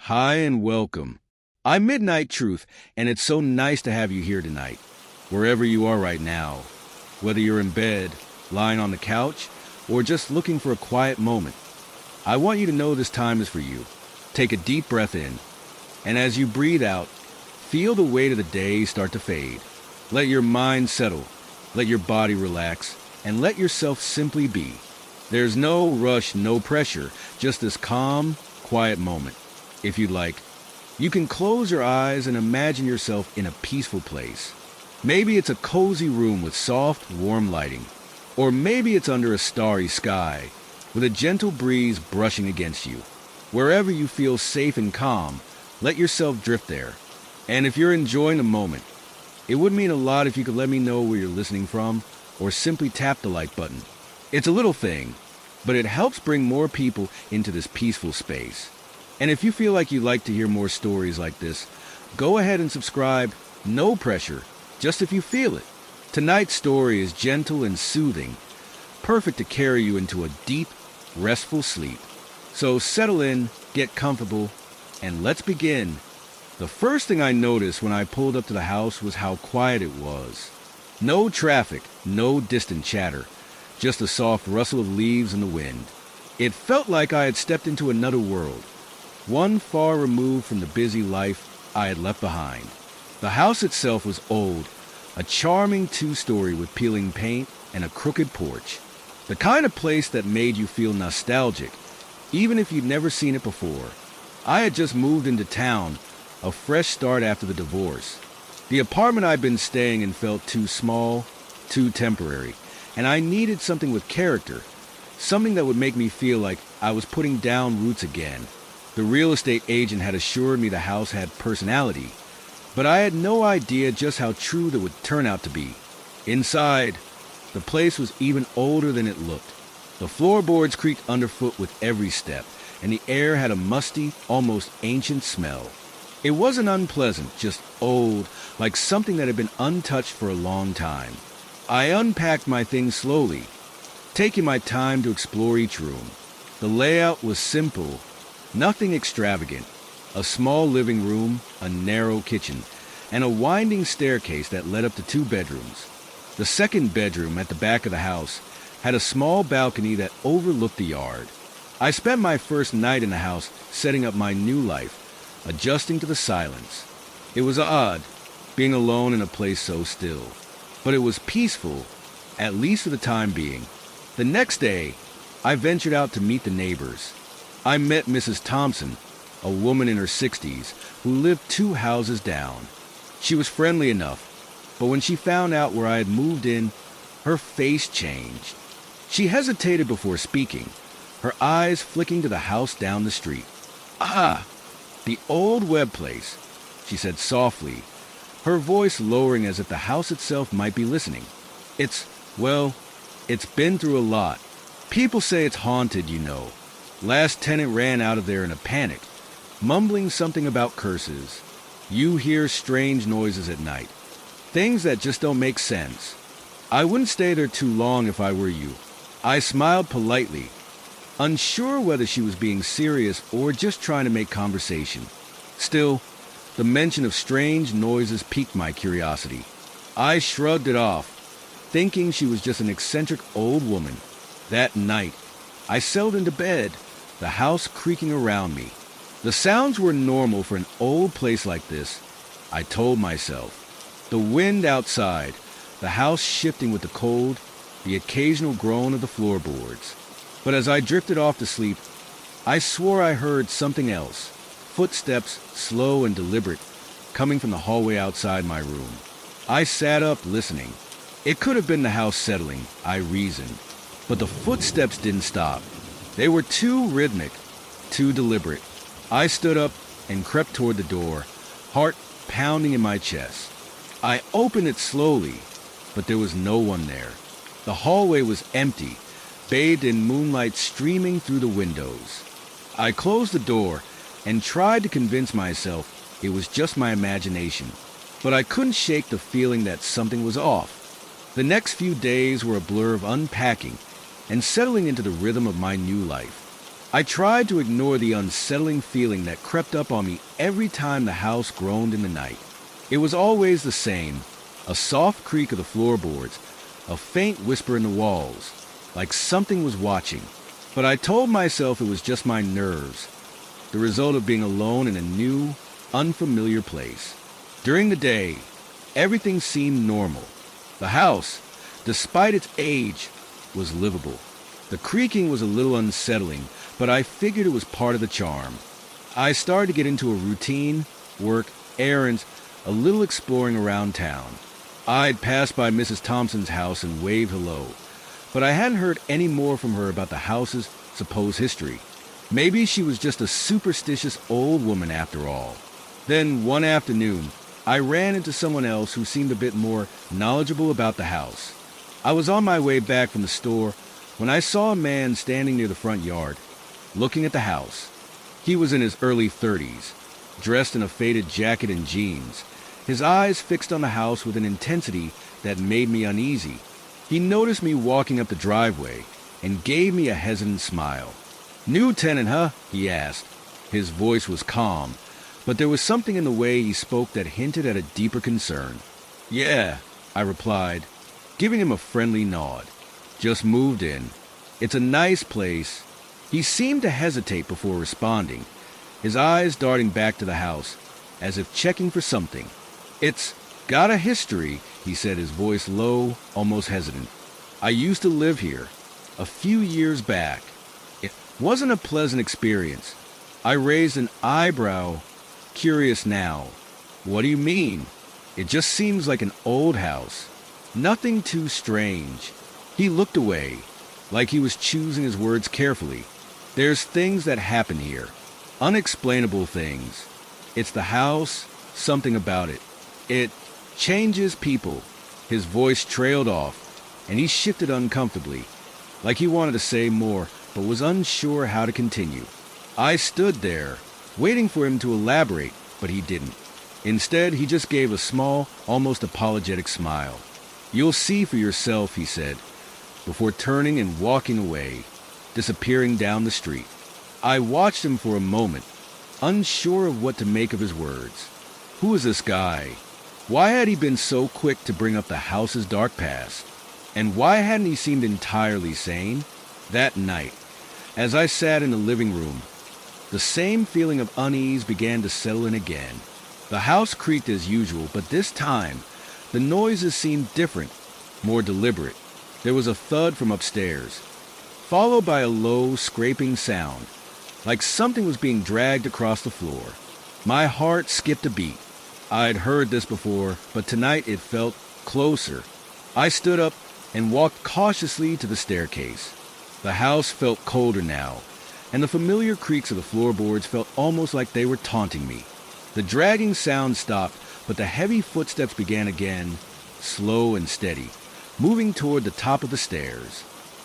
Hi and welcome. I'm Midnight Truth, and it's so nice to have you here tonight, wherever you are right now. Whether you're in bed, lying on the couch, or just looking for a quiet moment, I want you to know this time is for you. Take a deep breath in, and as you breathe out, feel the weight of the day start to fade. Let your mind settle, let your body relax, and let yourself simply be. There's no rush, no pressure, just this calm, quiet moment. If you'd like, you can close your eyes and imagine yourself in a peaceful place. Maybe it's a cozy room with soft, warm lighting. Or maybe it's under a starry sky, with a gentle breeze brushing against you. Wherever you feel safe and calm, let yourself drift there. And if you're enjoying the moment, it would mean a lot if you could let me know where you're listening from, or simply tap the like button. It's a little thing, but it helps bring more people into this peaceful space. And if you feel like you'd like to hear more stories like this, go ahead and subscribe. No pressure, just if you feel it. Tonight's story is gentle and soothing, perfect to carry you into a deep, restful sleep. So settle in, get comfortable, and let's begin. The first thing I noticed when I pulled up to the house was how quiet it was. No traffic, no distant chatter, just the soft rustle of leaves in the wind. It felt like I had stepped into another world, one far removed from the busy life I had left behind. The house itself was old, a charming two-story with peeling paint and a crooked porch. The kind of place that made you feel nostalgic, even if you'd never seen it before. I had just moved into town, a fresh start after the divorce. The apartment I'd been staying in felt too small, too temporary, and I needed something with character, something that would make me feel like I was putting down roots again. The real estate agent had assured me the house had personality, but I had no idea just how true that would turn out to be. Inside, the place was even older than it looked. The floorboards creaked underfoot with every step, and the air had a musty, almost ancient smell. It wasn't unpleasant, just old, like something that had been untouched for a long time. I unpacked my things slowly, taking my time to explore each room. The layout was simple, nothing extravagant. A small living room, a narrow kitchen, and a winding staircase that led up to two bedrooms. The second bedroom at the back of the house had a small balcony that overlooked the yard. I spent my first night in the house setting up my new life, adjusting to the silence. It was odd, being alone in a place so still, but it was peaceful, at least for the time being. The next day, I ventured out to meet the neighbors. I met Mrs. Thompson, a woman in her 60s who lived two houses down. She was friendly enough, but when she found out where I had moved in, her face changed. She hesitated before speaking, her eyes flicking to the house down the street. "Ah, the old Webb place," she said softly, her voice lowering as if the house itself might be listening. It's been through a lot. People say it's haunted, you know. Last tenant ran out of there in a panic, mumbling something about curses. You hear strange noises at night, things that just don't make sense. I wouldn't stay there too long if I were you. I smiled politely, unsure whether she was being serious or just trying to make conversation. Still, the mention of strange noises piqued my curiosity. I shrugged it off, thinking she was just an eccentric old woman. That night, I settled into bed, the house creaking around me. The sounds were normal for an old place like this, I told myself. The wind outside, the house shifting with the cold, the occasional groan of the floorboards. But as I drifted off to sleep, I swore I heard something else, footsteps, slow and deliberate, coming from the hallway outside my room. I sat up listening. It could have been the house settling, I reasoned. But the footsteps didn't stop. They were too rhythmic, too deliberate. I stood up and crept toward the door, heart pounding in my chest. I opened it slowly, but there was no one there. The hallway was empty, bathed in moonlight streaming through the windows. I closed the door and tried to convince myself it was just my imagination, but I couldn't shake the feeling that something was off. The next few days were a blur of unpacking and settling into the rhythm of my new life. I tried to ignore the unsettling feeling that crept up on me every time the house groaned in the night. It was always the same, a soft creak of the floorboards, a faint whisper in the walls, like something was watching. But I told myself it was just my nerves, the result of being alone in a new, unfamiliar place. During the day, everything seemed normal. The house, despite its age, was livable. The creaking was a little unsettling, but I figured it was part of the charm. I started to get into a routine, work, errands, a little exploring around town. I'd passed by Mrs. Thompson's house and waved hello, but I hadn't heard any more from her about the house's supposed history. Maybe she was just a superstitious old woman after all. Then one afternoon, I ran into someone else who seemed a bit more knowledgeable about the house. I was on my way back from the store when I saw a man standing near the front yard, looking at the house. He was in his early 30s, dressed in a faded jacket and jeans, his eyes fixed on the house with an intensity that made me uneasy. He noticed me walking up the driveway and gave me a hesitant smile. "New tenant, huh?" he asked. His voice was calm, but there was something in the way he spoke that hinted at a deeper concern. "Yeah," I replied, giving him a friendly nod. "Just moved in. It's a nice place." He seemed to hesitate before responding, his eyes darting back to the house, as if checking for something. "It's got a history," he said, his voice low, almost hesitant. "I used to live here, a few years back. It wasn't a pleasant experience." I raised an eyebrow, curious now. "What do you mean?" "It just seems like an old house. Nothing too strange." He looked away, like he was choosing his words carefully. "There's things that happen here, unexplainable things. It's the house, something about it. It changes people." His voice trailed off, and he shifted uncomfortably, like he wanted to say more, but was unsure how to continue. I stood there, waiting for him to elaborate, but he didn't. Instead, he just gave a small, almost apologetic smile. "You'll see for yourself," he said, before turning and walking away, disappearing down the street. I watched him for a moment, unsure of what to make of his words. Who was this guy? Why had he been so quick to bring up the house's dark past? And why hadn't he seemed entirely sane? That night, as I sat in the living room, the same feeling of unease began to settle in again. The house creaked as usual, but this time, the noises seemed different, more deliberate. There was a thud from upstairs, followed by a low, scraping sound, like something was being dragged across the floor. My heart skipped a beat. I'd heard this before, but tonight it felt closer. I stood up and walked cautiously to the staircase. The house felt colder now, and the familiar creaks of the floorboards felt almost like they were taunting me. The dragging sound stopped, but the heavy footsteps began again, slow and steady, moving toward the top of the stairs.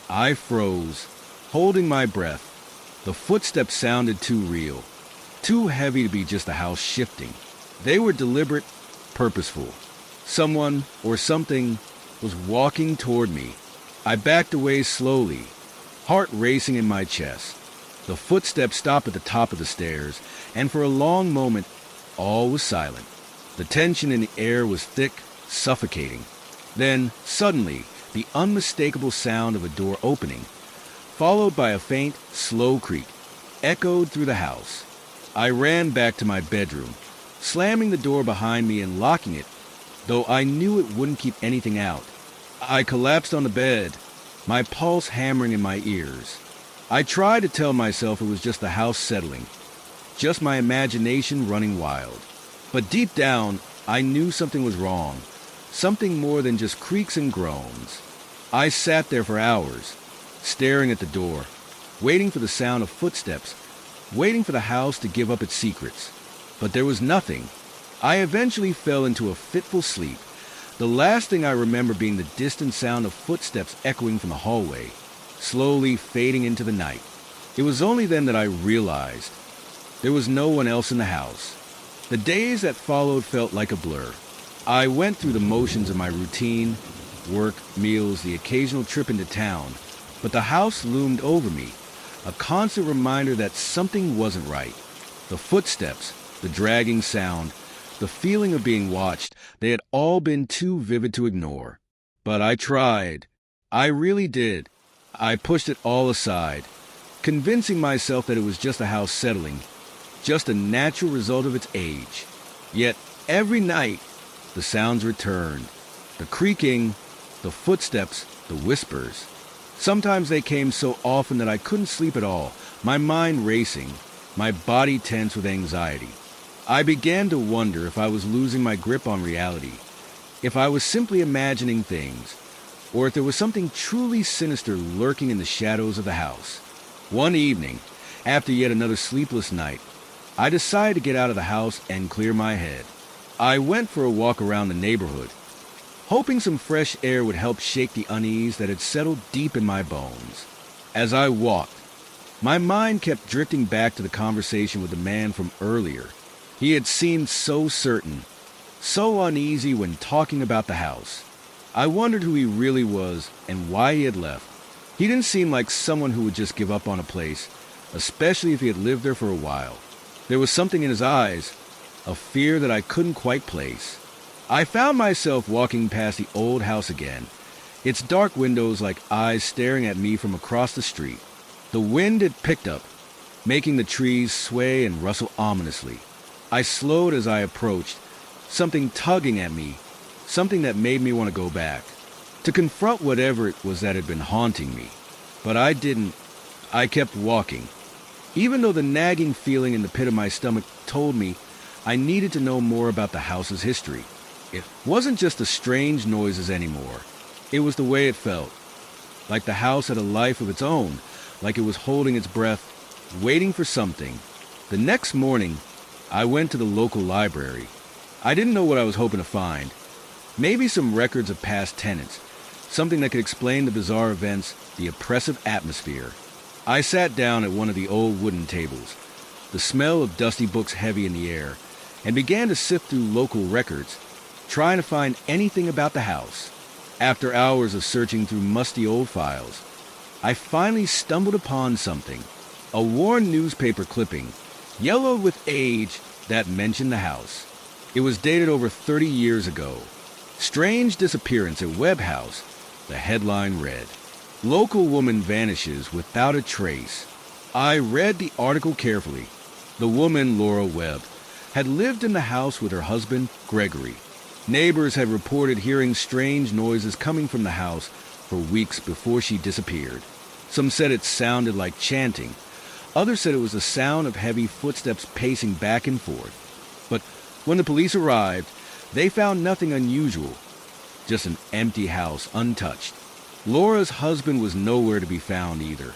I froze, holding my breath. The footsteps sounded too real, too heavy to be just the house shifting. They were deliberate, purposeful. Someone or something was walking toward me. I backed away slowly, heart racing in my chest. The footsteps stopped at the top of the stairs, and for a long moment, all was silent. The tension in the air was thick, suffocating. Then, suddenly, the unmistakable sound of a door opening, followed by a faint, slow creak, echoed through the house. I ran back to my bedroom, slamming the door behind me and locking it, though I knew it wouldn't keep anything out. I collapsed on the bed, my pulse hammering in my ears. I tried to tell myself it was just the house settling, just my imagination running wild. But deep down, I knew something was wrong, something more than just creaks and groans. I sat there for hours, staring at the door, waiting for the sound of footsteps, waiting for the house to give up its secrets. But there was nothing. I eventually fell into a fitful sleep, the last thing I remember being the distant sound of footsteps echoing from the hallway, slowly fading into the night. It was only then that I realized there was no one else in the house. The days that followed felt like a blur. I went through the motions of my routine, work, meals, the occasional trip into town, but the house loomed over me, a constant reminder that something wasn't right. The footsteps, the dragging sound, the feeling of being watched, they had all been too vivid to ignore. But I tried. I really did. I pushed it all aside, convincing myself that it was just a house settling, just a natural result of its age. Yet every night, the sounds returned. The creaking, the footsteps, the whispers. Sometimes they came so often that I couldn't sleep at all, my mind racing, my body tense with anxiety. I began to wonder if I was losing my grip on reality, if I was simply imagining things, or if there was something truly sinister lurking in the shadows of the house. One evening, after yet another sleepless night, I decided to get out of the house and clear my head. I went for a walk around the neighborhood, hoping some fresh air would help shake the unease that had settled deep in my bones. As I walked, my mind kept drifting back to the conversation with the man from earlier. He had seemed so certain, so uneasy when talking about the house. I wondered who he really was and why he had left. He didn't seem like someone who would just give up on a place, especially if he had lived there for a while. There was something in his eyes, a fear that I couldn't quite place. I found myself walking past the old house again, its dark windows like eyes staring at me from across the street. The wind had picked up, making the trees sway and rustle ominously. I slowed as I approached, something tugging at me, something that made me want to go back, to confront whatever it was that had been haunting me. But I didn't. I kept walking, even though the nagging feeling in the pit of my stomach told me I needed to know more about the house's history. It wasn't just the strange noises anymore. It was the way it felt, like the house had a life of its own, like it was holding its breath, waiting for something. The next morning, I went to the local library. I didn't know what I was hoping to find. Maybe some records of past tenants, something that could explain the bizarre events, the oppressive atmosphere. I sat down at one of the old wooden tables, the smell of dusty books heavy in the air, and began to sift through local records, trying to find anything about the house. After hours of searching through musty old files, I finally stumbled upon something, a worn newspaper clipping, yellowed with age, that mentioned the house. It was dated over 30 years ago. Strange disappearance at Webb House, the headline read. Local woman vanishes without a trace. I read the article carefully. The woman, Laura Webb, had lived in the house with her husband, Gregory. Neighbors had reported hearing strange noises coming from the house for weeks before she disappeared. Some said it sounded like chanting. Others said it was the sound of heavy footsteps pacing back and forth. But when the police arrived, they found nothing unusual, just an empty house untouched. Laura's husband was nowhere to be found either.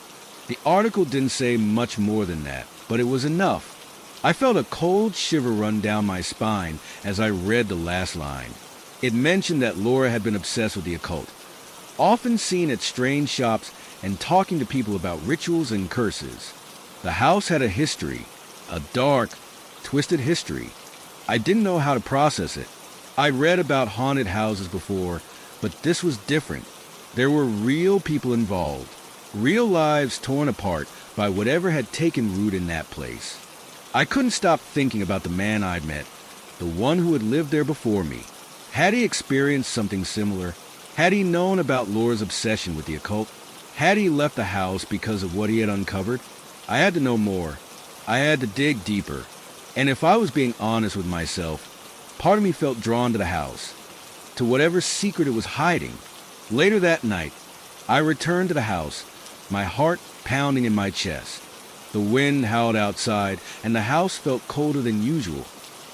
The article didn't say much more than that, but it was enough. I felt a cold shiver run down my spine as I read the last line. It mentioned that Laura had been obsessed with the occult, often seen at strange shops and talking to people about rituals and curses. The house had a history, a dark, twisted history. I didn't know how to process it. I read about haunted houses before, but this was different. There were real people involved, real lives torn apart by whatever had taken root in that place. I couldn't stop thinking about the man I'd met, the one who had lived there before me. Had he experienced something similar? Had he known about Laura's obsession with the occult? Had he left the house because of what he had uncovered? I had to know more. I had to dig deeper. And if I was being honest with myself, part of me felt drawn to the house, to whatever secret it was hiding. Later that night, I returned to the house, my heart pounding in my chest. The wind howled outside, and the house felt colder than usual,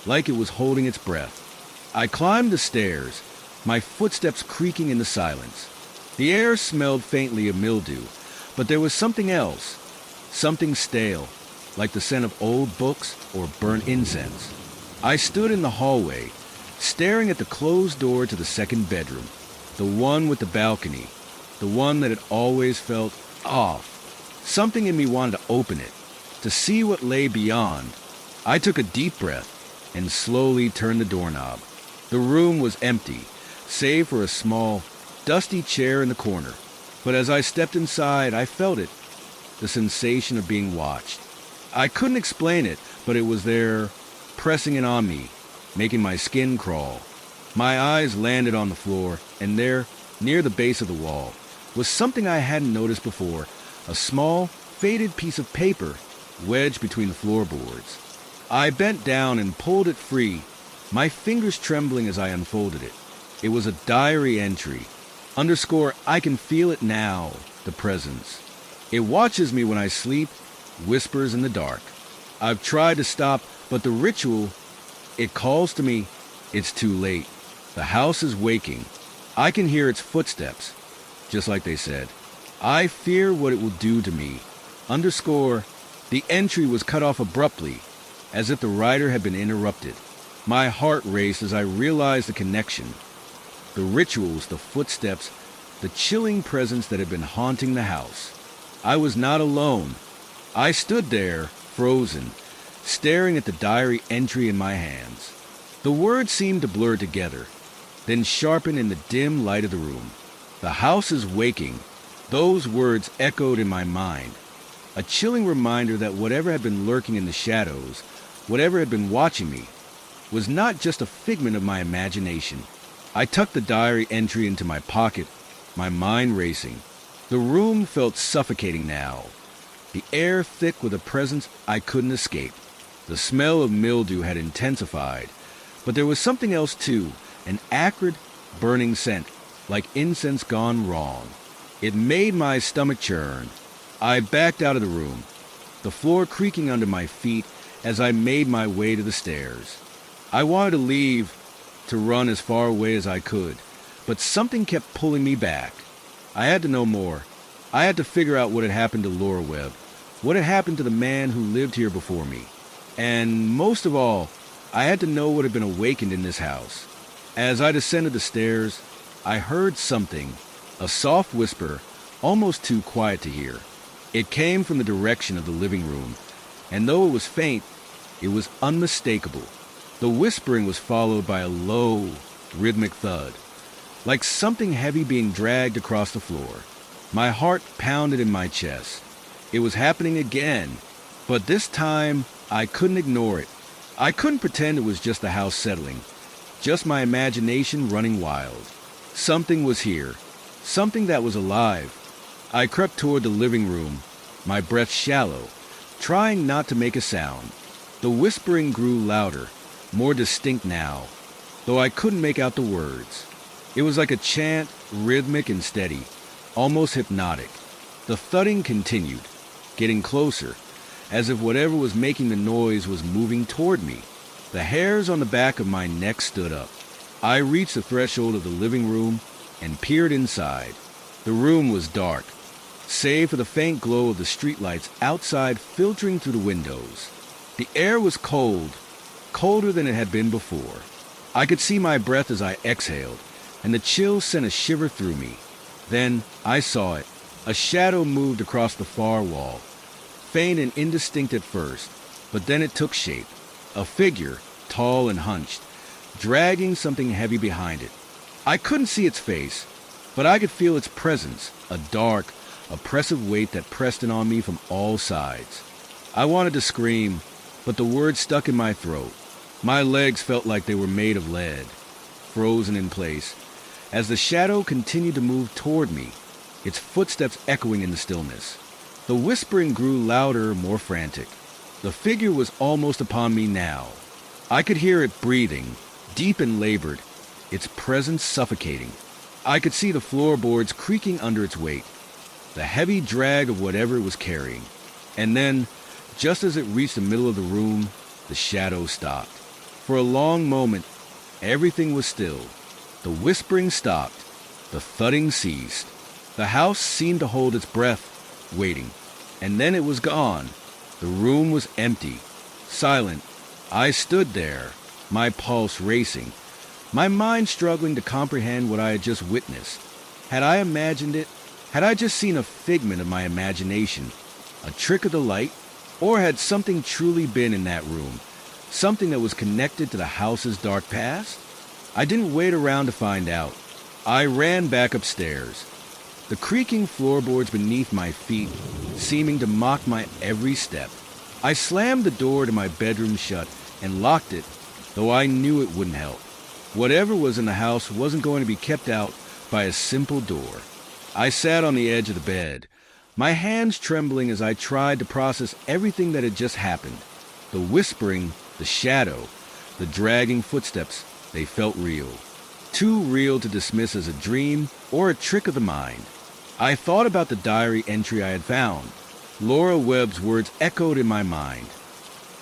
like it was holding its breath. I climbed the stairs, my footsteps creaking in the silence. The air smelled faintly of mildew, but there was something else, something stale, like the scent of old books or burnt incense. I stood in the hallway, staring at the closed door to the second bedroom, the one with the balcony, the one that had always felt off. Something in me wanted to open it, to see what lay beyond. I took a deep breath and slowly turned the doorknob. The room was empty, save for a small, dusty chair in the corner. But as I stepped inside, I felt it. the sensation of being watched. I couldn't explain it, but it was there, pressing in on me, making my skin crawl. My eyes landed on the floor, and there, near the base of the wall, was something I hadn't noticed before, a small, faded piece of paper wedged between the floorboards. I bent down and pulled it free, my fingers trembling as I unfolded it. It was a diary entry. _ I can feel it now, the presence. It watches me when I sleep, whispers in the dark. I've tried to stop, but the ritual, it calls to me. It's too late. The house is waking. I can hear its footsteps, just like they said. I fear what it will do to me. _ The entry was cut off abruptly, as if the writer had been interrupted. My heart raced as I realized the connection. The rituals, the footsteps, the chilling presence that had been haunting the house. I was not alone. I stood there, frozen, staring at the diary entry in my hands. The words seemed to blur together, then sharpen in the dim light of the room. The house is waking. Those words echoed in my mind. A chilling reminder that whatever had been lurking in the shadows, whatever had been watching me, was not just a figment of my imagination. I tucked the diary entry into my pocket, my mind racing. The room felt suffocating now, the air thick with a presence I couldn't escape. The smell of mildew had intensified, but there was something else too, an acrid, burning scent, like incense gone wrong. It made my stomach churn. I backed out of the room, the floor creaking under my feet as I made my way to the stairs. I wanted to leave, to run as far away as I could, but something kept pulling me back. I had to know more. I had to figure out what had happened to Laura Webb, what had happened to the man who lived here before me. And most of all, I had to know what had been awakened in this house. As I descended the stairs, I heard something, a soft whisper, almost too quiet to hear. It came from the direction of the living room, and though it was faint, it was unmistakable. The whispering was followed by a low, rhythmic thud, like something heavy being dragged across the floor. My heart pounded in my chest. It was happening again, but this time I couldn't ignore it. I couldn't pretend it was just the house settling, just my imagination running wild. Something was here, something that was alive. I crept toward the living room, my breath shallow, trying not to make a sound. The whispering grew louder, more distinct now, though I couldn't make out the words. It was like a chant, rhythmic and steady, almost hypnotic. The thudding continued, getting closer, as if whatever was making the noise was moving toward me. The hairs on the back of my neck stood up. I reached the threshold of the living room and peered inside. The room was dark, save for the faint glow of the streetlights outside filtering through the windows. The air was cold, colder than it had been before. I could see my breath as I exhaled, and the chill sent a shiver through me. Then I saw it. A shadow moved across the far wall, faint and indistinct at first, but then it took shape. A figure, tall and hunched, dragging something heavy behind it. I couldn't see its face, but I could feel its presence, a dark, oppressive weight that pressed in on me from all sides. I wanted to scream, but the words stuck in my throat. My legs felt like they were made of lead, frozen in place, as the shadow continued to move toward me, its footsteps echoing in the stillness. The whispering grew louder, more frantic. The figure was almost upon me now. I could hear it breathing, deep and labored, its presence suffocating. I could see the floorboards creaking under its weight, the heavy drag of whatever it was carrying. And then, just as it reached the middle of the room, the shadow stopped. For a long moment, everything was still. The whispering stopped. The thudding ceased. The house seemed to hold its breath, waiting. And then it was gone. The room was empty, silent. I stood there, my pulse racing, my mind struggling to comprehend what I had just witnessed. Had I imagined it? Had I just seen a figment of my imagination, a trick of the light? Or had something truly been in that room, something that was connected to the house's dark past? I didn't wait around to find out. I ran back upstairs. the creaking floorboards beneath my feet seeming to mock my every step. I slammed the door to my bedroom shut and locked it, though I knew it wouldn't help. Whatever was in the house wasn't going to be kept out by a simple door. I sat on the edge of the bed, my hands trembling as I tried to process everything that had just happened. The whispering, the shadow, the dragging footsteps, they felt real. Too real to dismiss as a dream or a trick of the mind. I thought about the diary entry I had found. Laura Webb's words echoed in my mind.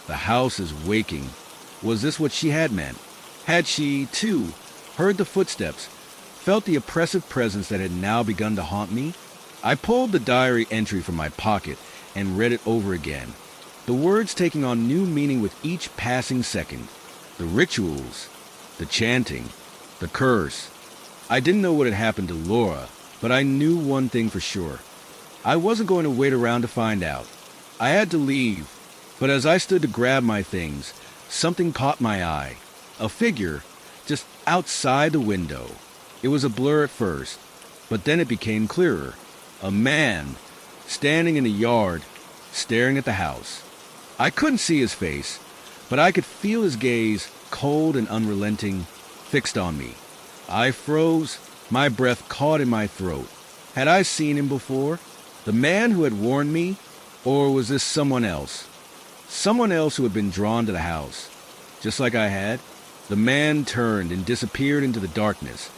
The house is waking. Was this what she had meant? Had she, too, heard the footsteps, felt the oppressive presence that had now begun to haunt me? I pulled the diary entry from my pocket and read it over again, the words taking on new meaning with each passing second. The rituals, the chanting, the curse. I didn't know what had happened to Laura, but I knew one thing for sure. I wasn't going to wait around to find out. I had to leave, but as I stood to grab my things, something caught my eye. A figure, just outside the window. It was a blur at first, but then it became clearer. A man, standing in the yard, staring at the house. I couldn't see his face, but I could feel his gaze, cold and unrelenting, fixed on me. I froze, my breath caught in my throat. Had I seen him before? The man who had warned me? Or was this someone else? Someone else who had been drawn to the house. Just like I had? The man turned and disappeared into the darkness.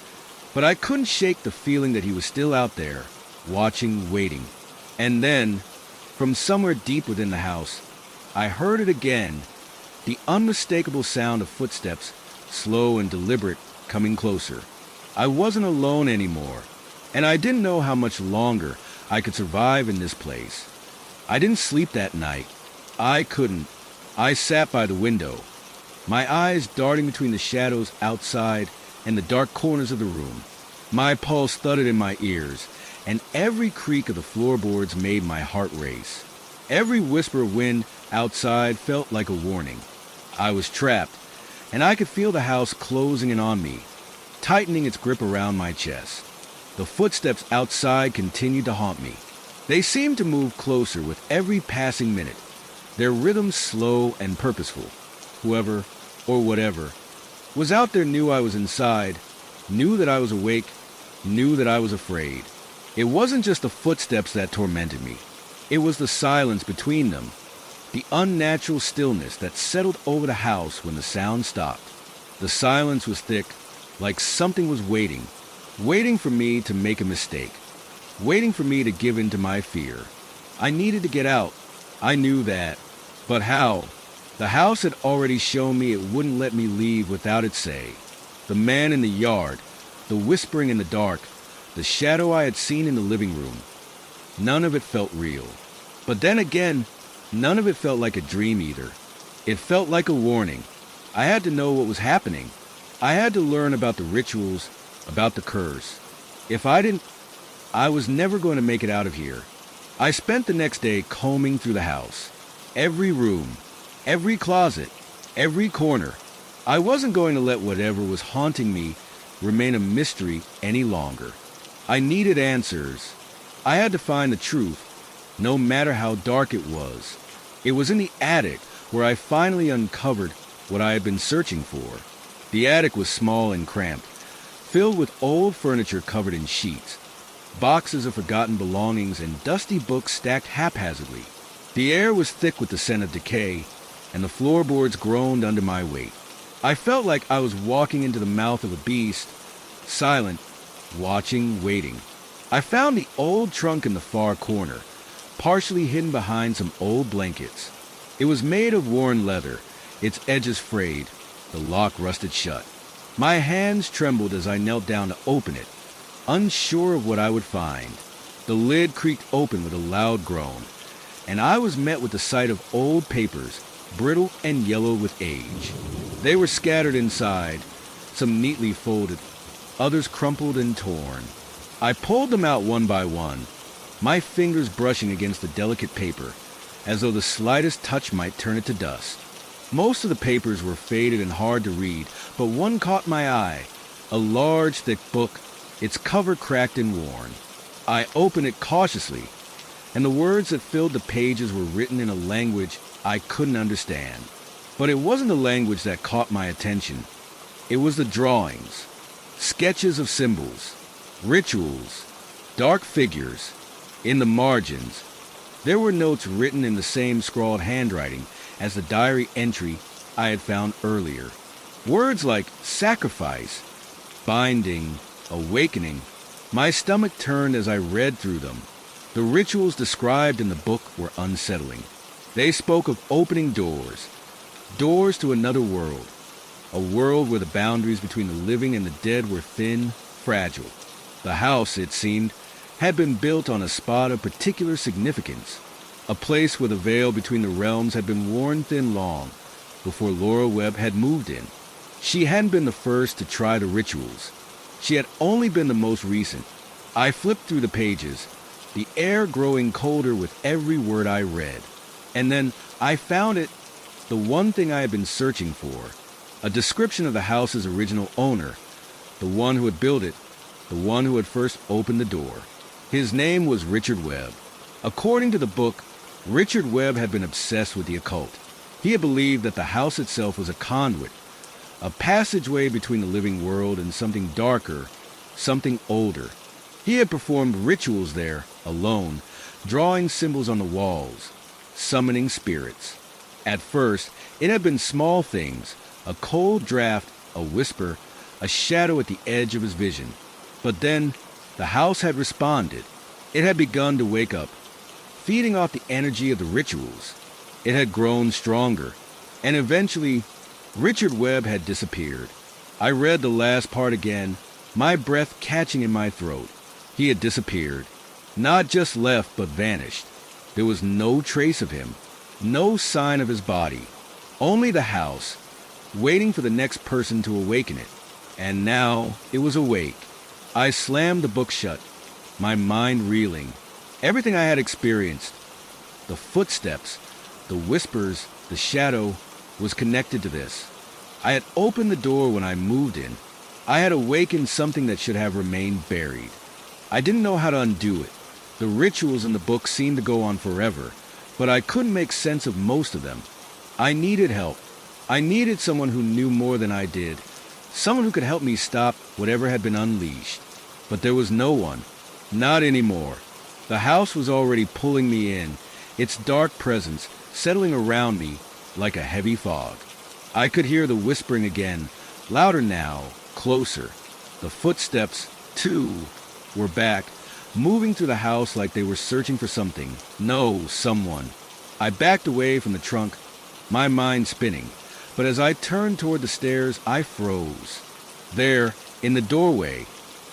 But I couldn't shake the feeling that he was still out there, watching, waiting. And then, from somewhere deep within the house, I heard it again. The unmistakable sound of footsteps, slow and deliberate, coming closer. I wasn't alone anymore, and I didn't know how much longer I could survive in this place. I didn't sleep that night. I couldn't. I sat by the window, my eyes darting between the shadows outside and the dark corners of the room. My pulse thudded in my ears, and every creak of the floorboards made my heart race. Every whisper of wind outside felt like a warning. I was trapped, and I could feel the house closing in on me, tightening its grip around my chest. The footsteps outside continued to haunt me. They seemed to move closer with every passing minute, their rhythm slow and purposeful. Whoever, or whatever, was out there knew I was inside, knew that I was awake, knew that I was afraid. It wasn't just the footsteps that tormented me. It was the silence between them, the unnatural stillness that settled over the house when the sound stopped. The silence was thick, like something was waiting for me to make a mistake, waiting for me to give in to my fear. I needed to get out. I knew that. But how? The house had already shown me it wouldn't let me leave without its say. The man in the yard, the whispering in the dark, the shadow I had seen in the living room. None of it felt real. But then again, none of it felt like a dream either. It felt like a warning. I had to know what was happening. I had to learn about the rituals, about the curse. If I didn't, I was never going to make it out of here. I spent the next day combing through the house. Every room, every closet, every corner. I wasn't going to let whatever was haunting me remain a mystery any longer. I needed answers. I had to find the truth, no matter how dark it was. It was in the attic where I finally uncovered what I had been searching for. The attic was small and cramped, filled with old furniture covered in sheets, boxes of forgotten belongings, and dusty books stacked haphazardly. The air was thick with the scent of decay, and the floorboards groaned under my weight. I felt like I was walking into the mouth of a beast, silent, watching, waiting. I found the old trunk in the far corner, partially hidden behind some old blankets. It was made of worn leather, its edges frayed, the lock rusted shut. My hands trembled as I knelt down to open it, unsure of what I would find. The lid creaked open with a loud groan, and I was met with the sight of old papers, brittle and yellow with age. They were scattered inside, some neatly folded, others crumpled and torn. I pulled them out one by one, my fingers brushing against the delicate paper, as though the slightest touch might turn it to dust. Most of the papers were faded and hard to read, but one caught my eye, a large, thick book, its cover cracked and worn. I opened it cautiously, and the words that filled the pages were written in a language I couldn't understand. But it wasn't the language that caught my attention. It was the drawings, sketches of symbols, rituals, dark figures. In the margins, there were notes written in the same scrawled handwriting as the diary entry I had found earlier. Words like sacrifice, binding, awakening. My stomach turned as I read through them. The rituals described in the book were unsettling. They spoke of opening doors to another world, a world where the boundaries between the living and the dead were thin, fragile. The house, it seemed, had been built on a spot of particular significance, a place where the veil between the realms had been worn thin long before Laura Webb had moved in. She hadn't been the first to try the rituals. She had only been the most recent. I flipped through the pages, the air growing colder with every word I read. And then I found it, the one thing I had been searching for, a description of the house's original owner, the one who had built it, the one who had first opened the door. His name was Richard Webb. According to the book, Richard Webb had been obsessed with the occult. He had believed that the house itself was a conduit, a passageway between the living world and something darker, something older. He had performed rituals there, alone, drawing symbols on the walls, summoning spirits. At first, it had been small things, a cold draft, a whisper, a shadow at the edge of his vision. But then, the house had responded. It had begun to wake up, feeding off the energy of the rituals. It had grown stronger, and eventually, Richard Webb had disappeared. I read the last part again, my breath catching in my throat. He had disappeared. Not just left, but vanished. There was no trace of him, no sign of his body. Only the house, waiting for the next person to awaken it. And now it was awake. I slammed the book shut, my mind reeling. Everything I had experienced, the footsteps, the whispers, the shadow, was connected to this. I had opened the door when I moved in. I had awakened something that should have remained buried. I didn't know how to undo it. The rituals in the book seemed to go on forever, but I couldn't make sense of most of them. I needed help. I needed someone who knew more than I did, someone who could help me stop whatever had been unleashed. But there was no one. Not anymore. The house was already pulling me in, its dark presence settling around me like a heavy fog. I could hear the whispering again, louder now, closer. The footsteps, too, were back, moving through the house like they were searching for something. No, someone. I backed away from the trunk, my mind spinning. But as I turned toward the stairs, I froze. There, in the doorway,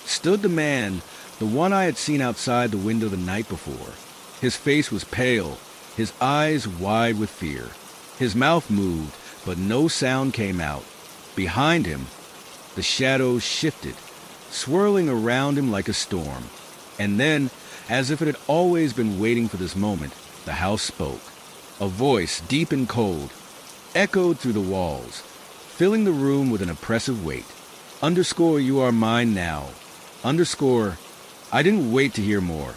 stood the man, the one I had seen outside the window the night before. His face was pale, his eyes wide with fear. His mouth moved, but no sound came out. Behind him, the shadows shifted, swirling around him like a storm. And then, as if it had always been waiting for this moment, the house spoke. A voice, deep and cold, echoed through the walls, filling the room with an oppressive weight. Underscore, you are mine now. Underscore, I didn't wait to hear more.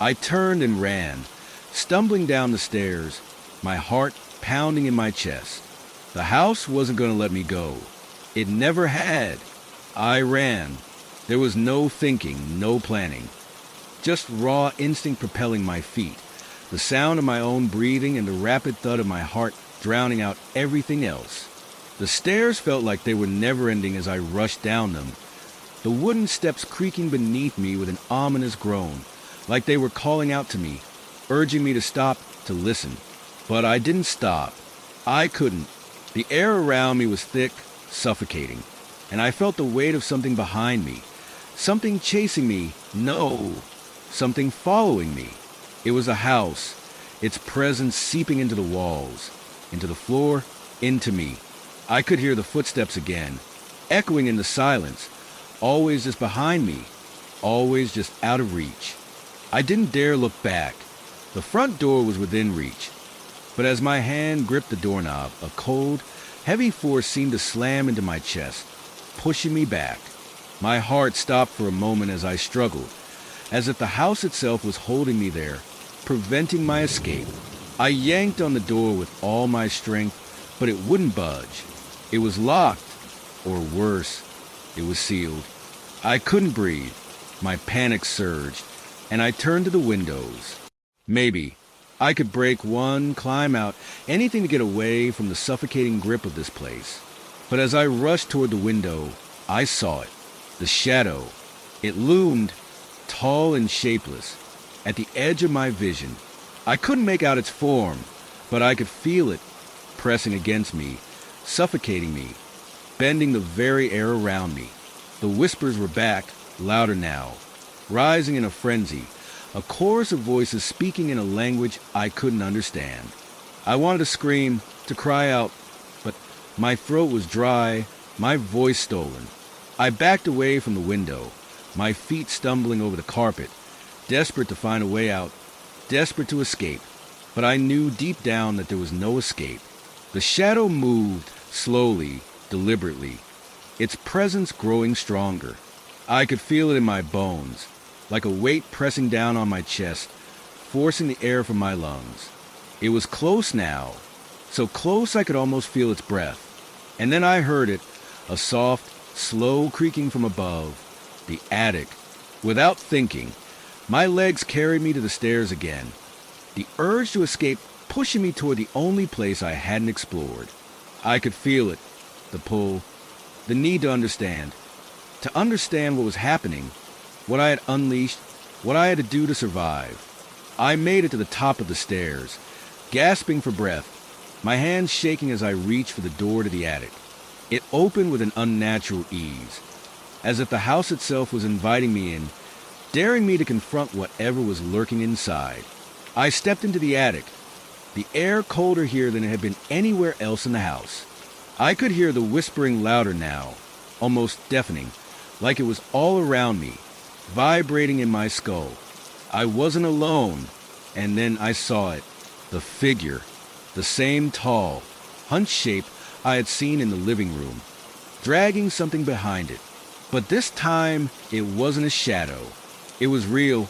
I turned and ran, stumbling down the stairs, my heart pounding in my chest. The house wasn't going to let me go. It never had. I ran. There was no thinking, no planning. Just raw instinct propelling my feet, the sound of my own breathing and the rapid thud of my heart drowning out everything else. The stairs felt like they were never ending as I rushed down them, the wooden steps creaking beneath me with an ominous groan, like they were calling out to me, urging me to stop, to listen. But I didn't stop. I couldn't. The air around me was thick, suffocating, and I felt the weight of something behind me, something chasing me, no, something following me. It was a house, its presence seeping into the walls, into the floor, into me. I could hear the footsteps again, echoing in the silence, always just behind me, always just out of reach. I didn't dare look back. The front door was within reach, but as my hand gripped the doorknob, a cold, heavy force seemed to slam into my chest, pushing me back. My heart stopped for a moment as I struggled, as if the house itself was holding me there, preventing my escape. I yanked on the door with all my strength, but it wouldn't budge. It was locked, or worse, it was sealed. I couldn't breathe. My panic surged, and I turned to the windows. Maybe I could break one, climb out, anything to get away from the suffocating grip of this place. But as I rushed toward the window, I saw it. The shadow. It loomed, tall and shapeless, at the edge of my vision. I couldn't make out its form, but I could feel it pressing against me, suffocating me, bending the very air around me. The whispers were back, louder now, rising in a frenzy, a chorus of voices speaking in a language I couldn't understand. I wanted to scream, to cry out, but my throat was dry, my voice stolen. I backed away from the window, my feet stumbling over the carpet, desperate to find a way out, desperate to escape. But I knew deep down that there was no escape. The shadow moved, slowly, deliberately, its presence growing stronger. I could feel it in my bones, like a weight pressing down on my chest, forcing the air from my lungs. It was close now, so close I could almost feel its breath. And then I heard it, a soft, slow creaking from above, the attic. Without thinking, my legs carried me to the stairs again, the urge to escape pushing me toward the only place I hadn't explored. I could feel it, the pull, the need to understand what was happening, what I had unleashed, what I had to do to survive. I made it to the top of the stairs, gasping for breath, my hands shaking as I reached for the door to the attic. It opened with an unnatural ease, as if the house itself was inviting me in, daring me to confront whatever was lurking inside. I stepped into the attic, the air colder here than it had been anywhere else in the house. I could hear the whispering louder now, almost deafening, like it was all around me, vibrating in my skull. I wasn't alone, and then I saw it, the figure, the same tall, hunched shape I had seen in the living room, dragging something behind it. But this time, it wasn't a shadow. It was real,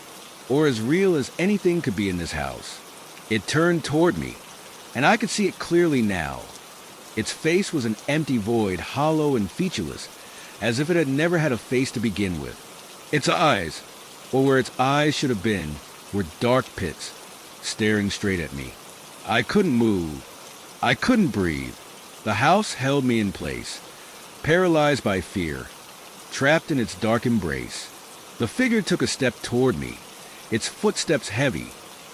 or as real as anything could be in this house. It turned toward me, and I could see it clearly now. Its face was an empty void, hollow and featureless, as if it had never had a face to begin with. Its eyes, or where its eyes should have been, were dark pits, staring straight at me. I couldn't move. I couldn't breathe. The house held me in place, paralyzed by fear, trapped in its dark embrace. The figure took a step toward me, its footsteps heavy,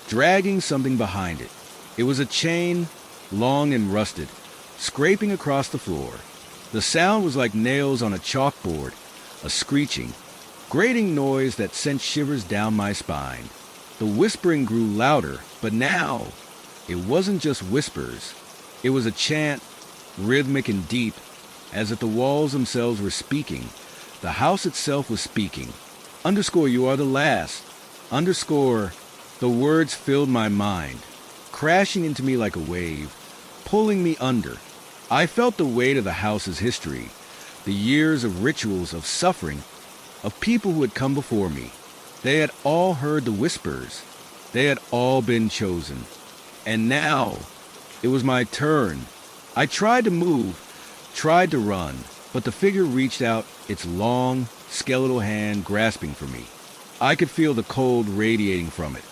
dragging something behind it. It was a chain, long and rusted, scraping across the floor. The sound was like nails on a chalkboard, a screeching, grating noise that sent shivers down my spine. The whispering grew louder, but now it wasn't just whispers. It was a chant, rhythmic and deep, as if the walls themselves were speaking. The house itself was speaking. Underscore, you are the last. Underscore, the words filled my mind, crashing into me like a wave, pulling me under. I felt the weight of the house's history, the years of rituals, of suffering, of people who had come before me. They had all heard the whispers. They had all been chosen. And now, it was my turn. I tried to move, tried to run, but the figure reached out, its long, skeletal hand grasping for me. I could feel the cold radiating from it,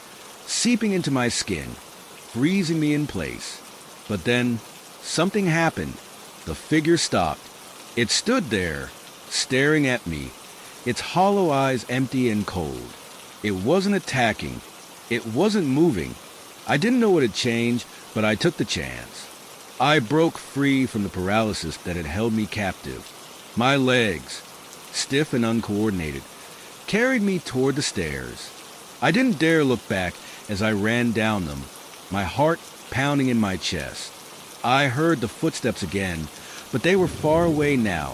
seeping into my skin, freezing me in place. But then, something happened. The figure stopped. It stood there, staring at me, its hollow eyes empty and cold. It wasn't attacking. It wasn't moving. I didn't know what had changed, but I took the chance. I broke free from the paralysis that had held me captive. My legs, stiff and uncoordinated, carried me toward the stairs. I didn't dare look back as I ran down them, my heart pounding in my chest. I heard the footsteps again, but they were far away now,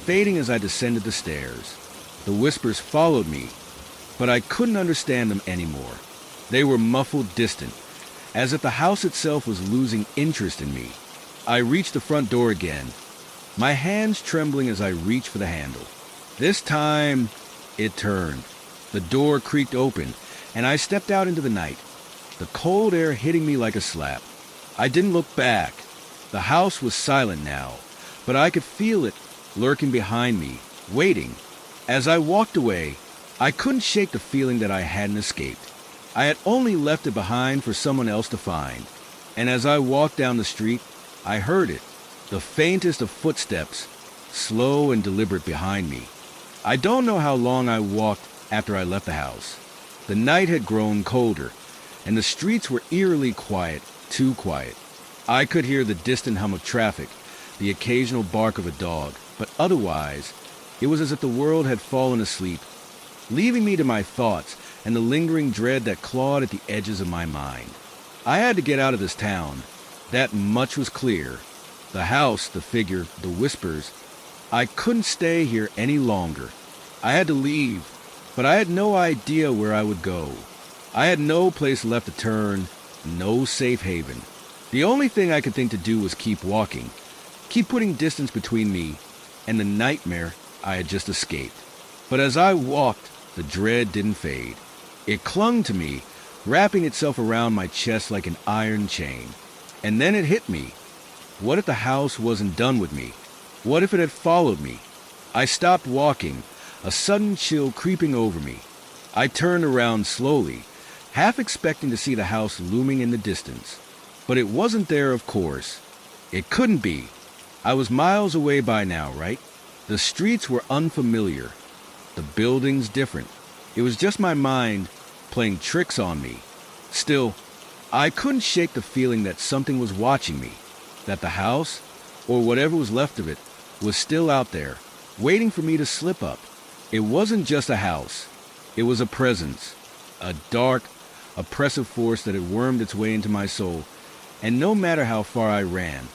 fading as I descended the stairs. The whispers followed me, but I couldn't understand them anymore. They were muffled, distant, as if the house itself was losing interest in me. I reached the front door again, my hands trembling as I reached for the handle. This time, it turned. The door creaked open, and I stepped out into the night, the cold air hitting me like a slap. I didn't look back. The house was silent now, but I could feel it lurking behind me, waiting. As I walked away, I couldn't shake the feeling that I hadn't escaped. I had only left it behind for someone else to find. And as I walked down the street, I heard it, the faintest of footsteps, slow and deliberate behind me. I don't know how long I walked after I left the house. The night had grown colder, and the streets were eerily quiet, too quiet. I could hear the distant hum of traffic, the occasional bark of a dog, but otherwise, it was as if the world had fallen asleep, leaving me to my thoughts and the lingering dread that clawed at the edges of my mind. I had to get out of this town. That much was clear. The house, the figure, the whispers. I couldn't stay here any longer. I had to leave, but I had no idea where I would go. I had no place left to turn, no safe haven. The only thing I could think to do was keep walking, keep putting distance between me and the nightmare I had just escaped. But as I walked, the dread didn't fade. It clung to me, wrapping itself around my chest like an iron chain. And then it hit me. What if the house wasn't done with me? What if it had followed me? I stopped walking, a sudden chill creeping over me. I turned around slowly, half expecting to see the house looming in the distance. But it wasn't there, of course. It couldn't be. I was miles away by now, right? The streets were unfamiliar. The buildings different. It was just my mind playing tricks on me. Still, I couldn't shake the feeling that something was watching me, that the house, or whatever was left of it, was still out there, waiting for me to slip up. It wasn't just a house. It was a presence, a dark, oppressive force that had wormed its way into my soul, and no matter how far I ran,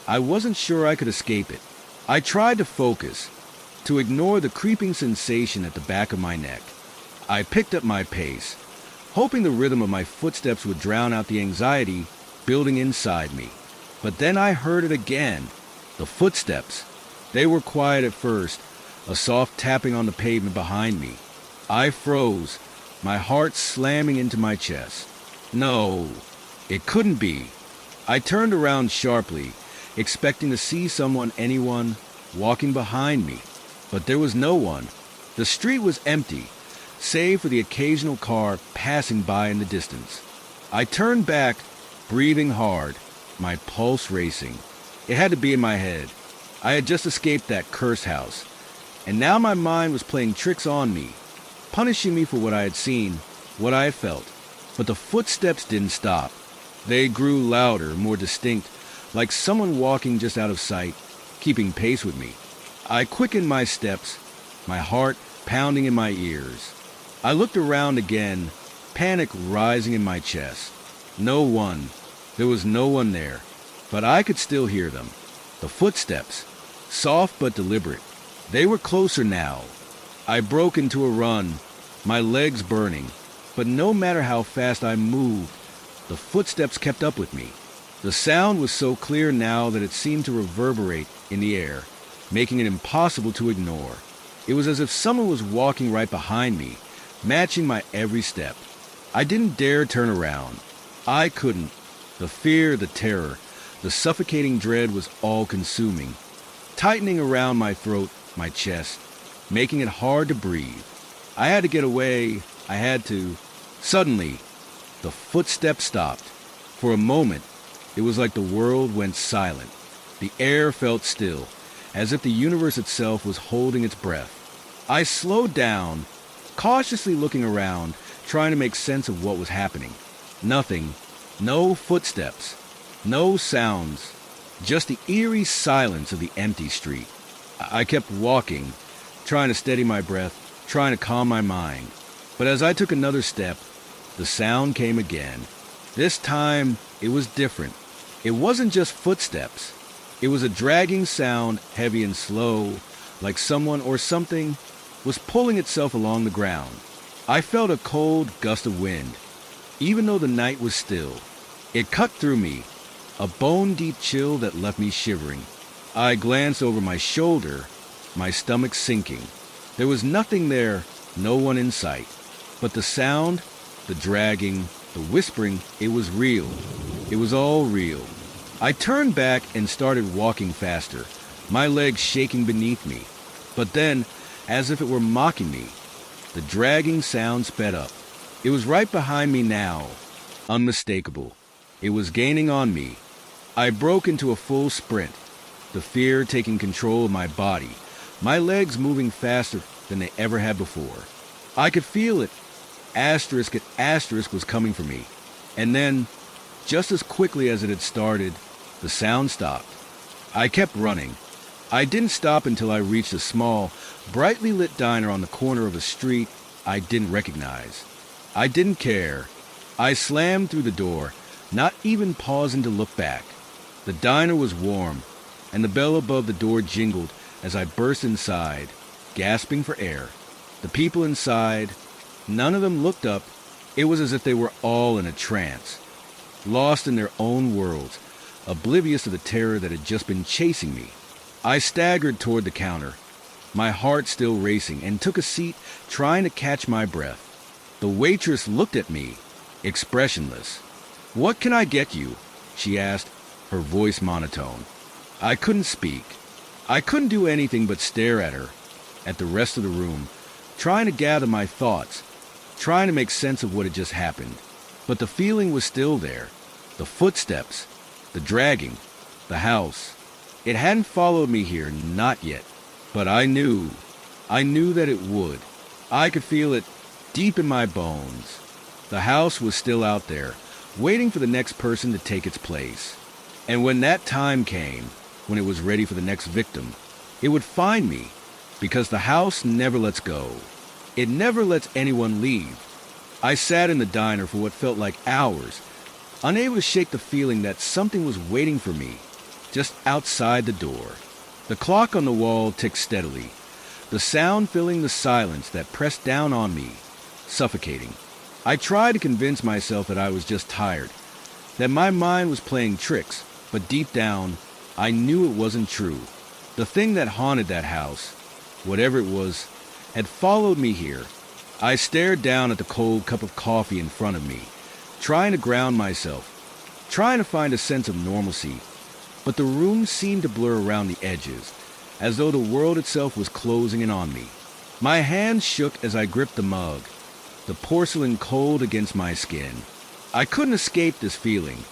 I wasn't sure I could escape it. I tried to focus, to ignore the creeping sensation at the back of my neck. I picked up my pace, hoping the rhythm of my footsteps would drown out the anxiety building inside me. But then I heard it again, the footsteps. They were quiet at first, a soft tapping on the pavement behind me. I froze, my heart slamming into my chest. No, it couldn't be. I turned around sharply, expecting to see anyone, walking behind me. But there was no one. The street was empty, save for the occasional car passing by in the distance. I turned back, breathing hard, my pulse racing. It had to be in my head. I had just escaped that cursed house, and now my mind was playing tricks on me, punishing me for what I had seen, what I had felt. But the footsteps didn't stop. They grew louder, more distinct, like someone walking just out of sight, keeping pace with me. I quickened my steps, my heart pounding in my ears. I looked around again, panic rising in my chest. No one. There was no one there, but I could still hear them. The footsteps, soft but deliberate. They were closer now. I broke into a run, my legs burning, but no matter how fast I moved, the footsteps kept up with me. The sound was so clear now that it seemed to reverberate in the air, making it impossible to ignore. It was as if someone was walking right behind me, matching my every step. I didn't dare turn around. I couldn't. The fear, the terror, the suffocating dread was all-consuming, tightening around my throat, my chest, making it hard to breathe. I had to get away. I had to. Suddenly, the footsteps stopped. For a moment, it was like the world went silent. The air felt still, as if the universe itself was holding its breath. I slowed down, cautiously looking around, trying to make sense of what was happening. Nothing, no footsteps, no sounds, just the eerie silence of the empty street. I kept walking, trying to steady my breath, trying to calm my mind. But as I took another step, the sound came again. This time, it was different. It wasn't just footsteps. It was a dragging sound, heavy and slow, like someone or something was pulling itself along the ground. I felt a cold gust of wind, even though the night was still. It cut through me, a bone-deep chill that left me shivering. I glanced over my shoulder, my stomach sinking. There was nothing there, no one in sight. But the sound, the dragging, the whispering, it was real. It was all real. I turned back and started walking faster, my legs shaking beneath me. But then, as if it were mocking me, the dragging sound sped up. It was right behind me now, unmistakable. It was gaining on me. I broke into a full sprint, the fear taking control of my body, my legs moving faster than they ever had before. I could feel it. Asterisk at asterisk was coming for me. And then, just as quickly as it had started, the sound stopped. I kept running. I didn't stop until I reached a small, brightly lit diner on the corner of a street I didn't recognize. I didn't care. I slammed through the door, not even pausing to look back. The diner was warm, and the bell above the door jingled as I burst inside, gasping for air. The people inside, none of them looked up. It was as if they were all in a trance, lost in their own worlds, oblivious to the terror that had just been chasing me. I staggered toward the counter, my heart still racing, and took a seat, trying to catch my breath. The waitress looked at me, expressionless. "What can I get you?" she asked, her voice monotone. I couldn't speak. I couldn't do anything but stare at her, at the rest of the room, trying to gather my thoughts, trying to make sense of what had just happened. But the feeling was still there. The footsteps, the dragging, the house. It hadn't followed me here, not yet. But I knew that it would. I could feel it deep in my bones. The house was still out there, waiting for the next person to take its place. And when that time came, when it was ready for the next victim, it would find me, because the house never lets go. It never lets anyone leave. I sat in the diner for what felt like hours, unable to shake the feeling that something was waiting for me, just outside the door. The clock on the wall ticked steadily, the sound filling the silence that pressed down on me, suffocating. I tried to convince myself that I was just tired, that my mind was playing tricks, but deep down, I knew it wasn't true. The thing that haunted that house, whatever it was, had followed me here. I stared down at the cold cup of coffee in front of me, trying to ground myself, trying to find a sense of normalcy. But the room seemed to blur around the edges, as though the world itself was closing in on me. My hands shook as I gripped the mug, the porcelain cold against my skin. I couldn't escape this feeling,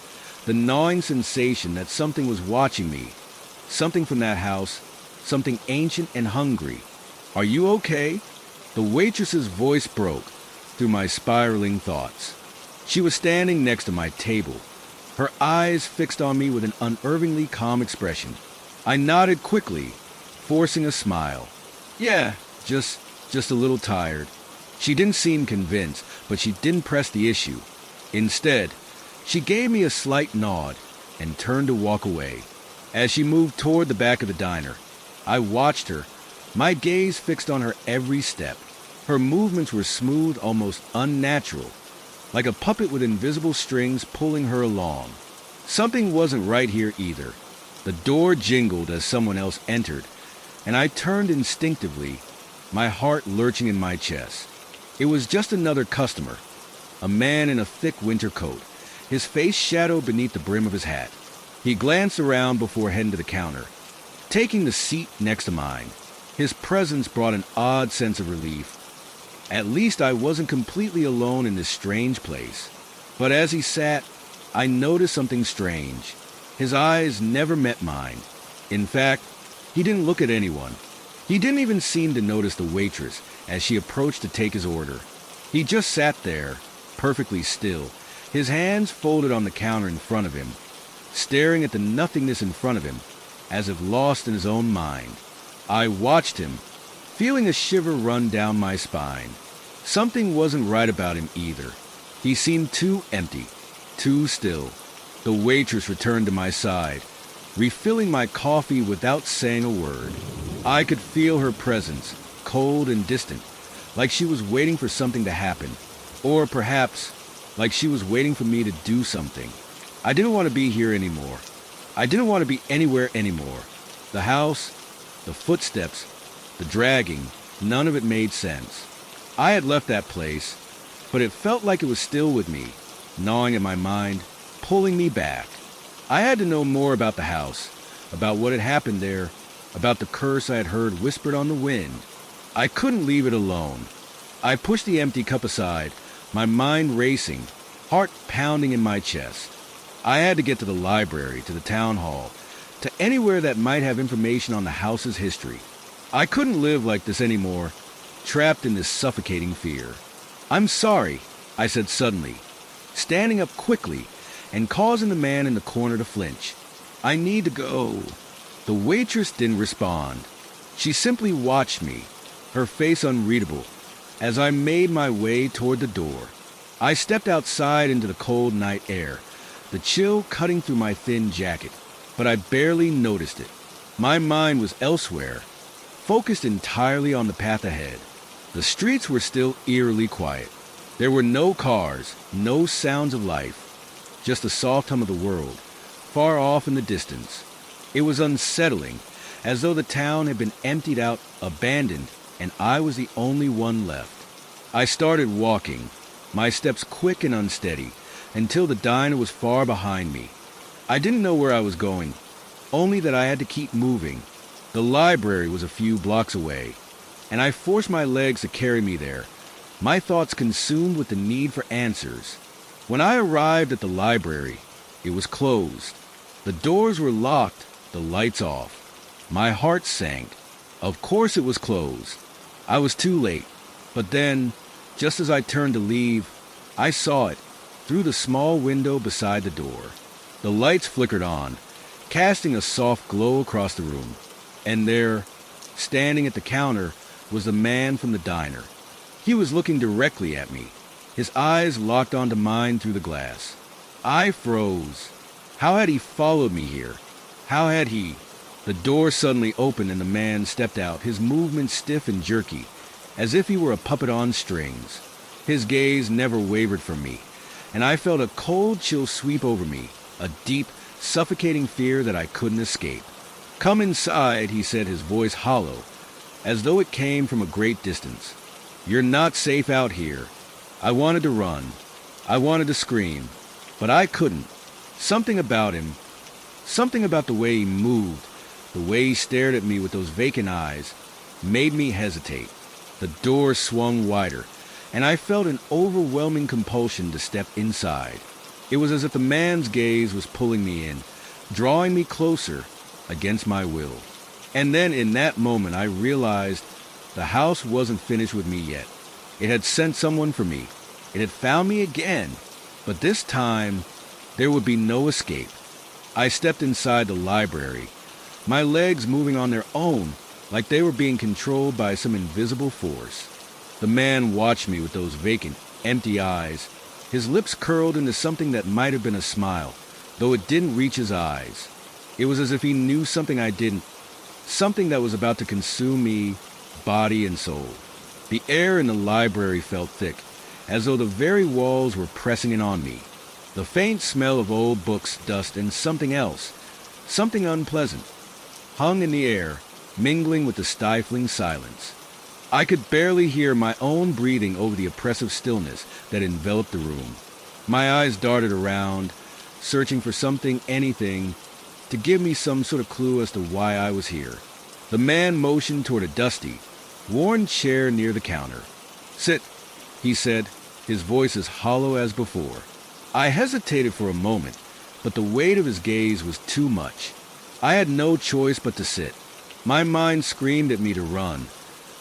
the gnawing sensation that something was watching me, something from that house, something ancient and hungry. "Are you okay?" The waitress's voice broke through my spiraling thoughts. She was standing next to my table, her eyes fixed on me with an unervingly calm expression. I nodded quickly, forcing a smile. "Yeah, just a little tired." She didn't seem convinced, but she didn't press the issue. Instead, she gave me a slight nod and turned to walk away. As she moved toward the back of the diner, I watched her, my gaze fixed on her every step. Her movements were smooth, almost unnatural, like a puppet with invisible strings pulling her along. Something wasn't right here either. The door jingled as someone else entered, and I turned instinctively, my heart lurching in my chest. It was just another customer, a man in a thick winter coat, his face shadowed beneath the brim of his hat. He glanced around before heading to the counter, taking the seat next to mine. His presence brought an odd sense of relief. At least I wasn't completely alone in this strange place. But as he sat, I noticed something strange. His eyes never met mine. In fact, he didn't look at anyone. He didn't even seem to notice the waitress as she approached to take his order. He just sat there, perfectly still, his hands folded on the counter in front of him, staring at the nothingness in front of him, as if lost in his own mind. I watched him, feeling a shiver run down my spine. Something wasn't right about him either. He seemed too empty, too still. The waitress returned to my side, refilling my coffee without saying a word. I could feel her presence, cold and distant, like she was waiting for something to happen, or perhaps like she was waiting for me to do something. I didn't want to be here anymore. I didn't want to be anywhere anymore. The house, the footsteps, the dragging, none of it made sense. I had left that place, but it felt like it was still with me, gnawing at my mind, pulling me back. I had to know more about the house, about what had happened there, about the curse I had heard whispered on the wind. I couldn't leave it alone. I pushed the empty cup aside, my mind racing, heart pounding in my chest. I had to get to the library, to the town hall, to anywhere that might have information on the house's history. I couldn't live like this anymore, trapped in this suffocating fear. "I'm sorry," I said suddenly, standing up quickly and causing the man in the corner to flinch. "I need to go." The waitress didn't respond. She simply watched me, her face unreadable, as I made my way toward the door. I stepped outside into the cold night air, the chill cutting through my thin jacket, but I barely noticed it. My mind was elsewhere, focused entirely on the path ahead. The streets were still eerily quiet. There were no cars, no sounds of life, just the soft hum of the world, far off in the distance. It was unsettling, as though the town had been emptied out, abandoned, and I was the only one left. I started walking, my steps quick and unsteady, until the diner was far behind me. I didn't know where I was going, only that I had to keep moving. The library was a few blocks away, and I forced my legs to carry me there, my thoughts consumed with the need for answers. When I arrived at the library, it was closed. The doors were locked, the lights off. My heart sank. Of course it was closed. I was too late. But then, just as I turned to leave, I saw it through the small window beside the door. The lights flickered on, casting a soft glow across the room. And there, standing at the counter, was the man from the diner. He was looking directly at me, his eyes locked onto mine through the glass. I froze. How had he followed me here? How had he? The door suddenly opened and the man stepped out, his movements stiff and jerky, as if he were a puppet on strings. His gaze never wavered from me, and I felt a cold chill sweep over me, a deep, suffocating fear that I couldn't escape. "Come inside," he said, his voice hollow, as though it came from a great distance. "You're not safe out here." I wanted to run. I wanted to scream, but I couldn't. Something about him, something about the way he moved, the way he stared at me with those vacant eyes, made me hesitate. The door swung wider, and I felt an overwhelming compulsion to step inside. It was as if the man's gaze was pulling me in, drawing me closer against my will. And then in that moment I realized the house wasn't finished with me yet. It had sent someone for me. It had found me again. But this time, there would be no escape. I stepped inside the library, my legs moving on their own, like they were being controlled by some invisible force. The man watched me with those vacant, empty eyes, his lips curled into something that might have been a smile, though it didn't reach his eyes. It was as if he knew something I didn't, something that was about to consume me, body and soul. The air in the library felt thick, as though the very walls were pressing in on me. The faint smell of old books, dust, and something else, something unpleasant, hung in the air, mingling with the stifling silence. I could barely hear my own breathing over the oppressive stillness that enveloped the room. My eyes darted around, searching for something, anything, to give me some sort of clue as to why I was here. The man motioned toward a dusty, worn chair near the counter. "Sit," he said, his voice as hollow as before. I hesitated for a moment, but the weight of his gaze was too much. I had no choice but to sit. My mind screamed at me to run,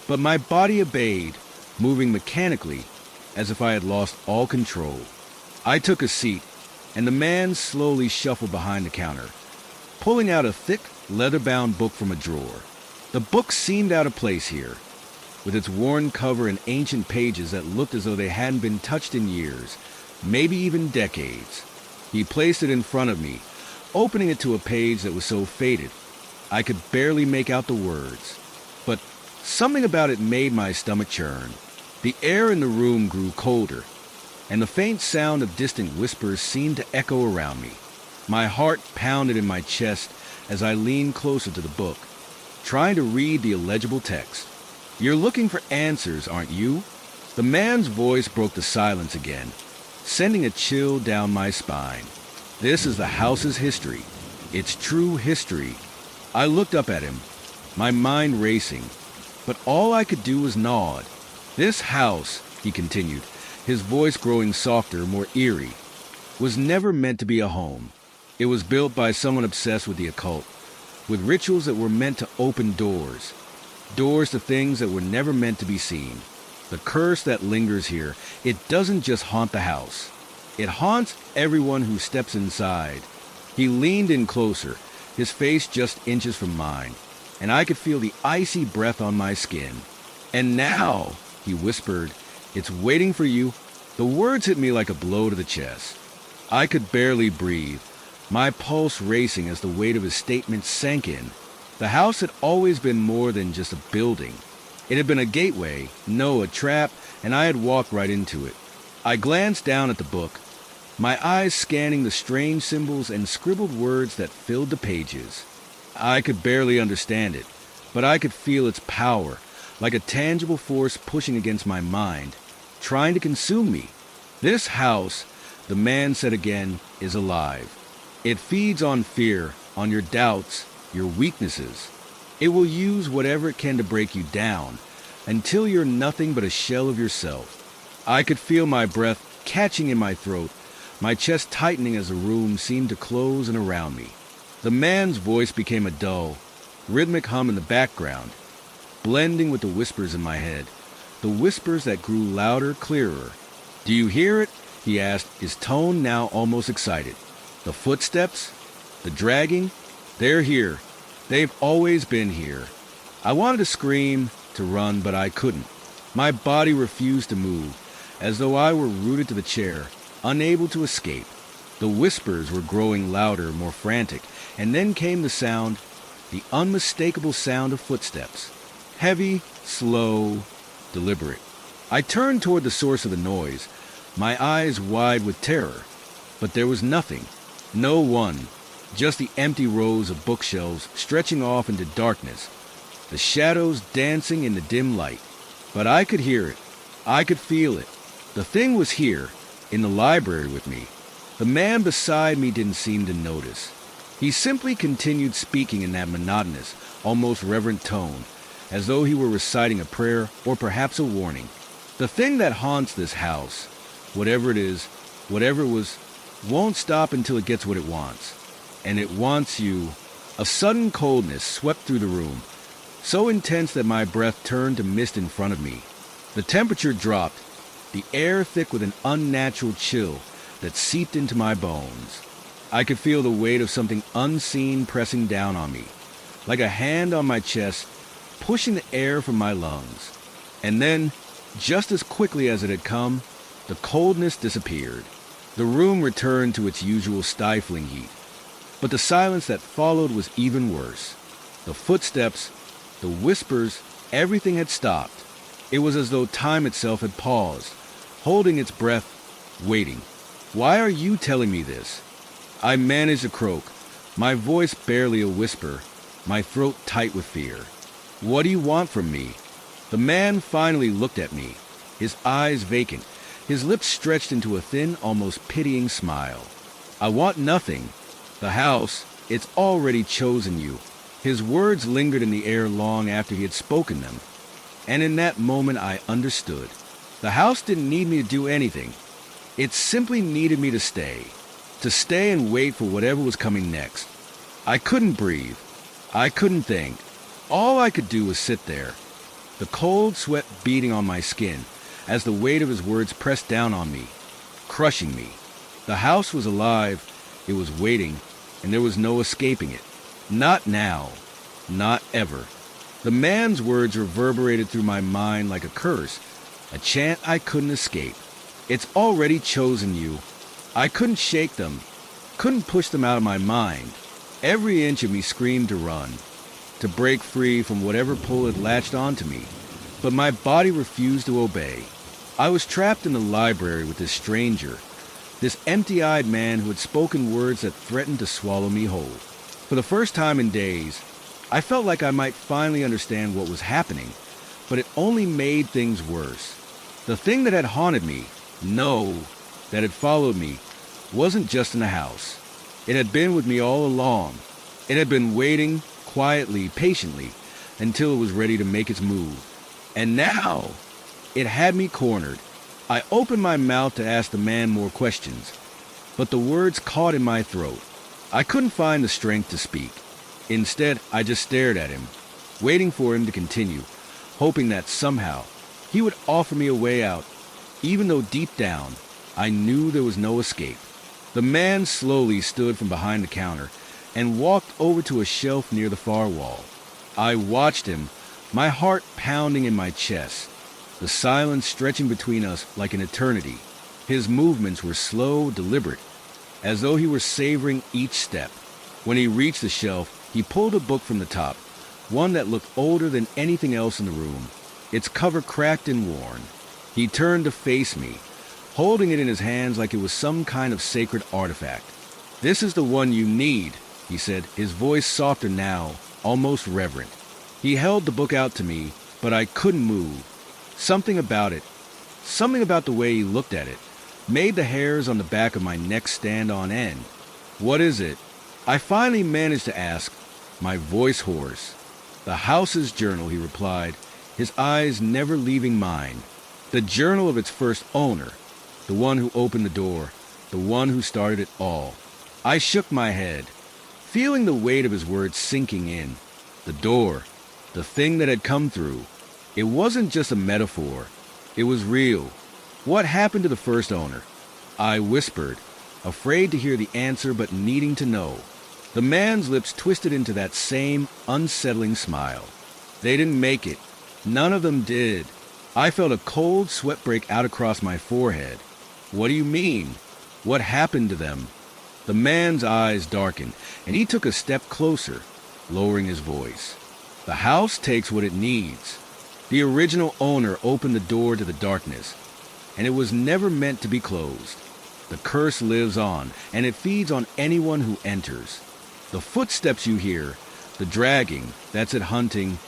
but my body obeyed, moving mechanically, as if I had lost all control. I took a seat, and the man slowly shuffled behind the counter, pulling out a thick, leather-bound book from a drawer. The book seemed out of place here, with its worn cover and ancient pages that looked as though they hadn't been touched in years, maybe even decades. He placed it in front of me, opening it to a page that was so faded I could barely make out the words. But something about it made my stomach churn. The air in the room grew colder, and the faint sound of distant whispers seemed to echo around me. My heart pounded in my chest as I leaned closer to the book, trying to read the illegible text. "You're looking for answers, aren't you?" The man's voice broke the silence again, sending a chill down my spine. This is the house's history. Its true history. I looked up at him, my mind racing, but all I could do was nod. This house, he continued, his voice growing softer, more eerie, was never meant to be a home. It was built by someone obsessed with the occult, with rituals that were meant to open doors to things that were never meant to be seen. The curse that lingers here, it doesn't just haunt the house. It haunts everyone who steps inside. He leaned in closer, his face just inches from mine, and I could feel the icy breath on my skin. "And now," he whispered, "it's waiting for you." The words hit me like a blow to the chest. I could barely breathe, my pulse racing as the weight of his statement sank in. The house had always been more than just a building. It had been a gateway, no, a trap, and I had walked right into it. I glanced down at the book, my eyes scanning the strange symbols and scribbled words that filled the pages. I could barely understand it, but I could feel its power, like a tangible force pushing against my mind, trying to consume me. This house, the man said again, is alive. It feeds on fear, on your doubts, your weaknesses. It will use whatever it can to break you down, until you're nothing but a shell of yourself. I could feel my breath catching in my throat, my chest tightening as the room seemed to close in around me. The man's voice became a dull, rhythmic hum in the background, blending with the whispers in my head, the whispers that grew louder, clearer. "Do you hear it?" he asked, his tone now almost excited. "The footsteps? The dragging? They're here. They've always been here." I wanted to scream, to run, but I couldn't. My body refused to move, as though I were rooted to the chair, unable to escape. The whispers were growing louder, more frantic, and then came the sound, the unmistakable sound of footsteps. Heavy, slow, deliberate. I turned toward the source of the noise, my eyes wide with terror. But there was nothing. No one. Just the empty rows of bookshelves stretching off into darkness, the shadows dancing in the dim light. But I could hear it. I could feel it. The thing was here, in the library with me. The man beside me didn't seem to notice. He simply continued speaking in that monotonous, almost reverent tone, as though he were reciting a prayer or perhaps a warning. The thing that haunts this house, whatever it is, whatever it was, won't stop until it gets what it wants. And it wants you. A sudden coldness swept through the room, so intense that my breath turned to mist in front of me. The temperature dropped, the air thick with an unnatural chill that seeped into my bones. I could feel the weight of something unseen pressing down on me, like a hand on my chest, pushing the air from my lungs. And then, just as quickly as it had come, the coldness disappeared. The room returned to its usual stifling heat. But the silence that followed was even worse. The footsteps, the whispers, everything had stopped. It was as though time itself had paused, holding its breath, waiting. "Why are you telling me this?" I managed to croak, my voice barely a whisper, my throat tight with fear. "What do you want from me?" The man finally looked at me, his eyes vacant, his lips stretched into a thin, almost pitying smile. "I want nothing. The house, it's already chosen you." His words lingered in the air long after he had spoken them. And in that moment I understood. The house didn't need me to do anything. It simply needed me to stay and wait for whatever was coming next. I couldn't breathe. I couldn't think. All I could do was sit there, the cold sweat beating on my skin as the weight of his words pressed down on me, crushing me. The house was alive, it was waiting, and there was no escaping it. Not now. Not ever. The man's words reverberated through my mind like a curse, a chant I couldn't escape. "It's already chosen you." I couldn't shake them, couldn't push them out of my mind. Every inch of me screamed to run, to break free from whatever pull had latched onto me, but my body refused to obey. I was trapped in the library with this stranger, this empty-eyed man who had spoken words that threatened to swallow me whole. For the first time in days, I felt like I might finally understand what was happening, but it only made things worse. The thing that had haunted me, no, that had followed me, wasn't just in the house. It had been with me all along. It had been waiting, quietly, patiently, until it was ready to make its move. And now, it had me cornered. I opened my mouth to ask the man more questions, but the words caught in my throat. I couldn't find the strength to speak. Instead, I just stared at him, waiting for him to continue, hoping that somehow he would offer me a way out, even though deep down, I knew there was no escape. The man slowly stood from behind the counter and walked over to a shelf near the far wall. I watched him, my heart pounding in my chest, the silence stretching between us like an eternity. His movements were slow, deliberate, as though he were savoring each step. When he reached the shelf, he pulled a book from the top, one that looked older than anything else in the room, its cover cracked and worn. He turned to face me, holding it in his hands like it was some kind of sacred artifact. "This is the one you need," he said, his voice softer now, almost reverent. He held the book out to me, but I couldn't move. Something about it, something about the way he looked at it, made the hairs on the back of my neck stand on end. "What is it?" I finally managed to ask, my voice hoarse. "The house's journal," he replied, his eyes never leaving mine. "The journal of its first owner, the one who opened the door, the one who started it all." I shook my head, feeling the weight of his words sinking in. The door, the thing that had come through, it wasn't just a metaphor. It was real. What happened to the first owner? I whispered, afraid to hear the answer but needing to know. The man's lips twisted into that same unsettling smile. They didn't make it. None of them did. I felt a cold sweat break out across my forehead. "What do you mean? What happened to them?" The man's eyes darkened, and he took a step closer, lowering his voice. "The house takes what it needs. The original owner opened the door to the darkness, and it was never meant to be closed. The curse lives on, and it feeds on anyone who enters. The footsteps you hear, the dragging, that's it hunting."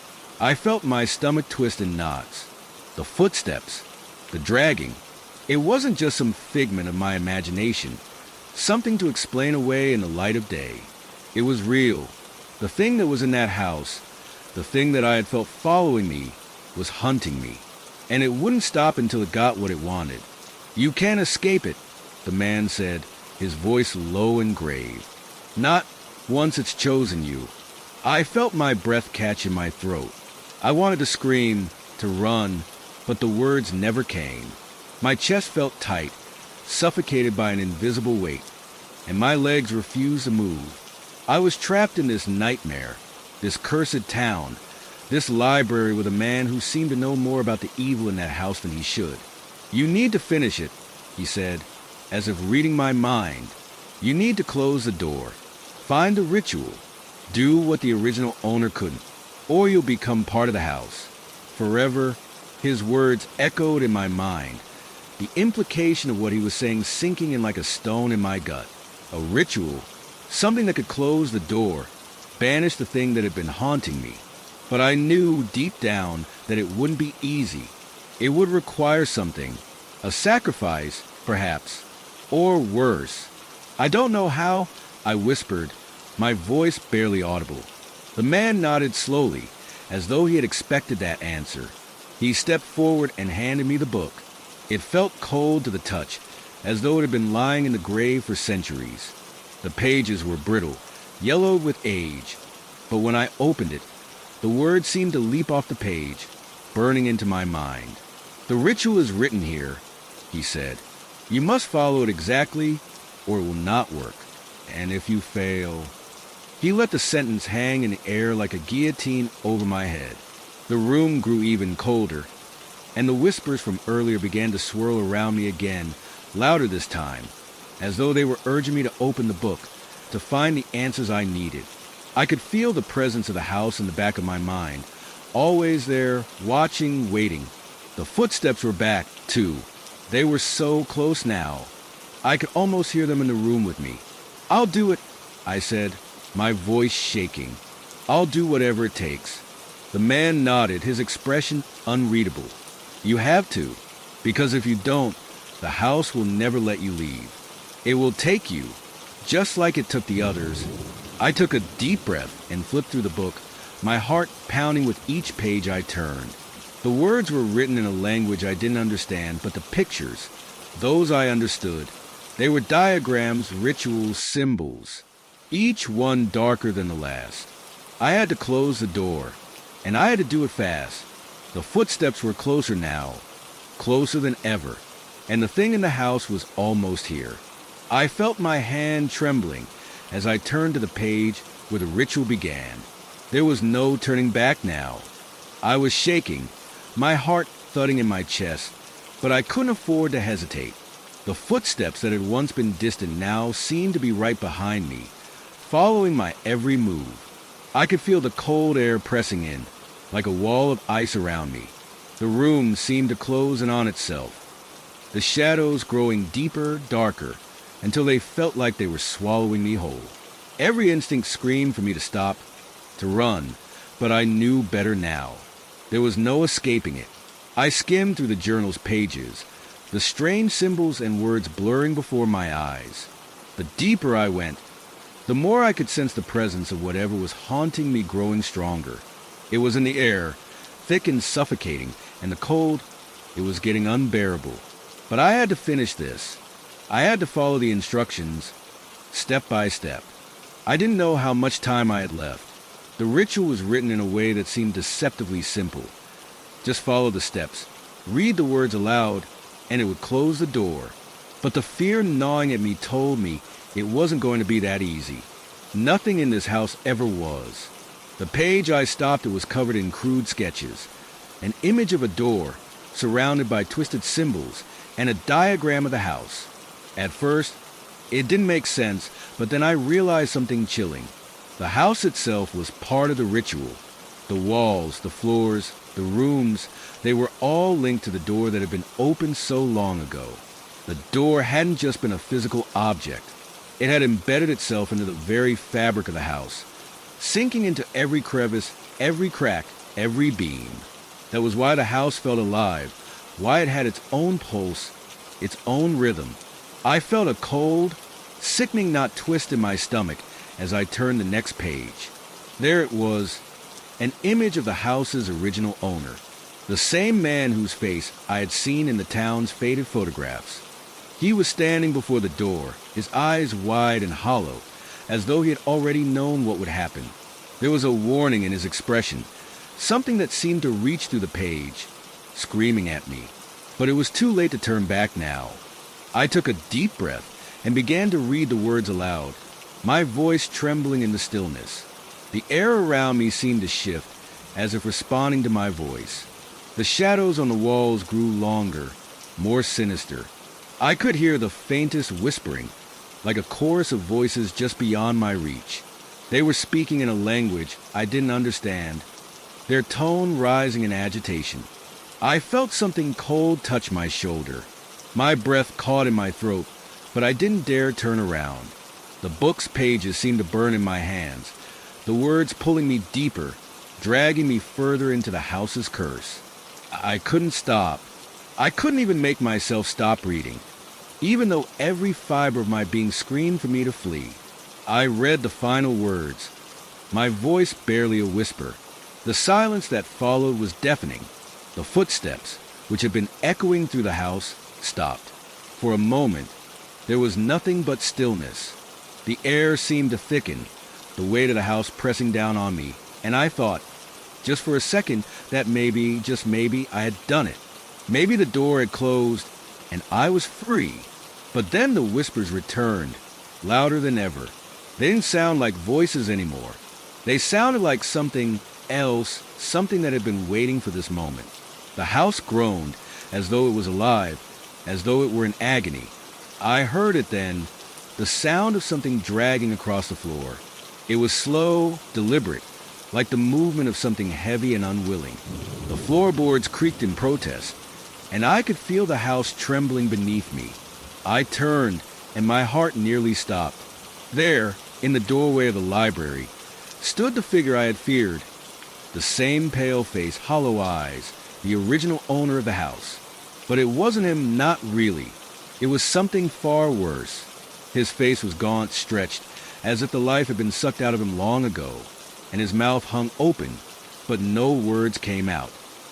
I felt my stomach twist in knots. The footsteps, the dragging. It wasn't just some figment of my imagination, something to explain away in the light of day. It was real. The thing that was in that house, the thing that I had felt following me, was hunting me, and it wouldn't stop until it got what it wanted. "You can't escape it," the man said, his voice low and grave. "Not once it's chosen you." I felt my breath catch in my throat. I wanted to scream, to run, but the words never came. My chest felt tight, suffocated by an invisible weight, and my legs refused to move. I was trapped in this nightmare, this cursed town, this library with a man who seemed to know more about the evil in that house than he should. "You need to finish it," he said, as if reading my mind. "You need to close the door. Find the ritual. Do what the original owner couldn't, or you'll become part of the house. Forever." His words echoed in my mind, the implication of what he was saying sinking in like a stone in my gut. A ritual, something that could close the door, banish the thing that had been haunting me. But I knew deep down that it wouldn't be easy. It would require something, a sacrifice, perhaps, or worse. "I don't know how," I whispered, my voice barely audible. The man nodded slowly, as though he had expected that answer. He stepped forward and handed me the book. It felt cold to the touch, as though it had been lying in the grave for centuries. The pages were brittle, yellowed with age, but when I opened it, the words seemed to leap off the page, burning into my mind. "The ritual is written here," he said. "You must follow it exactly, or it will not work. And if you fail..." He let the sentence hang in the air like a guillotine over my head. The room grew even colder, and the whispers from earlier began to swirl around me again, louder this time, as though they were urging me to open the book, to find the answers I needed. I could feel the presence of the house in the back of my mind, always there, watching, waiting. The footsteps were back, too. They were so close now. I could almost hear them in the room with me. "I'll do it," I said, my voice shaking. "I'll do whatever it takes." The man nodded, his expression unreadable. "You have to. Because if you don't, the house will never let you leave. It will take you, just like it took the others. I took a deep breath and flipped through the book, my heart pounding with each page I turned. The words were written in a language I didn't understand, but the pictures, those I understood. They were diagrams, rituals, symbols, each one darker than the last. I had to close the door, and I had to do it fast. The footsteps were closer now, closer than ever, and the thing in the house was almost here. I felt my hand trembling as I turned to the page where the ritual began. There was no turning back now. I was shaking, my heart thudding in my chest, but I couldn't afford to hesitate. The footsteps that had once been distant now seemed to be right behind me, following my every move. I could feel the cold air pressing in, like a wall of ice around me. The room seemed to close in on itself, the shadows growing deeper, darker, until they felt like they were swallowing me whole. Every instinct screamed for me to stop, to run, but I knew better now. There was no escaping it. I skimmed through the journal's pages, the strange symbols and words blurring before my eyes. The deeper I went, the more I could sense the presence of whatever was haunting me growing stronger. It was in the air, thick and suffocating, and the cold, it was getting unbearable. But I had to finish this. I had to follow the instructions, step by step. I didn't know how much time I had left. The ritual was written in a way that seemed deceptively simple. Just follow the steps, read the words aloud, and it would close the door. But the fear gnawing at me told me it wasn't going to be that easy. Nothing in this house ever was. The page I stopped at was covered in crude sketches, an image of a door surrounded by twisted symbols, and a diagram of the house. At first, it didn't make sense, but then I realized something chilling. The house itself was part of the ritual. The walls, the floors, the rooms, they were all linked to the door that had been opened so long ago. The door hadn't just been a physical object. It had embedded itself into the very fabric of the house, sinking into every crevice, every crack, every beam. That was why the house felt alive, why it had its own pulse, its own rhythm. I felt a cold, sickening knot twist in my stomach as I turned the next page. There it was, an image of the house's original owner, the same man whose face I had seen in the town's faded photographs. He was standing before the door, his eyes wide and hollow, as though he had already known what would happen. There was a warning in his expression, something that seemed to reach through the page, screaming at me. But it was too late to turn back now. I took a deep breath and began to read the words aloud, my voice trembling in the stillness. The air around me seemed to shift, as if responding to my voice. The shadows on the walls grew longer, more sinister. I could hear the faintest whispering, like a chorus of voices just beyond my reach. They were speaking in a language I didn't understand, their tone rising in agitation. I felt something cold touch my shoulder. My breath caught in my throat, but I didn't dare turn around. The book's pages seemed to burn in my hands, the words pulling me deeper, dragging me further into the house's curse. I couldn't stop. I couldn't even make myself stop reading, even though every fiber of my being screamed for me to flee. I read the final words, my voice barely a whisper. The silence that followed was deafening. The footsteps, which had been echoing through the house, stopped. For a moment, there was nothing but stillness. The air seemed to thicken, the weight of the house pressing down on me, and I thought, just for a second, that maybe, just maybe, I had done it. Maybe the door had closed, and I was free. But then the whispers returned, louder than ever. They didn't sound like voices anymore. They sounded like something else, something that had been waiting for this moment. The house groaned, as though it was alive, as though it were in agony. I heard it then, the sound of something dragging across the floor. It was slow, deliberate, like the movement of something heavy and unwilling. The floorboards creaked in protest, and I could feel the house trembling beneath me. I turned, and my heart nearly stopped. There, in the doorway of the library, stood the figure I had feared. The same pale face, hollow eyes, the original owner of the house. But it wasn't him, not really. It was something far worse. His face was gaunt, stretched, as if the life had been sucked out of him long ago, and his mouth hung open, but no words came out.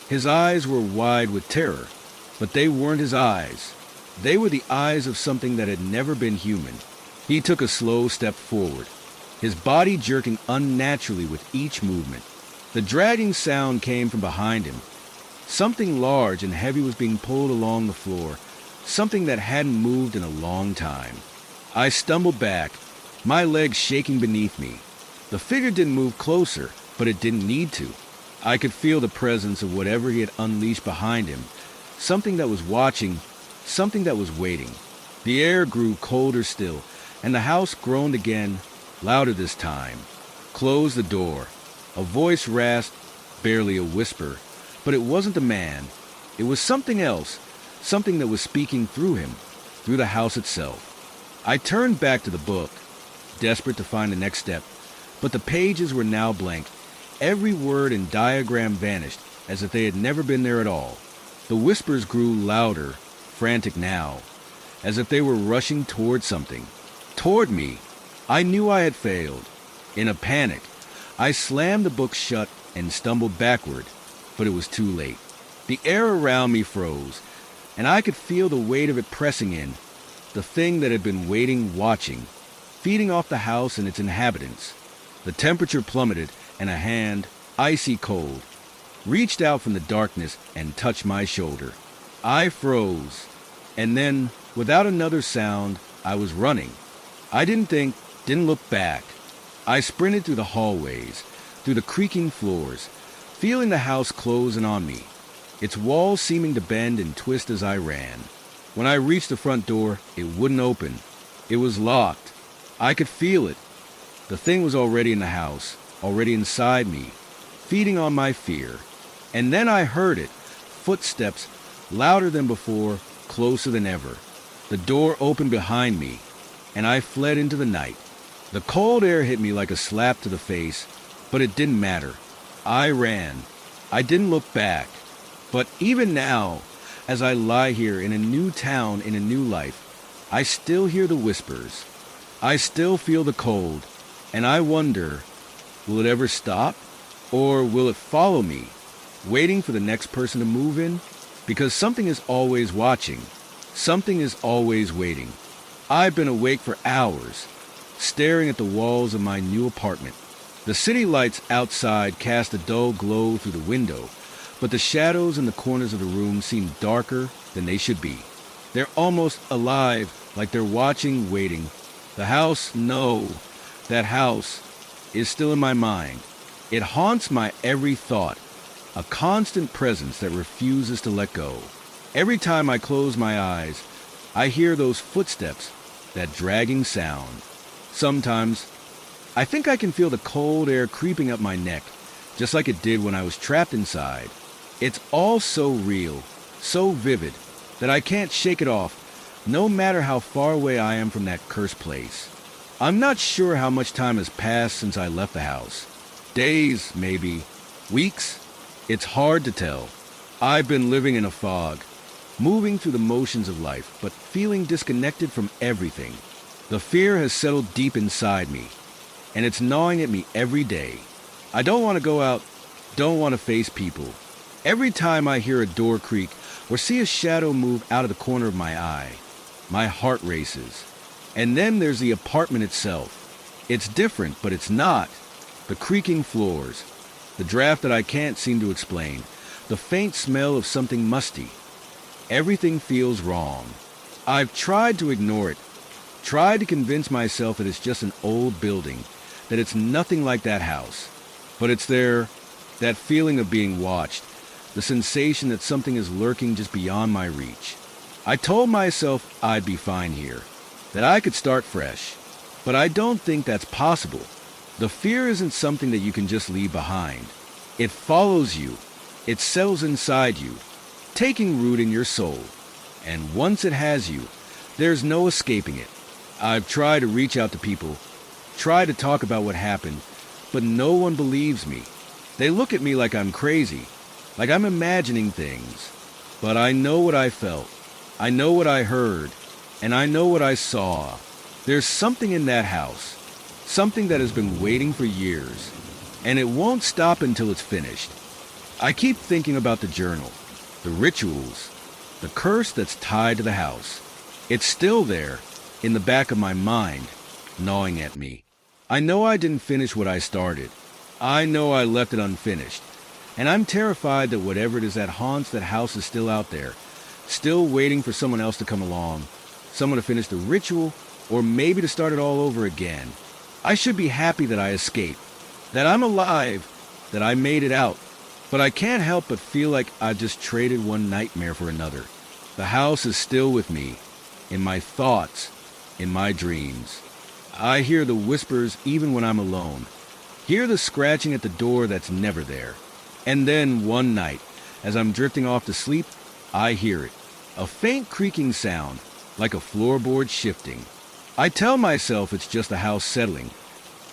His eyes were wide with terror, but they weren't his eyes. They were the eyes of something that had never been human. He took a slow step forward, his body jerking unnaturally with each movement. The dragging sound came from behind him. Something large and heavy was being pulled along the floor, something that hadn't moved in a long time. I stumbled back, my legs shaking beneath me. The figure didn't move closer, but it didn't need to. I could feel the presence of whatever he had unleashed behind him, something that was watching, something that was waiting. The air grew colder still, and the house groaned again, louder this time. Close the door. A voice rasped, barely a whisper, but it wasn't a man. It was something else, something that was speaking through him, through the house itself. I turned back to the book, desperate to find the next step, but the pages were now blank. Every word and diagram vanished, as if they had never been there at all. The whispers grew louder, frantic now, as if they were rushing toward something. Toward me. I knew I had failed. In a panic, I slammed the book shut and stumbled backward, but it was too late. The air around me froze, and I could feel the weight of it pressing in, the thing that had been waiting, watching, feeding off the house and its inhabitants. The temperature plummeted, and a hand, icy cold, reached out from the darkness and touched my shoulder. I froze, and then, without another sound, I was running. I didn't think, didn't look back. I sprinted through the hallways, through the creaking floors, feeling the house close in on me, its walls seeming to bend and twist as I ran. When I reached the front door, it wouldn't open. It was locked. I could feel it. The thing was already in the house, already inside me, feeding on my fear. And then I heard it, footsteps, louder than before, closer than ever. The door opened behind me, and I fled into the night. The cold air hit me like a slap to the face, but it didn't matter. I ran. I didn't look back. But even now, as I lie here in a new town, in a new life, I still hear the whispers. I still feel the cold, and I wonder, will it ever stop? Or will it follow me, waiting for the next person to move in? Because something is always watching. Something is always waiting. I've been awake for hours, staring at the walls of my new apartment. The city lights outside cast a dull glow through the window, but the shadows in the corners of the room seem darker than they should be. They're almost alive, like they're watching, waiting. The house, no, that house is still in my mind. It haunts my every thought, a constant presence that refuses to let go. Every time I close my eyes, I hear those footsteps, that dragging sound. Sometimes, I think I can feel the cold air creeping up my neck, just like it did when I was trapped inside. It's all so real, so vivid, that I can't shake it off, no matter how far away I am from that cursed place. I'm not sure how much time has passed since I left the house. Days, maybe. Weeks? It's hard to tell. I've been living in a fog, moving through the motions of life, but feeling disconnected from everything. The fear has settled deep inside me, and it's gnawing at me every day. I don't want to go out, don't want to face people. Every time I hear a door creak or see a shadow move out of the corner of my eye, my heart races. And then there's the apartment itself. It's different, but it's not. The creaking floors, the draft that I can't seem to explain, the faint smell of something musty. Everything feels wrong. I've tried to ignore it, tried to convince myself that it's just an old building, that it's nothing like that house. But it's there, that feeling of being watched, the sensation that something is lurking just beyond my reach. I told myself I'd be fine here, that I could start fresh, but I don't think that's possible. The fear isn't something that you can just leave behind. It follows you. It settles inside you, taking root in your soul. And once it has you, there's no escaping it. I've tried to reach out to people, tried to talk about what happened, but no one believes me. They look at me like I'm crazy, like I'm imagining things. But I know what I felt. I know what I heard. And I know what I saw. There's something in that house. Something that has been waiting for years. And it won't stop until it's finished. I keep thinking about the journal, the rituals, the curse that's tied to the house. It's still there, in the back of my mind, gnawing at me. I know I didn't finish what I started. I know I left it unfinished. And I'm terrified that whatever it is that haunts that house is still out there, still waiting for someone else to come along, someone to finish the ritual, or maybe to start it all over again. I should be happy that I escaped, that I'm alive, that I made it out. But I can't help but feel like I just traded one nightmare for another. The house is still with me, in my thoughts, in my dreams. I hear the whispers even when I'm alone. Hear the scratching at the door that's never there. And then one night, as I'm drifting off to sleep, I hear it. A faint creaking sound, like a floorboard shifting. I tell myself it's just the house settling,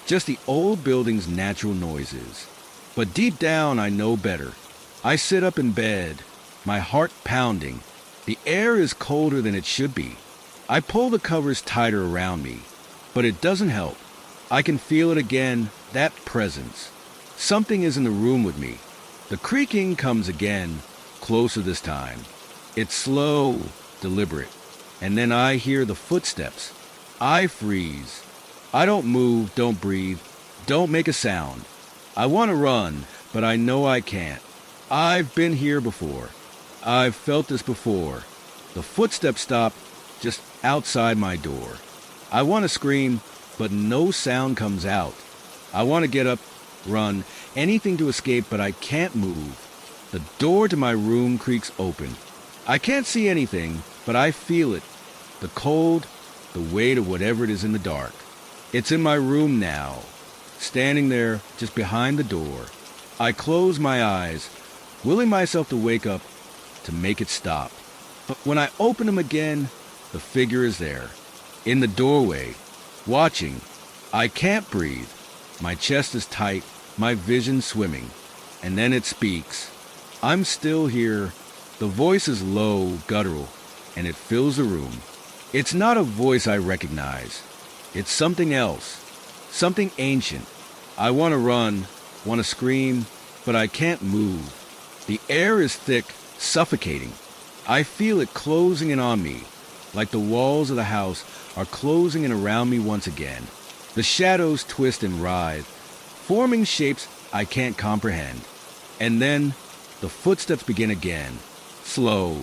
just the old building's natural noises. But deep down, I know better. I sit up in bed, my heart pounding. The air is colder than it should be. I pull the covers tighter around me, but it doesn't help. I can feel it again, that presence. Something is in the room with me. The creaking comes again, closer this time. It's slow, deliberate. And then I hear the footsteps. I freeze. I don't move, don't breathe, don't make a sound. I want to run, but I know I can't. I've been here before. I've felt this before. The footsteps stop just outside my door. I want to scream, but no sound comes out. I want to get up, run, anything to escape, but I can't move. The door to my room creaks open. I can't see anything, but I feel it. The cold, the weight of whatever it is in the dark. It's in my room now. Standing there, just behind the door, I close my eyes, willing myself to wake up, to make it stop. But when I open them again, the figure is there, in the doorway, watching. I can't breathe. My chest is tight, my vision swimming. And then it speaks. I'm still here. The voice is low, guttural, and it fills the room. It's not a voice I recognize. It's something else. Something ancient. I want to run, want to scream, but I can't move. The air is thick, suffocating. I feel it closing in on me, like the walls of the house are closing in around me once again. The shadows twist and writhe, forming shapes I can't comprehend. And then the footsteps begin again, slow,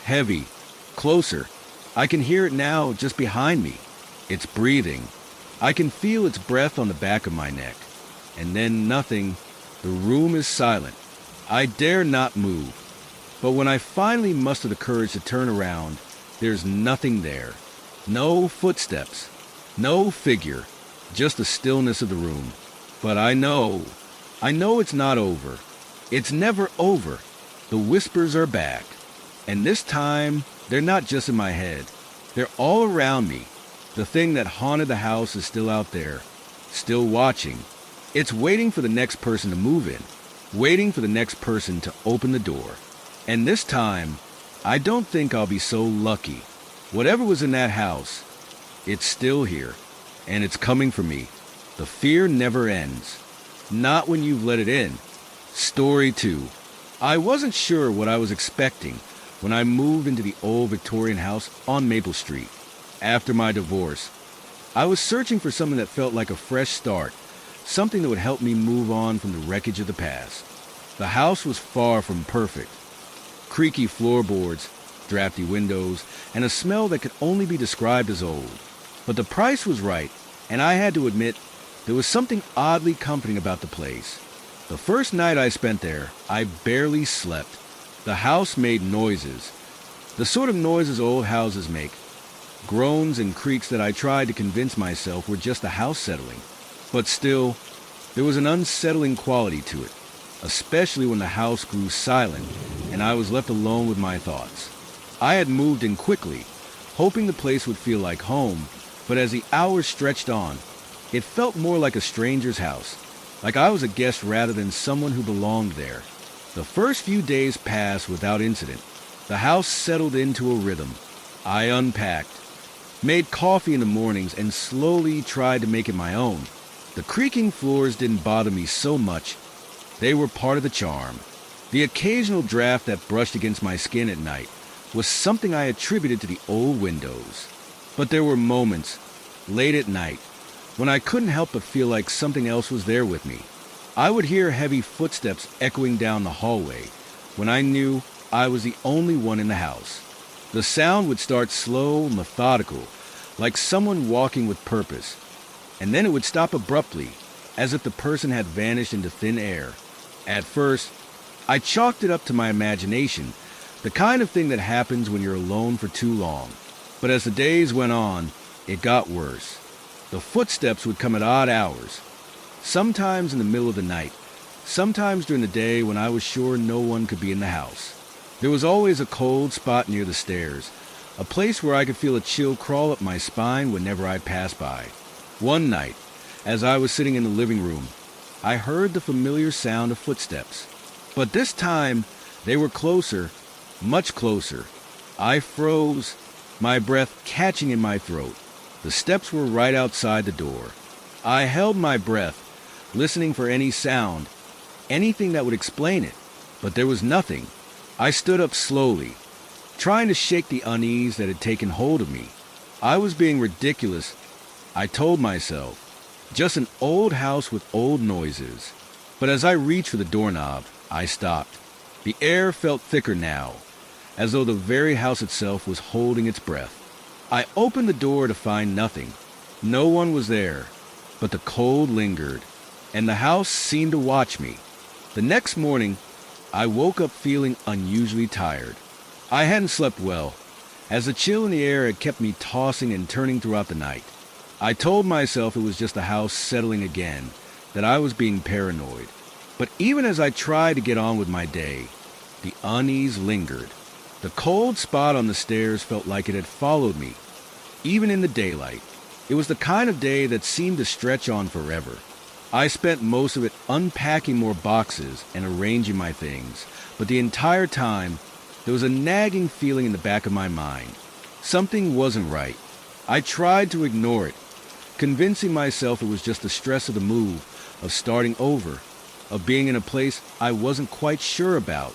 heavy, closer. I can hear it now just behind me. It's breathing. I can feel its breath on the back of my neck. And then nothing. The room is silent. I dare not move. But when I finally muster the courage to turn around, there's nothing there. No footsteps. No figure. Just the stillness of the room. But I know it's not over. It's never over. The whispers are back. And this time, they're not just in my head. They're all around me. The thing that haunted the house is still out there, still watching. It's waiting for the next person to move in, waiting for the next person to open the door. And this time, I don't think I'll be so lucky. Whatever was in that house, it's still here, and it's coming for me. The fear never ends. Not when you've let it in. Story 2. I wasn't sure what I was expecting when I moved into the old Victorian house on Maple Street. After my divorce, I was searching for something that felt like a fresh start, something that would help me move on from the wreckage of the past. The house was far from perfect. Creaky floorboards, drafty windows, and a smell that could only be described as old. But the price was right, and I had to admit there was something oddly comforting about the place. The first night I spent there, I barely slept. The house made noises, the sort of noises old houses make. Groans and creaks that I tried to convince myself were just the house settling. But still, there was an unsettling quality to it, especially when the house grew silent and I was left alone with my thoughts. I had moved in quickly, hoping the place would feel like home, but as the hours stretched on, it felt more like a stranger's house, like I was a guest rather than someone who belonged there. The first few days passed without incident. The house settled into a rhythm. I unpacked, made coffee in the mornings, and slowly tried to make it my own. The creaking floors didn't bother me so much. They were part of the charm. The occasional draft that brushed against my skin at night was something I attributed to the old windows. But there were moments, late at night, when I couldn't help but feel like something else was there with me. I would hear heavy footsteps echoing down the hallway when I knew I was the only one in the house. The sound would start slow, methodical, like someone walking with purpose, and then it would stop abruptly, as if the person had vanished into thin air. At first, I chalked it up to my imagination, the kind of thing that happens when you're alone for too long. But as the days went on, it got worse. The footsteps would come at odd hours, sometimes in the middle of the night, sometimes during the day when I was sure no one could be in the house. There was always a cold spot near the stairs, a place where I could feel a chill crawl up my spine whenever I passed by. One night, as I was sitting in the living room, I heard the familiar sound of footsteps. But this time, they were closer, much closer. I froze, my breath catching in my throat. The steps were right outside the door. I held my breath, listening for any sound, anything that would explain it. But there was nothing. I stood up slowly, trying to shake the unease that had taken hold of me. I was being ridiculous, I told myself. Just an old house with old noises. But as I reached for the doorknob, I stopped. The air felt thicker now, as though the very house itself was holding its breath. I opened the door to find nothing. No one was there, but the cold lingered, and the house seemed to watch me. The next morning, I woke up feeling unusually tired. I hadn't slept well, as the chill in the air had kept me tossing and turning throughout the night. I told myself it was just the house settling again, that I was being paranoid. But even as I tried to get on with my day, the unease lingered. The cold spot on the stairs felt like it had followed me, even in the daylight. It was the kind of day that seemed to stretch on forever. I spent most of it unpacking more boxes and arranging my things, but the entire time, there was a nagging feeling in the back of my mind. Something wasn't right. I tried to ignore it, convincing myself it was just the stress of the move, of starting over, of being in a place I wasn't quite sure about.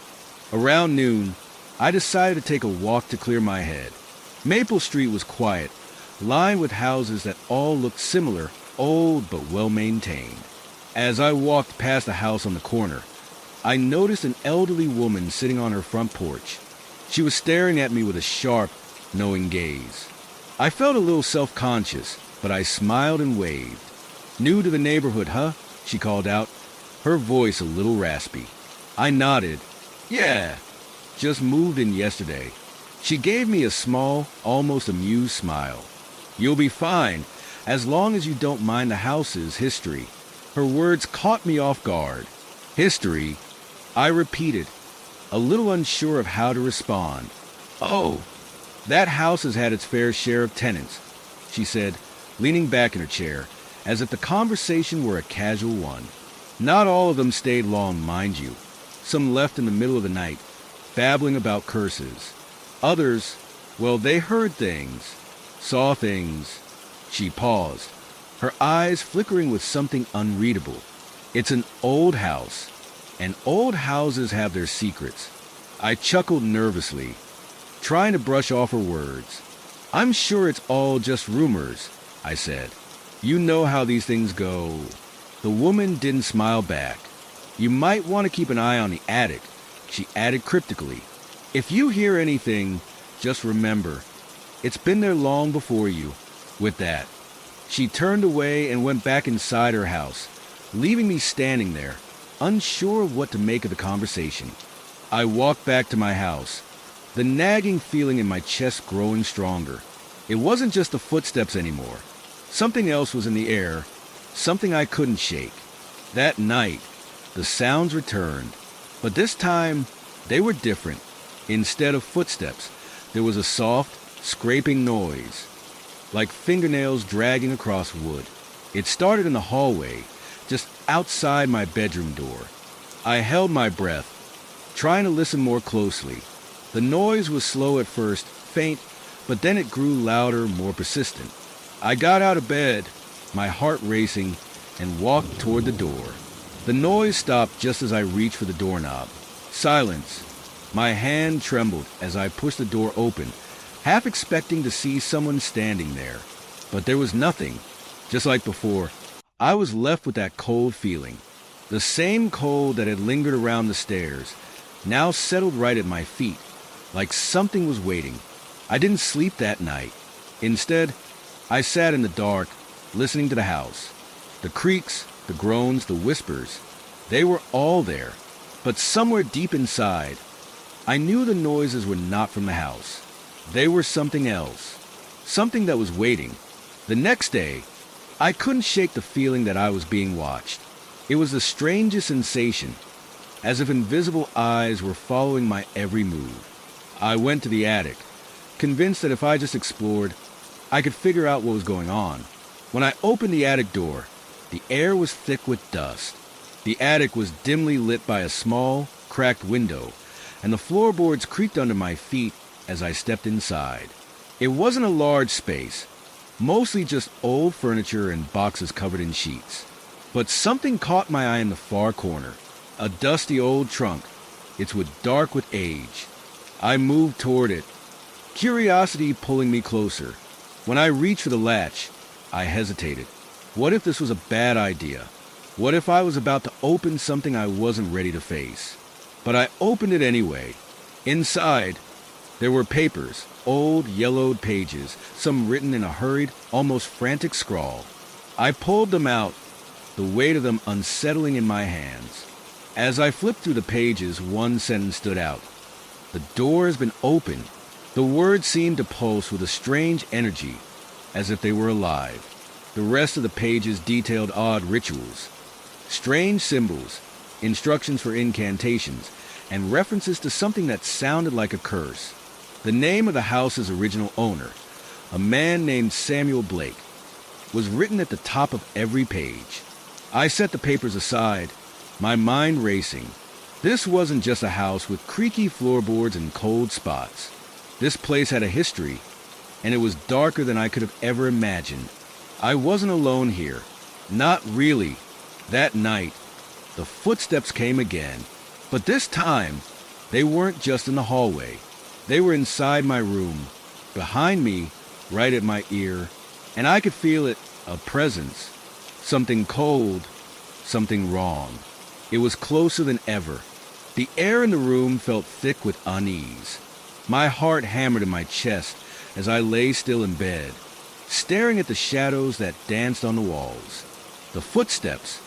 Around noon, I decided to take a walk to clear my head. Maple Street was quiet, lined with houses that all looked similar, old but well-maintained. As I walked past the house on the corner, I noticed an elderly woman sitting on her front porch. She was staring at me with a sharp, knowing gaze. I felt a little self-conscious, but I smiled and waved. "New to the neighborhood, huh?" she called out, her voice a little raspy. I nodded. "Yeah, just moved in yesterday." She gave me a small, almost amused smile. "You'll be fine, as long as you don't mind the house's history." Her words caught me off guard. "History?" I repeated, a little unsure of how to respond. "Oh, that house has had its fair share of tenants," she said, leaning back in her chair, as if the conversation were a casual one. "Not all of them stayed long, mind you. Some left in the middle of the night, babbling about curses. Others, well, they heard things, saw things." She paused, her eyes flickering with something unreadable. "It's an old house, and old houses have their secrets." I chuckled nervously, trying to brush off her words. "I'm sure it's all just rumors," I said. "You know how these things go." The woman didn't smile back. "You might want to keep an eye on the attic," she added cryptically. "If you hear anything, just remember, it's been there long before you." With that, she turned away and went back inside her house, leaving me standing there, unsure of what to make of the conversation. I walked back to my house, the nagging feeling in my chest growing stronger. It wasn't just the footsteps anymore. Something else was in the air, something I couldn't shake. That night, the sounds returned, but this time, they were different. Instead of footsteps, there was a soft, scraping noise, like fingernails dragging across wood. It started in the hallway, just outside my bedroom door. I held my breath, trying to listen more closely. The noise was slow at first, faint, but then it grew louder, more persistent. I got out of bed, my heart racing, and walked toward the door. The noise stopped just as I reached for the doorknob. Silence. My hand trembled as I pushed the door open, half expecting to see someone standing there. But there was nothing. Just like before, I was left with that cold feeling. The same cold that had lingered around the stairs, now settled right at my feet, like something was waiting. I didn't sleep that night. Instead, I sat in the dark, listening to the house. The creaks, the groans, the whispers, they were all there. But somewhere deep inside, I knew the noises were not from the house. They were something else, something that was waiting. The next day, I couldn't shake the feeling that I was being watched. It was the strangest sensation, as if invisible eyes were following my every move. I went to the attic, convinced that if I just explored, I could figure out what was going on. When I opened the attic door, the air was thick with dust. The attic was dimly lit by a small, cracked window, and the floorboards creaked under my feet as I stepped inside. It wasn't a large space, mostly just old furniture and boxes covered in sheets. But something caught my eye in the far corner, a dusty old trunk. It was dark with age. I moved toward it, curiosity pulling me closer. When I reached for the latch, I hesitated. What if this was a bad idea? What if I was about to open something I wasn't ready to face? But I opened it anyway. Inside, there were papers, old yellowed pages, some written in a hurried, almost frantic scrawl. I pulled them out, the weight of them unsettling in my hands. As I flipped through the pages, one sentence stood out. The door has been opened. The words seemed to pulse with a strange energy, as if they were alive. The rest of the pages detailed odd rituals, strange symbols, instructions for incantations, and references to something that sounded like a curse. The name of the house's original owner, a man named Samuel Blake, was written at the top of every page. I set the papers aside, my mind racing. This wasn't just a house with creaky floorboards and cold spots. This place had a history, and it was darker than I could have ever imagined. I wasn't alone here. Not really. That night, the footsteps came again. But this time, they weren't just in the hallway. They were inside my room, behind me, right at my ear, and I could feel it, a presence. Something cold, something wrong. It was closer than ever. The air in the room felt thick with unease. My heart hammered in my chest as I lay still in bed, staring at the shadows that danced on the walls. The footsteps,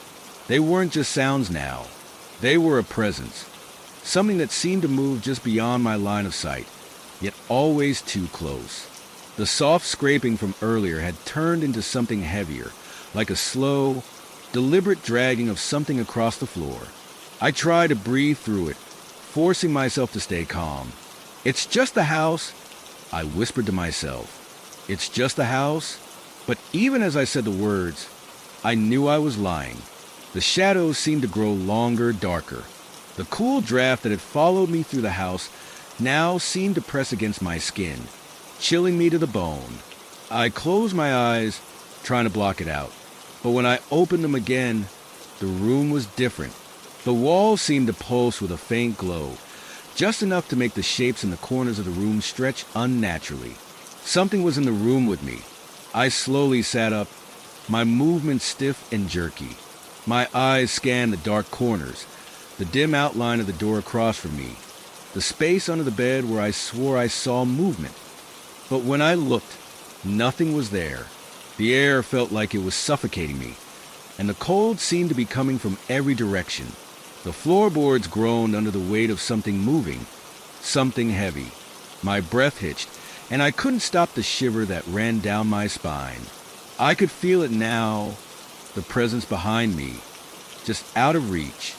they weren't just sounds now. They were a presence, something that seemed to move just beyond my line of sight, yet always too close. The soft scraping from earlier had turned into something heavier, like a slow, deliberate dragging of something across the floor. I tried to breathe through it, forcing myself to stay calm. "It's just the house," I whispered to myself. "It's just the house." But even as I said the words, I knew I was lying. The shadows seemed to grow longer, darker. The cool draft that had followed me through the house now seemed to press against my skin, chilling me to the bone. I closed my eyes, trying to block it out. But when I opened them again, the room was different. The walls seemed to pulse with a faint glow, just enough to make the shapes in the corners of the room stretch unnaturally. Something was in the room with me. I slowly sat up, my movements stiff and jerky. My eyes scanned the dark corners, the dim outline of the door across from me, the space under the bed where I swore I saw movement. But when I looked, nothing was there. The air felt like it was suffocating me, and the cold seemed to be coming from every direction. The floorboards groaned under the weight of something moving, something heavy. My breath hitched, and I couldn't stop the shiver that ran down my spine. I could feel it now, the presence behind me, just out of reach.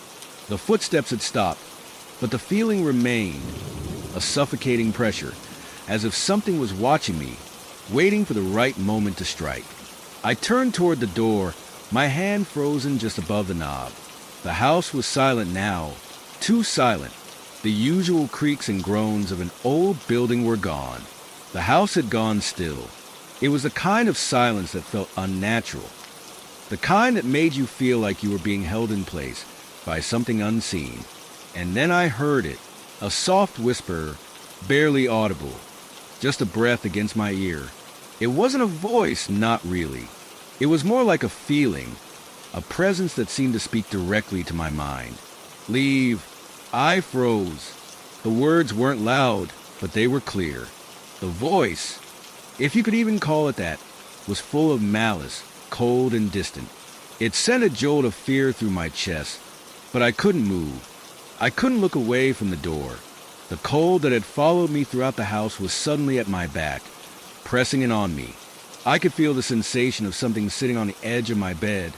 The footsteps had stopped, but the feeling remained, a suffocating pressure, as if something was watching me, waiting for the right moment to strike. I turned toward the door, my hand frozen just above the knob. The house was silent now, too silent. The usual creaks and groans of an old building were gone. The house had gone still. It was the kind of silence that felt unnatural, the kind that made you feel like you were being held in place by something unseen. And then I heard it, a soft whisper, barely audible, just a breath against my ear. It wasn't a voice, not really. It was more like a feeling, a presence that seemed to speak directly to my mind. Leave. I froze. The words weren't loud, but they were clear. The voice, if you could even call it that, was full of malice, cold and distant. It sent a jolt of fear through my chest, but I couldn't move. I couldn't look away from the door. The cold that had followed me throughout the house was suddenly at my back, pressing in on me. I could feel the sensation of something sitting on the edge of my bed,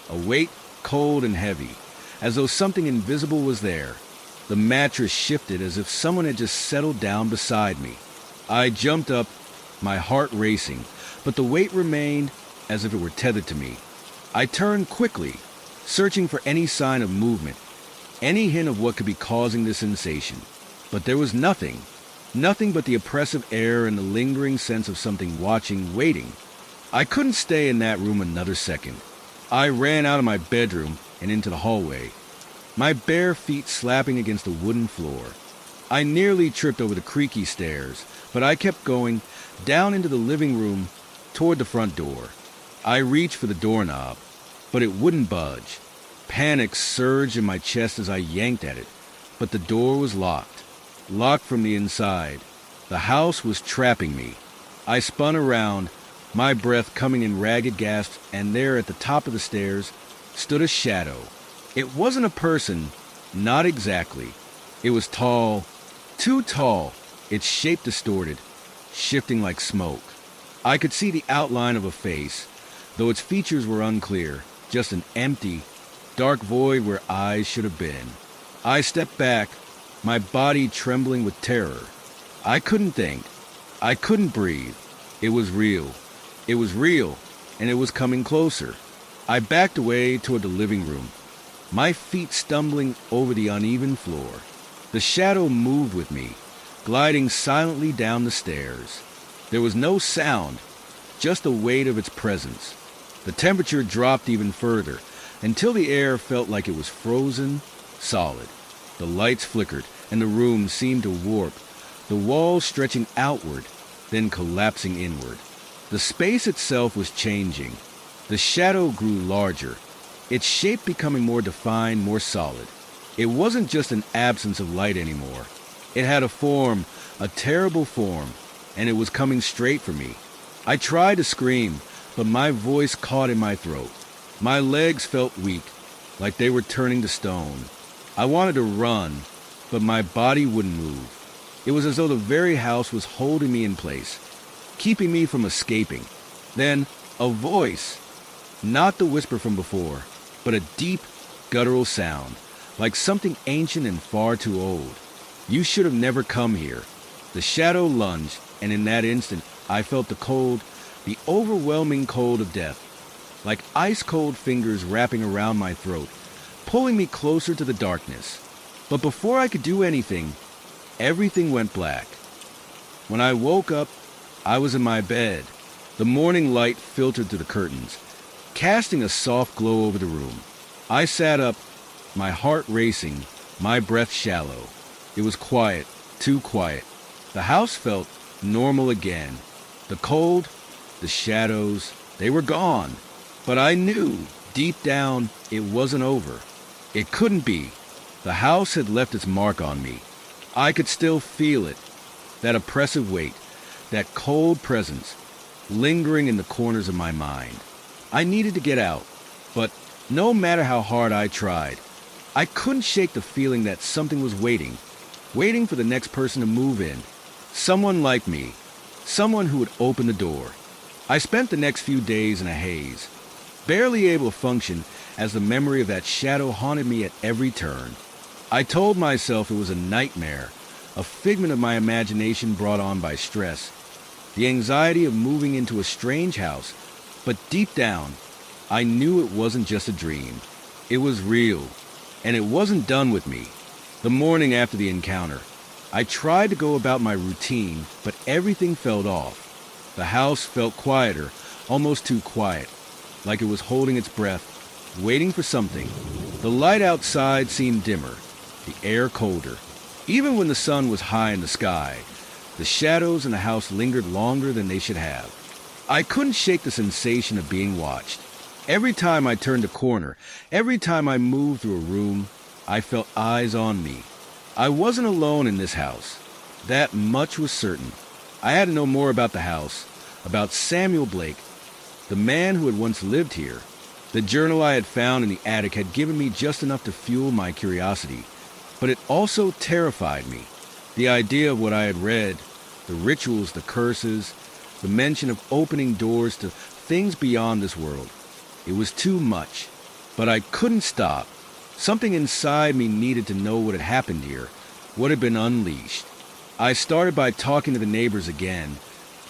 a weight cold and heavy, as though something invisible was there. The mattress shifted as if someone had just settled down beside me. I jumped up, my heart racing, but the weight remained as if it were tethered to me. I turned quickly, searching for any sign of movement, any hint of what could be causing the sensation. But there was nothing but the oppressive air and the lingering sense of something watching, waiting. I couldn't stay in that room another second. I ran out of my bedroom and into the hallway, my bare feet slapping against the wooden floor. I nearly tripped over the creaky stairs, but I kept going, down into the living room, toward the front door. I reached for the doorknob, but it wouldn't budge. Panic surged in my chest as I yanked at it, but the door was locked from the inside. The house was trapping me. I spun around, my breath coming in ragged gasps, and there at the top of the stairs stood a shadow. It wasn't a person, not exactly. It was tall, too tall, its shape distorted, shifting like smoke. I could see the outline of a face, though its features were unclear, just an empty, dark void where eyes should have been. I stepped back, my body trembling with terror. I couldn't think. I couldn't breathe. It was real. It was real, and it was coming closer. I backed away toward the living room, my feet stumbling over the uneven floor. The shadow moved with me, gliding silently down the stairs. There was no sound, just the weight of its presence. The temperature dropped even further, until the air felt like it was frozen, solid. The lights flickered, and the room seemed to warp, the walls stretching outward, then collapsing inward. The space itself was changing. The shadow grew larger, its shape becoming more defined, more solid. It wasn't just an absence of light anymore. It had a form, a terrible form, and it was coming straight for me. I tried to scream, but my voice caught in my throat. My legs felt weak, like they were turning to stone. I wanted to run, but my body wouldn't move. It was as though the very house was holding me in place, keeping me from escaping. Then, a voice, not the whisper from before, but a deep, guttural sound, like something ancient and far too old. You should have never come here. The shadow lunged, and in that instant, I felt the cold, the overwhelming cold of death, like ice-cold fingers wrapping around my throat, pulling me closer to the darkness. But before I could do anything, everything went black. When I woke up, I was in my bed. The morning light filtered through the curtains, casting a soft glow over the room. I sat up, my heart racing, my breath shallow. It was quiet, too quiet. The house felt normal again. The cold, the shadows, they were gone. But I knew, deep down, it wasn't over. It couldn't be. The house had left its mark on me. I could still feel it, that oppressive weight, that cold presence, lingering in the corners of my mind. I needed to get out, but no matter how hard I tried, I couldn't shake the feeling that something was waiting for the next person to move in. Someone like me, someone who would open the door. I spent the next few days in a haze, barely able to function as the memory of that shadow haunted me at every turn. I told myself it was a nightmare, a figment of my imagination brought on by stress, the anxiety of moving into a strange house. But deep down, I knew it wasn't just a dream. It was real, and it wasn't done with me. The morning after the encounter, I tried to go about my routine, but everything felt off. The house felt quieter, almost too quiet, like it was holding its breath, waiting for something. The light outside seemed dimmer, the air colder. Even when the sun was high in the sky, the shadows in the house lingered longer than they should have. I couldn't shake the sensation of being watched. Every time I turned a corner, every time I moved through a room, I felt eyes on me. I wasn't alone in this house. That much was certain. I had to know more about the house, about Samuel Blake, the man who had once lived here. The journal I had found in the attic had given me just enough to fuel my curiosity, but it also terrified me. The idea of what I had read, the rituals, the curses, the mention of opening doors to things beyond this world. It was too much, but I couldn't stop. Something inside me needed to know what had happened here, what had been unleashed. I started by talking to the neighbors again,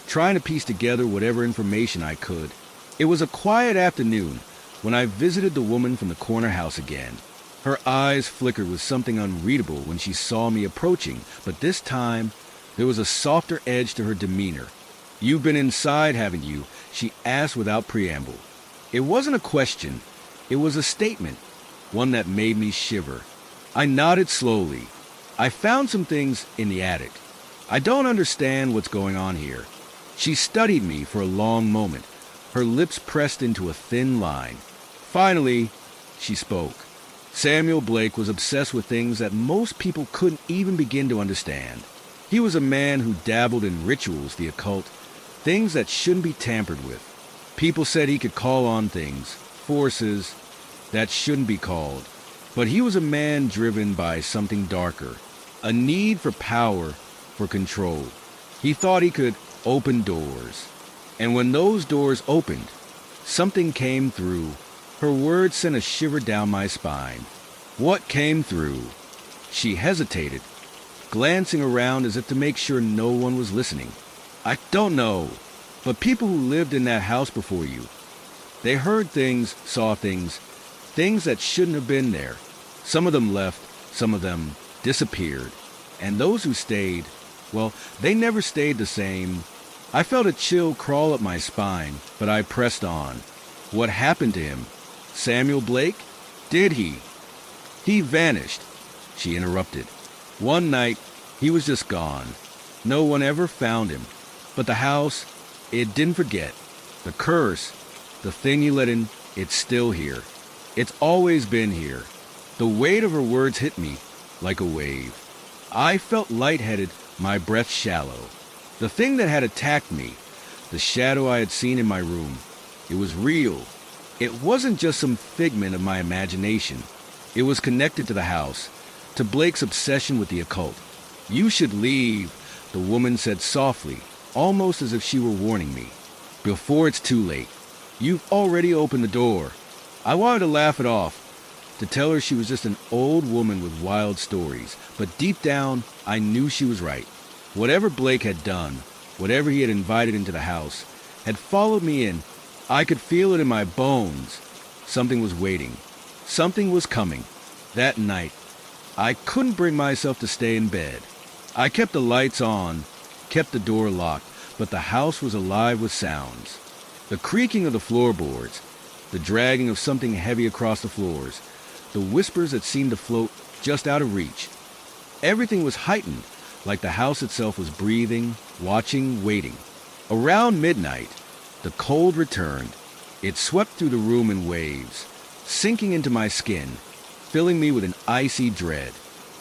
trying to piece together whatever information I could. It was a quiet afternoon when I visited the woman from the corner house again. Her eyes flickered with something unreadable when she saw me approaching, but this time there was a softer edge to her demeanor. "You've been inside, haven't you?" she asked without preamble. It wasn't a question, it was a statement, one that made me shiver. I nodded slowly. "I found some things in the attic. I don't understand what's going on here." She studied me for a long moment, her lips pressed into a thin line. Finally, she spoke. Samuel Blake was obsessed with things that most people couldn't even begin to understand. He was a man who dabbled in rituals, the occult, things that shouldn't be tampered with. People said he could call on things, forces, that shouldn't be called. But he was a man driven by something darker, a need for power, for control. He thought he could open doors. And when those doors opened, something came through. Her words sent a shiver down my spine. What came through? She hesitated, glancing around as if to make sure no one was listening. "I don't know, but people who lived in that house before you, they heard things, saw things, things that shouldn't have been there. Some of them left, some of them disappeared. And those who stayed, well, they never stayed the same." I felt a chill crawl up my spine, but I pressed on. "What happened to him? Samuel Blake? Did he?" "He vanished," she interrupted. "One night, he was just gone. No one ever found him. But the house, it didn't forget. The curse, the thing you let in, it's still here. It's always been here." The weight of her words hit me like a wave. I felt lightheaded, my breath shallow. The thing that had attacked me, the shadow I had seen in my room, it was real. It wasn't just some figment of my imagination. It was connected to the house, to Blake's obsession with the occult. "You should leave," the woman said softly, almost as if she were warning me, "before it's too late. You've already opened the door." I wanted to laugh it off, to tell her she was just an old woman with wild stories, but deep down, I knew she was right. Whatever Blake had done, whatever he had invited into the house, had followed me in. I could feel it in my bones. Something was waiting. Something was coming. That night, I couldn't bring myself to stay in bed. I kept the lights on, kept the door locked, but the house was alive with sounds. The creaking of the floorboards, the dragging of something heavy across the floors, the whispers that seemed to float just out of reach. Everything was heightened, like the house itself was breathing, watching, waiting. Around midnight, the cold returned. It swept through the room in waves, sinking into my skin, filling me with an icy dread.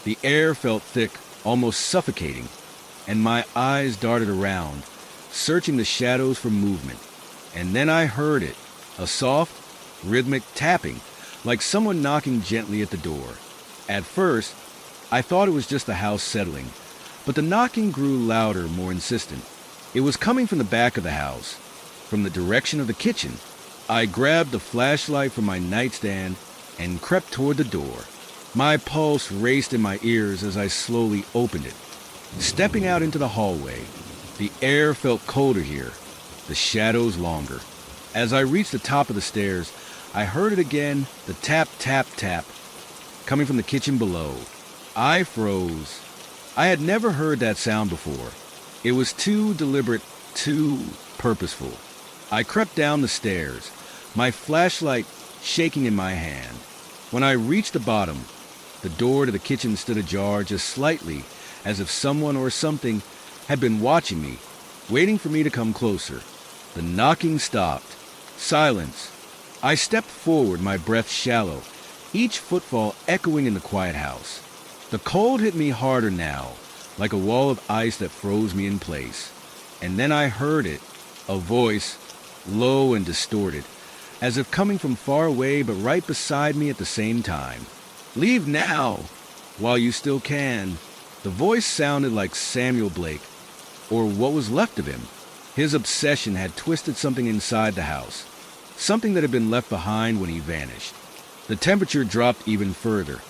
The air felt thick, almost suffocating, and my eyes darted around, searching the shadows for movement. And then I heard it, a soft, rhythmic tapping, like someone knocking gently at the door. At first, I thought it was just the house settling, but the knocking grew louder, more insistent. It was coming from the back of the house, from the direction of the kitchen. I grabbed the flashlight from my nightstand and crept toward the door. My pulse raced in my ears as I slowly opened it. Stepping out into the hallway, the air felt colder here, the shadows longer. As I reached the top of the stairs, I heard it again, the tap, tap, tap, coming from the kitchen below. I froze. I had never heard that sound before. It was too deliberate, too purposeful. I crept down the stairs, my flashlight shaking in my hand. When I reached the bottom, the door to the kitchen stood ajar just slightly, as if someone or something had been watching me, waiting for me to come closer. The knocking stopped. Silence. I stepped forward, my breath shallow, each footfall echoing in the quiet house. The cold hit me harder now, like a wall of ice that froze me in place. And then I heard it, a voice, low and distorted, as if coming from far away but right beside me at the same time. "Leave now, while you still can." The voice sounded like Samuel Blake, or what was left of him. His obsession had twisted something inside the house, something that had been left behind when he vanished. The temperature dropped even further,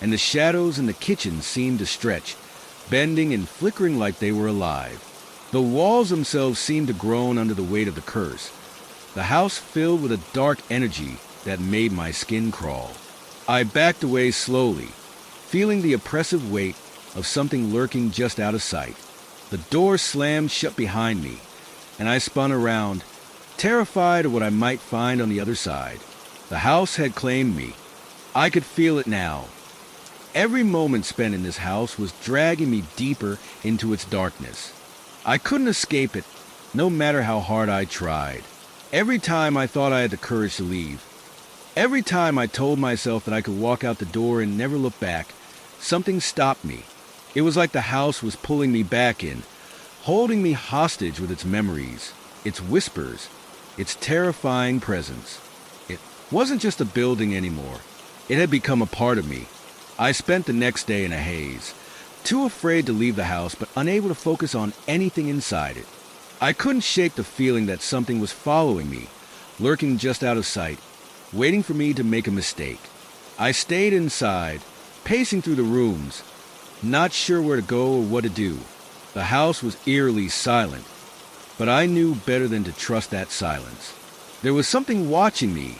and the shadows in the kitchen seemed to stretch, bending and flickering like they were alive. The walls themselves seemed to groan under the weight of the curse, the house filled with a dark energy that made my skin crawl. I backed away slowly, feeling the oppressive weight of something lurking just out of sight. The door slammed shut behind me, and I spun around, terrified of what I might find on the other side. The house had claimed me. I could feel it now. Every moment spent in this house was dragging me deeper into its darkness. I couldn't escape it, no matter how hard I tried. Every time I thought I had the courage to leave, every time I told myself that I could walk out the door and never look back, something stopped me. It was like the house was pulling me back in, holding me hostage with its memories, its whispers, its terrifying presence. It wasn't just a building anymore. It had become a part of me. I spent the next day in a haze, too afraid to leave the house but unable to focus on anything inside it. I couldn't shake the feeling that something was following me, lurking just out of sight, waiting for me to make a mistake. I stayed inside, pacing through the rooms, not sure where to go or what to do. The house was eerily silent, but I knew better than to trust that silence. There was something watching me,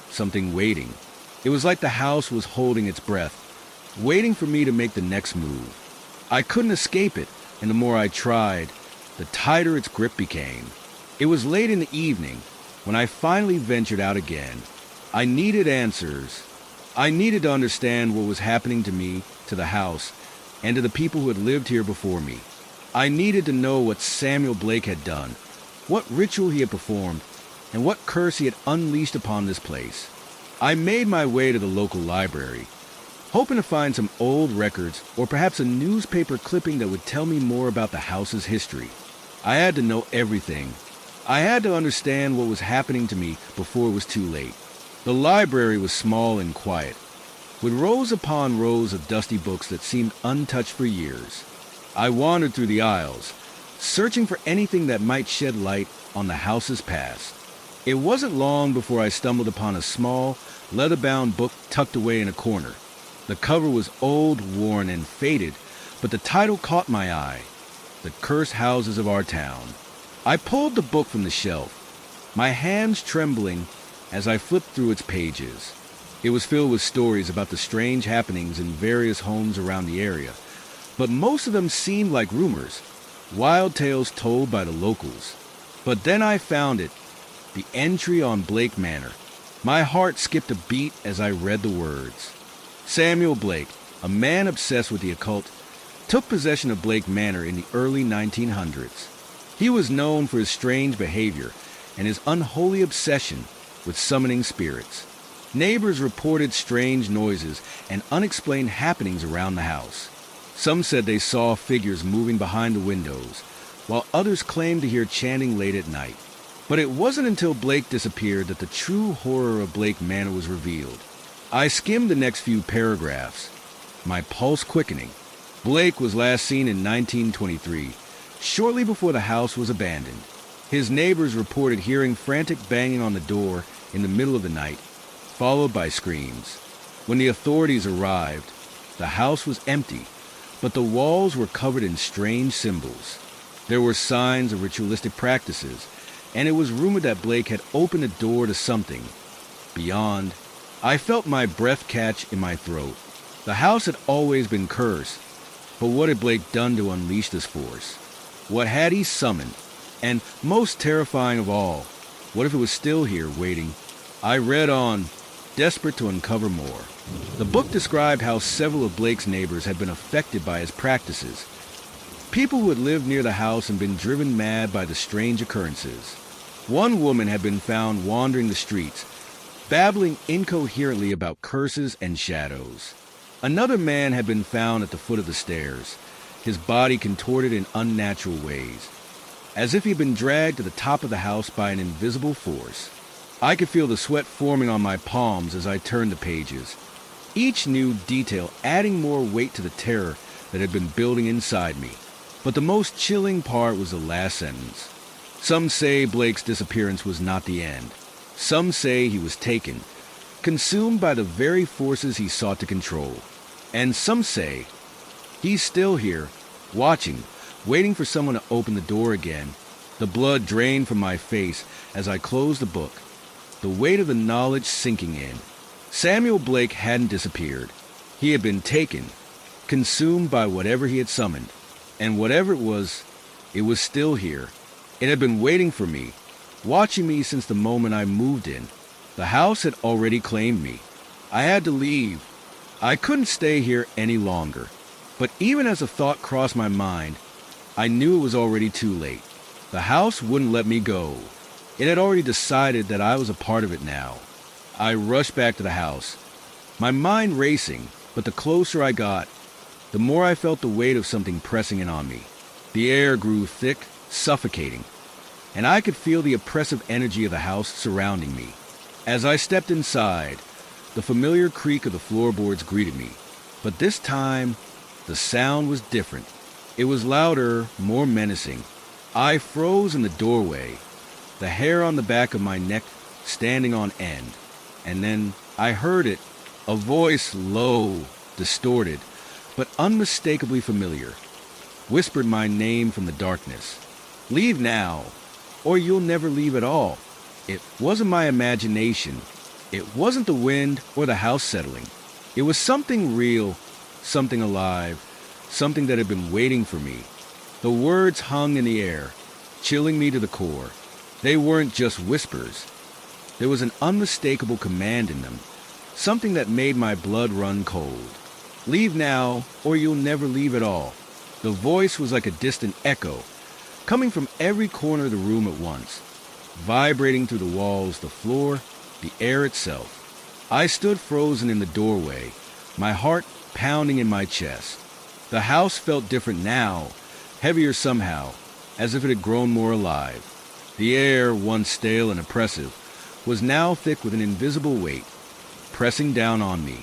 something waiting. It was like the house was holding its breath, waiting for me to make the next move. I couldn't escape it, and the more I tried, the tighter its grip became. It was late in the evening when I finally ventured out again. I needed answers. I needed to understand what was happening to me, to the house, and to the people who had lived here before me. I needed to know what Samuel Blake had done, what ritual he had performed, and what curse he had unleashed upon this place. I made my way to the local library, hoping to find some old records or perhaps a newspaper clipping that would tell me more about the house's history. I had to know everything. I had to understand what was happening to me before it was too late. The library was small and quiet, with rows upon rows of dusty books that seemed untouched for years. I wandered through the aisles, searching for anything that might shed light on the house's past. It wasn't long before I stumbled upon a small, leather-bound book tucked away in a corner. The cover was old, worn, and faded, but the title caught my eye, The Cursed Houses of Our Town. I pulled the book from the shelf, my hands trembling as I flipped through its pages. It was filled with stories about the strange happenings in various homes around the area, but most of them seemed like rumors, wild tales told by the locals. But then I found it, the entry on Blake Manor. My heart skipped a beat as I read the words. Samuel Blake, a man obsessed with the occult, took possession of Blake Manor in the early 1900s. He was known for his strange behavior and his unholy obsession with summoning spirits. Neighbors reported strange noises and unexplained happenings around the house. Some said they saw figures moving behind the windows, while others claimed to hear chanting late at night. But it wasn't until Blake disappeared that the true horror of Blake Manor was revealed. I skimmed the next few paragraphs, my pulse quickening. Blake was last seen in 1923, shortly before the house was abandoned. His neighbors reported hearing frantic banging on the door in the middle of the night, followed by screams. When the authorities arrived, the house was empty, but the walls were covered in strange symbols. There were signs of ritualistic practices, and it was rumored that Blake had opened a door to something beyond. I felt my breath catch in my throat. The house had always been cursed, but what had Blake done to unleash this force? What had he summoned? And most terrifying of all, what if it was still here waiting? I read on, desperate to uncover more. The book described how several of Blake's neighbors had been affected by his practices. People who had lived near the house and been driven mad by the strange occurrences. One woman had been found wandering the streets, babbling incoherently about curses and shadows. Another man had been found at the foot of the stairs, his body contorted in unnatural ways, as if he'd been dragged to the top of the house by an invisible force. I could feel the sweat forming on my palms as I turned the pages, each new detail adding more weight to the terror that had been building inside me. But the most chilling part was the last sentence. Some say Blake's disappearance was not the end. Some say he was taken, consumed by the very forces he sought to control. And some say he's still here, watching, waiting for someone to open the door again. The blood drained from my face as I closed the book, the weight of the knowledge sinking in. Samuel Blake hadn't disappeared. He had been taken, consumed by whatever he had summoned. And whatever it was still here. It had been waiting for me, watching me since the moment I moved in. The house had already claimed me. I had to leave. I couldn't stay here any longer. But even as a thought crossed my mind, I knew it was already too late. The house wouldn't let me go. It had already decided that I was a part of it now. I rushed back to the house, my mind racing, but the closer I got, the more I felt the weight of something pressing in on me. The air grew thick, suffocating, and I could feel the oppressive energy of the house surrounding me. As I stepped inside, the familiar creak of the floorboards greeted me, but this time, the sound was different. It was louder, more menacing. I froze in the doorway, the hair on the back of my neck standing on end. And then I heard it, a voice low, distorted, but unmistakably familiar, whispered my name from the darkness. Leave now, or you'll never leave at all. It wasn't my imagination. It wasn't the wind or the house settling. It was something real, something alive, something that had been waiting for me. The words hung in the air, chilling me to the core. They weren't just whispers. There was an unmistakable command in them, something that made my blood run cold. Leave now, or you'll never leave at all. The voice was like a distant echo, coming from every corner of the room at once, vibrating through the walls, the floor, the air itself. I stood frozen in the doorway, my heart pounding in my chest. The house felt different now, heavier somehow, as if it had grown more alive. The air, once stale and oppressive, was now thick with an invisible weight, pressing down on me.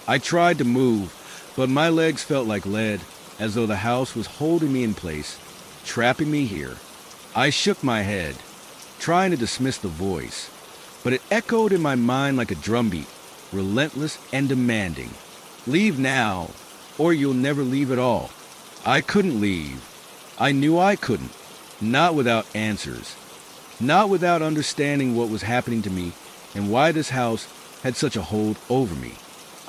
I tried to move, but my legs felt like lead, as though the house was holding me in place, trapping me here. I shook my head, trying to dismiss the voice, but it echoed in my mind like a drumbeat, relentless and demanding. Leave now, or you'll never leave at all. I couldn't leave. I knew I couldn't, not without answers, not without understanding what was happening to me and why this house had such a hold over me.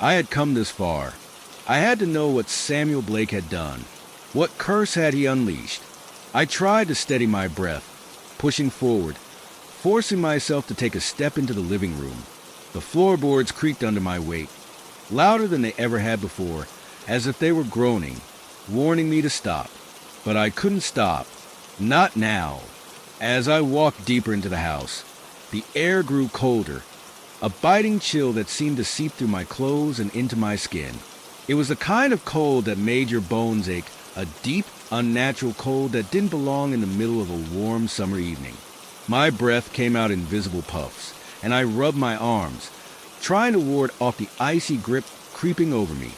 I had come this far. I had to know what Samuel Blake had done. What curse had he unleashed? I tried to steady my breath, pushing forward, forcing myself to take a step into the living room. The floorboards creaked under my weight, louder than they ever had before, as if they were groaning, warning me to stop. But I couldn't stop. Not now. As I walked deeper into the house, the air grew colder, a biting chill that seemed to seep through my clothes and into my skin. It was the kind of cold that made your bones ache, a deep, unnatural cold that didn't belong in the middle of a warm summer evening. My breath came out in visible puffs, and I rubbed my arms, trying to ward off the icy grip creeping over me.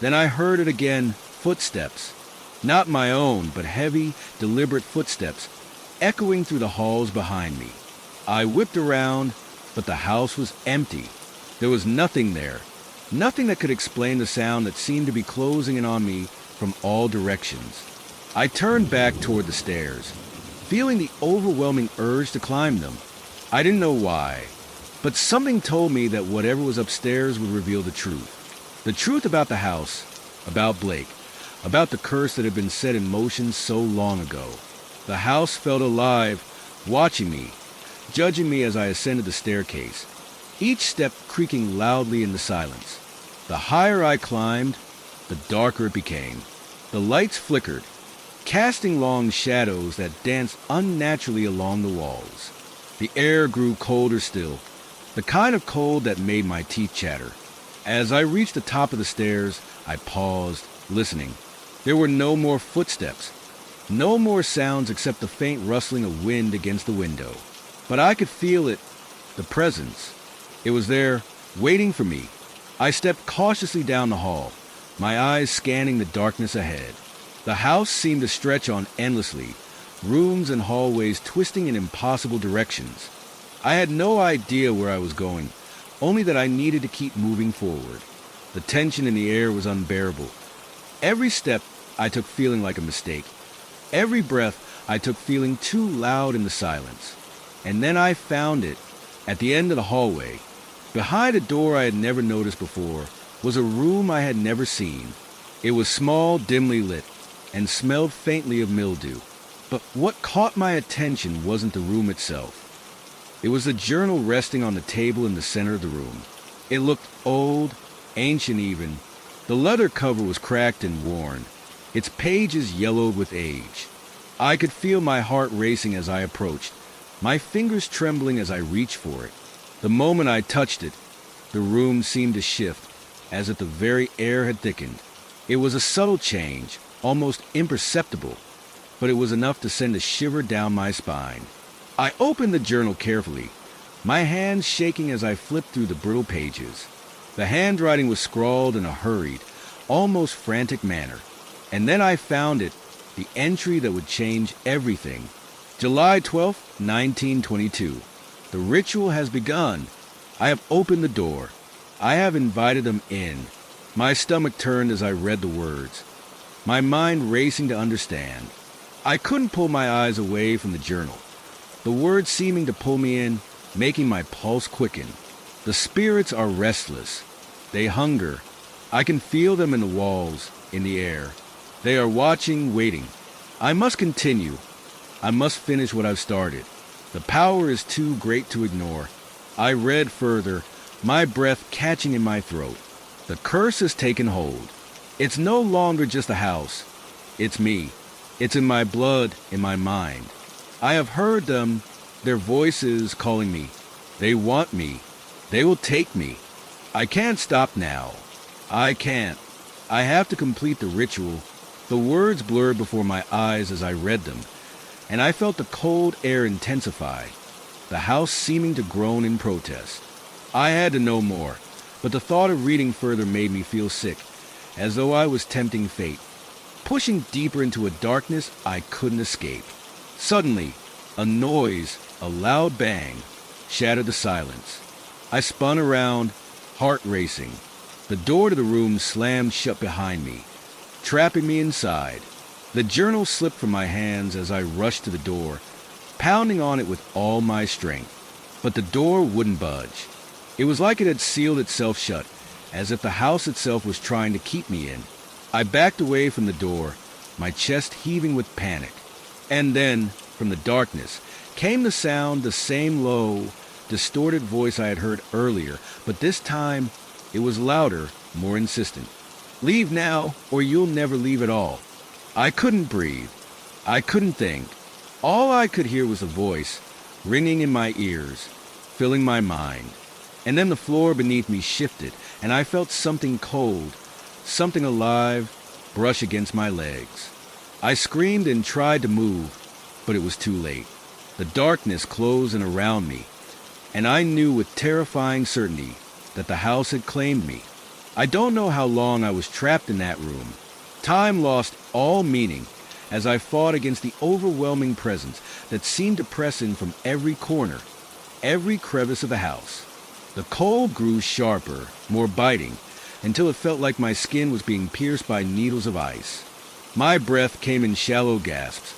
Then I heard it again, footsteps. Not my own, but heavy, deliberate footsteps, echoing through the halls behind me. I whipped around, but the house was empty. There was nothing there, nothing that could explain the sound that seemed to be closing in on me from all directions. I turned back toward the stairs, feeling the overwhelming urge to climb them. I didn't know why, but something told me that whatever was upstairs would reveal the truth. The truth about the house, about Blake, about the curse that had been set in motion so long ago. The house felt alive, watching me, judging me as I ascended the staircase, each step creaking loudly in the silence. The higher I climbed, the darker it became. The lights flickered, casting long shadows that danced unnaturally along the walls. The air grew colder still, the kind of cold that made my teeth chatter. As I reached the top of the stairs, I paused, listening. There were no more footsteps, no more sounds except the faint rustling of wind against the window. But I could feel it, the presence. It was there, waiting for me. I stepped cautiously down the hall, my eyes scanning the darkness ahead. The house seemed to stretch on endlessly, rooms and hallways twisting in impossible directions. I had no idea where I was going, only that I needed to keep moving forward. The tension in the air was unbearable. Every step I took feeling like a mistake. Every breath I took feeling too loud in the silence. And then I found it, at the end of the hallway. Behind a door I had never noticed before was a room I had never seen. It was small, dimly lit, and smelled faintly of mildew. But what caught my attention wasn't the room itself. It was the journal resting on the table in the center of the room. It looked old, ancient even. The leather cover was cracked and worn, its pages yellowed with age. I could feel my heart racing as I approached, my fingers trembling as I reached for it. The moment I touched it, the room seemed to shift, as if the very air had thickened. It was a subtle change, almost imperceptible, but it was enough to send a shiver down my spine. I opened the journal carefully, my hands shaking as I flipped through the brittle pages. The handwriting was scrawled in a hurried, almost frantic manner. And then I found it, the entry that would change everything. July 12th, 1922. The ritual has begun. I have opened the door. I have invited them in. My stomach turned as I read the words, my mind racing to understand. I couldn't pull my eyes away from the journal, the words seeming to pull me in, making my pulse quicken. The spirits are restless. They hunger. I can feel them in the walls, in the air. They are watching, waiting. I must continue. I must finish what I've started. The power is too great to ignore. I read further, my breath catching in my throat. The curse has taken hold. It's no longer just a house. It's me. It's in my blood, in my mind. I have heard them, their voices calling me. They want me. They will take me. I can't stop now. I can't. I have to complete the ritual. The words blurred before my eyes as I read them, and I felt the cold air intensify, the house seeming to groan in protest. I had to know more, but the thought of reading further made me feel sick, as though I was tempting fate, pushing deeper into a darkness I couldn't escape. Suddenly, a noise, a loud bang, shattered the silence. I spun around, heart racing. The door to the room slammed shut behind me, trapping me inside. The journal slipped from my hands as I rushed to the door, pounding on it with all my strength. But the door wouldn't budge. It was like it had sealed itself shut, as if the house itself was trying to keep me in. I backed away from the door, my chest heaving with panic. And then, from the darkness, came the sound, the same low, distorted voice I had heard earlier, but this time it was louder, more insistent. Leave now, or you'll never leave at all. I couldn't breathe. I couldn't think. All I could hear was the voice, ringing in my ears, filling my mind. And then the floor beneath me shifted, and I felt something cold, something alive, brush against my legs. I screamed and tried to move, but it was too late. The darkness closed in around me, and I knew with terrifying certainty that the house had claimed me. I don't know how long I was trapped in that room. Time lost all meaning as I fought against the overwhelming presence that seemed to press in from every corner, every crevice of the house. The cold grew sharper, more biting, until it felt like my skin was being pierced by needles of ice. My breath came in shallow gasps,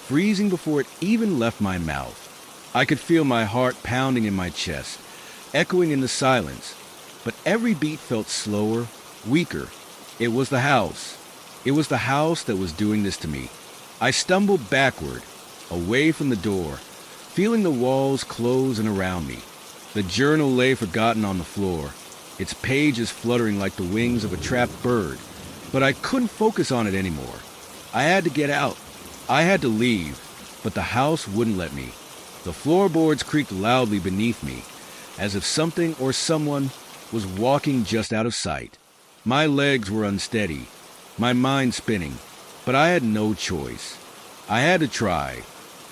freezing before it even left my mouth. I could feel my heart pounding in my chest, echoing in the silence, but every beat felt slower, weaker. It was the house. It was the house that was doing this to me. I stumbled backward, away from the door, feeling the walls close in around me. The journal lay forgotten on the floor, its pages fluttering like the wings of a trapped bird, but I couldn't focus on it anymore. I had to get out. I had to leave, but the house wouldn't let me. The floorboards creaked loudly beneath me, as if something or someone was walking just out of sight. My legs were unsteady, my mind spinning, but I had no choice. I had to try.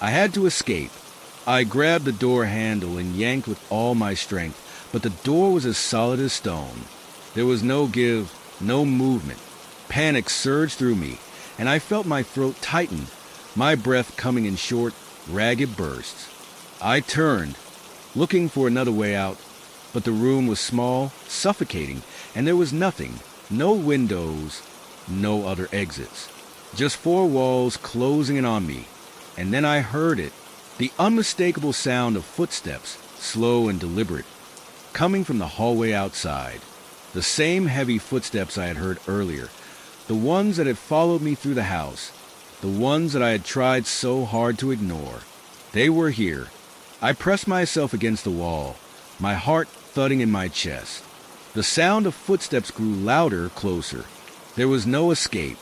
I had to escape. I grabbed the door handle and yanked with all my strength, but the door was as solid as stone. There was no give, no movement. Panic surged through me, and I felt my throat tighten, my breath coming in short, ragged bursts. I turned, looking for another way out, but the room was small, suffocating, and there was nothing, no windows, no other exits. Just four walls closing in on me, and then I heard it, the unmistakable sound of footsteps, slow and deliberate, coming from the hallway outside. The same heavy footsteps I had heard earlier, the ones that had followed me through the house, the ones that I had tried so hard to ignore. They were here. I pressed myself against the wall, my heart thudding in my chest. The sound of footsteps grew louder, closer. There was no escape.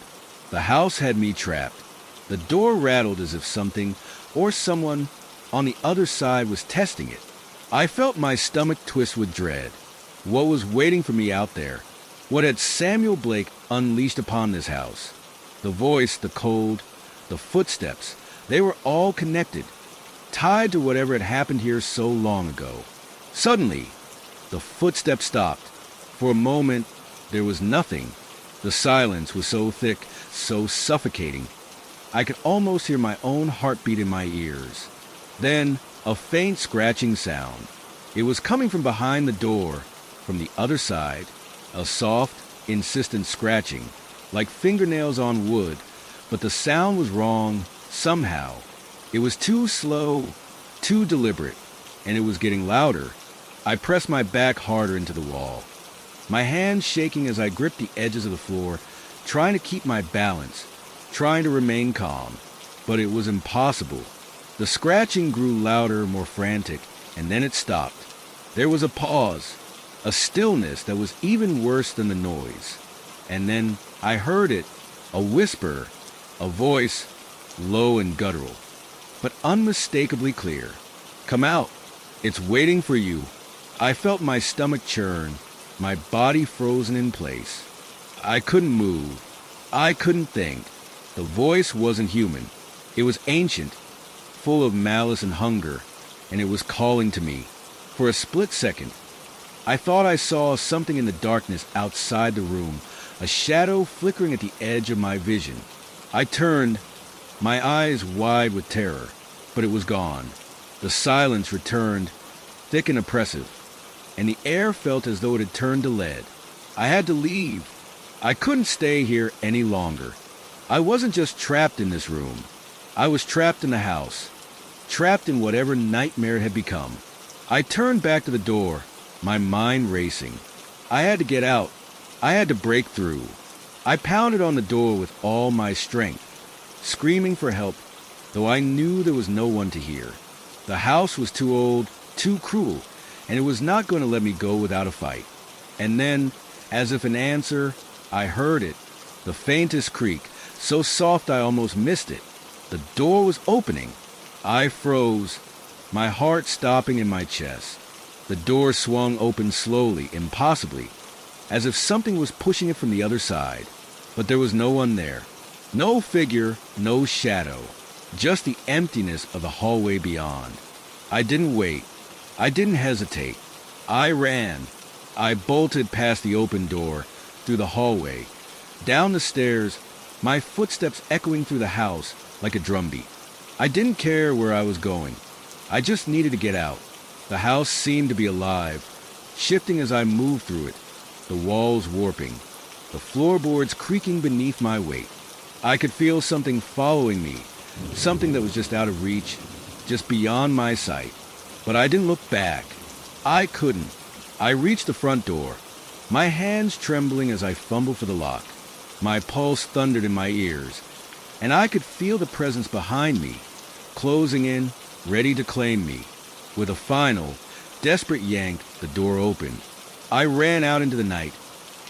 The house had me trapped. The door rattled as if something or someone on the other side was testing it. I felt my stomach twist with dread. What was waiting for me out there? What had Samuel Blake unleashed upon this house? The voice, the cold, the footsteps, they were all connected, tied to whatever had happened here so long ago. Suddenly, the footsteps stopped. For a moment, there was nothing. The silence was so thick, so suffocating. I could almost hear my own heartbeat in my ears. Then, a faint scratching sound. It was coming from behind the door, from the other side, a soft, insistent scratching, like fingernails on wood, but the sound was wrong somehow. It was too slow, too deliberate, and it was getting louder. I pressed my back harder into the wall, my hands shaking as I gripped the edges of the floor, trying to keep my balance, trying to remain calm. But it was impossible. The scratching grew louder, more frantic, and then it stopped. There was a pause, a stillness that was even worse than the noise. And then I heard it, a whisper, a voice, low and guttural, but unmistakably clear. "Come out. It's waiting for you." I felt my stomach churn, my body frozen in place. I couldn't move. I couldn't think. The voice wasn't human. It was ancient, full of malice and hunger, and it was calling to me. For a split second, I thought I saw something in the darkness outside the room, a shadow flickering at the edge of my vision. I turned, my eyes wide with terror, but it was gone. The silence returned, thick and oppressive, and the air felt as though it had turned to lead. I had to leave. I couldn't stay here any longer. I wasn't just trapped in this room. I was trapped in the house, trapped in whatever nightmare it had become. I turned back to the door, my mind racing. I had to get out. I had to break through. I pounded on the door with all my strength, screaming for help, though I knew there was no one to hear. The house was too old, too cruel, and it was not going to let me go without a fight. And then, as if an answer, I heard it, the faintest creak, so soft I almost missed it. The door was opening. I froze, my heart stopping in my chest. The door swung open slowly, impossibly, as if something was pushing it from the other side. But there was no one there. No figure, no shadow, just the emptiness of the hallway beyond. I didn't wait. I didn't hesitate. I ran. I bolted past the open door, through the hallway, down the stairs, my footsteps echoing through the house like a drumbeat. I didn't care where I was going. I just needed to get out. The house seemed to be alive, shifting as I moved through it, the walls warping, the floorboards creaking beneath my weight. I could feel something following me, something that was just out of reach, just beyond my sight. But I didn't look back. I couldn't. I reached the front door. my hands trembling as I fumbled for the lock. My pulse thundered in my ears, and I could feel the presence behind me, closing in, ready to claim me. With a final, desperate yank, the door opened. I ran out into the night,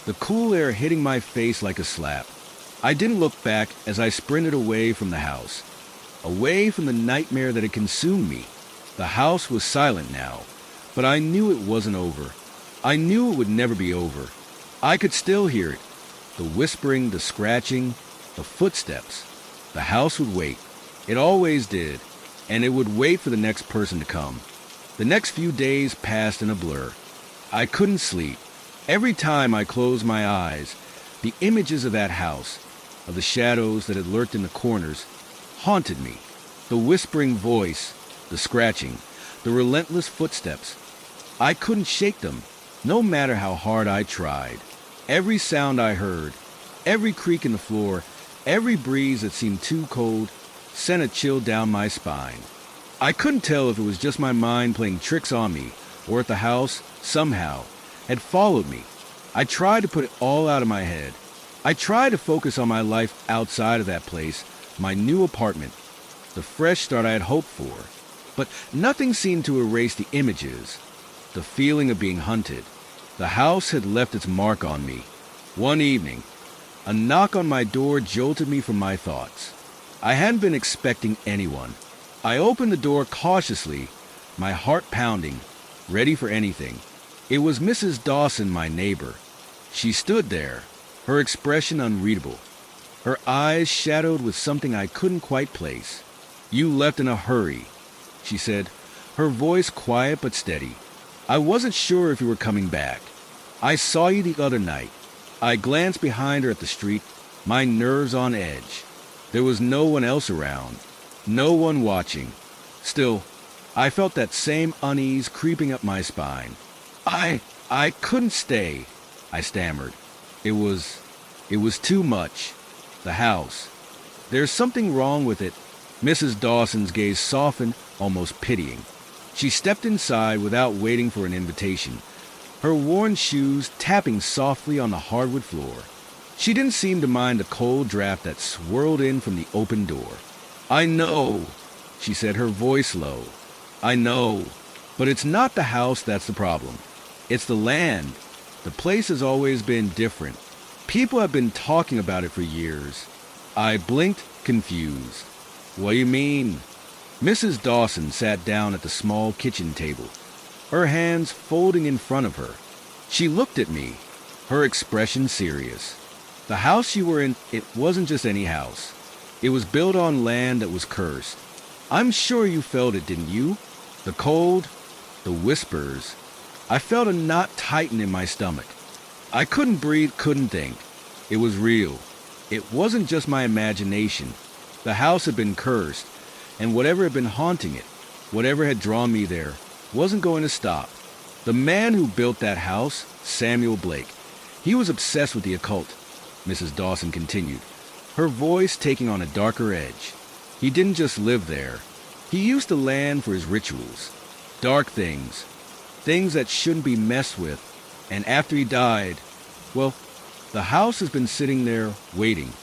the cool air hitting my face like a slap. I didn't look back as I sprinted away from the house, away from the nightmare that had consumed me. The house was silent now, but I knew it wasn't over. I knew it would never be over. I could still hear it, the whispering, the scratching, the footsteps. The house would wait. It always did, and it would wait for the next person to come. The next few days passed in a blur. I couldn't sleep. Every time I closed my eyes, the images of that house, of the shadows that had lurked in the corners, haunted me. The whispering voice, the scratching, the relentless footsteps. I couldn't shake them, no matter how hard I tried. Every sound I heard, every creak in the floor, every breeze that seemed too cold, sent a chill down my spine. I couldn't tell if it was just my mind playing tricks on me, or if the house, somehow, had followed me. I tried to put it all out of my head. I tried to focus on my life outside of that place, my new apartment, the fresh start I had hoped for. But nothing seemed to erase the images, the feeling of being hunted. The house had left its mark on me. One evening, a knock on my door jolted me from my thoughts. I hadn't been expecting anyone. I opened the door cautiously, my heart pounding, ready for anything. It was Mrs. Dawson, my neighbor. She stood there, her expression unreadable, her eyes shadowed with something I couldn't quite place. "You left in a hurry," she said, her voice quiet but steady. "I wasn't sure if you were coming back. I saw you the other night." I glanced behind her at the street, my nerves on edge. There was no one else around, no one watching. Still, I felt that same unease creeping up my spine. I couldn't stay," I stammered. It was too much. The house. "There's something wrong with it." Mrs. Dawson's gaze softened, almost pitying. She stepped inside without waiting for an invitation, her worn shoes tapping softly on the hardwood floor. She didn't seem to mind the cold draft that swirled in from the open door. "I know," she said, her voice low. "I know, but it's not the house that's the problem. It's the land. The place has always been different. People have been talking about it for years." I blinked, confused. "What do you mean?" Mrs. Dawson sat down at the small kitchen table, her hands folding in front of her. She looked at me, her expression serious. "The house you were in, it wasn't just any house. It was built on land that was cursed. I'm sure you felt it, didn't you? The cold, the whispers." I felt a knot tighten in my stomach. I couldn't breathe, couldn't think. It was real. It wasn't just my imagination. The house had been cursed, and whatever had been haunting it, whatever had drawn me there, wasn't going to stop. The man who built that house, Samuel Blake, he was obsessed with the occult, Mrs. Dawson continued, her voice taking on a darker edge. He didn't just live there. He used the land for his rituals. Dark things, things that shouldn't be messed with. And after he died, well, the house has been sitting there waiting.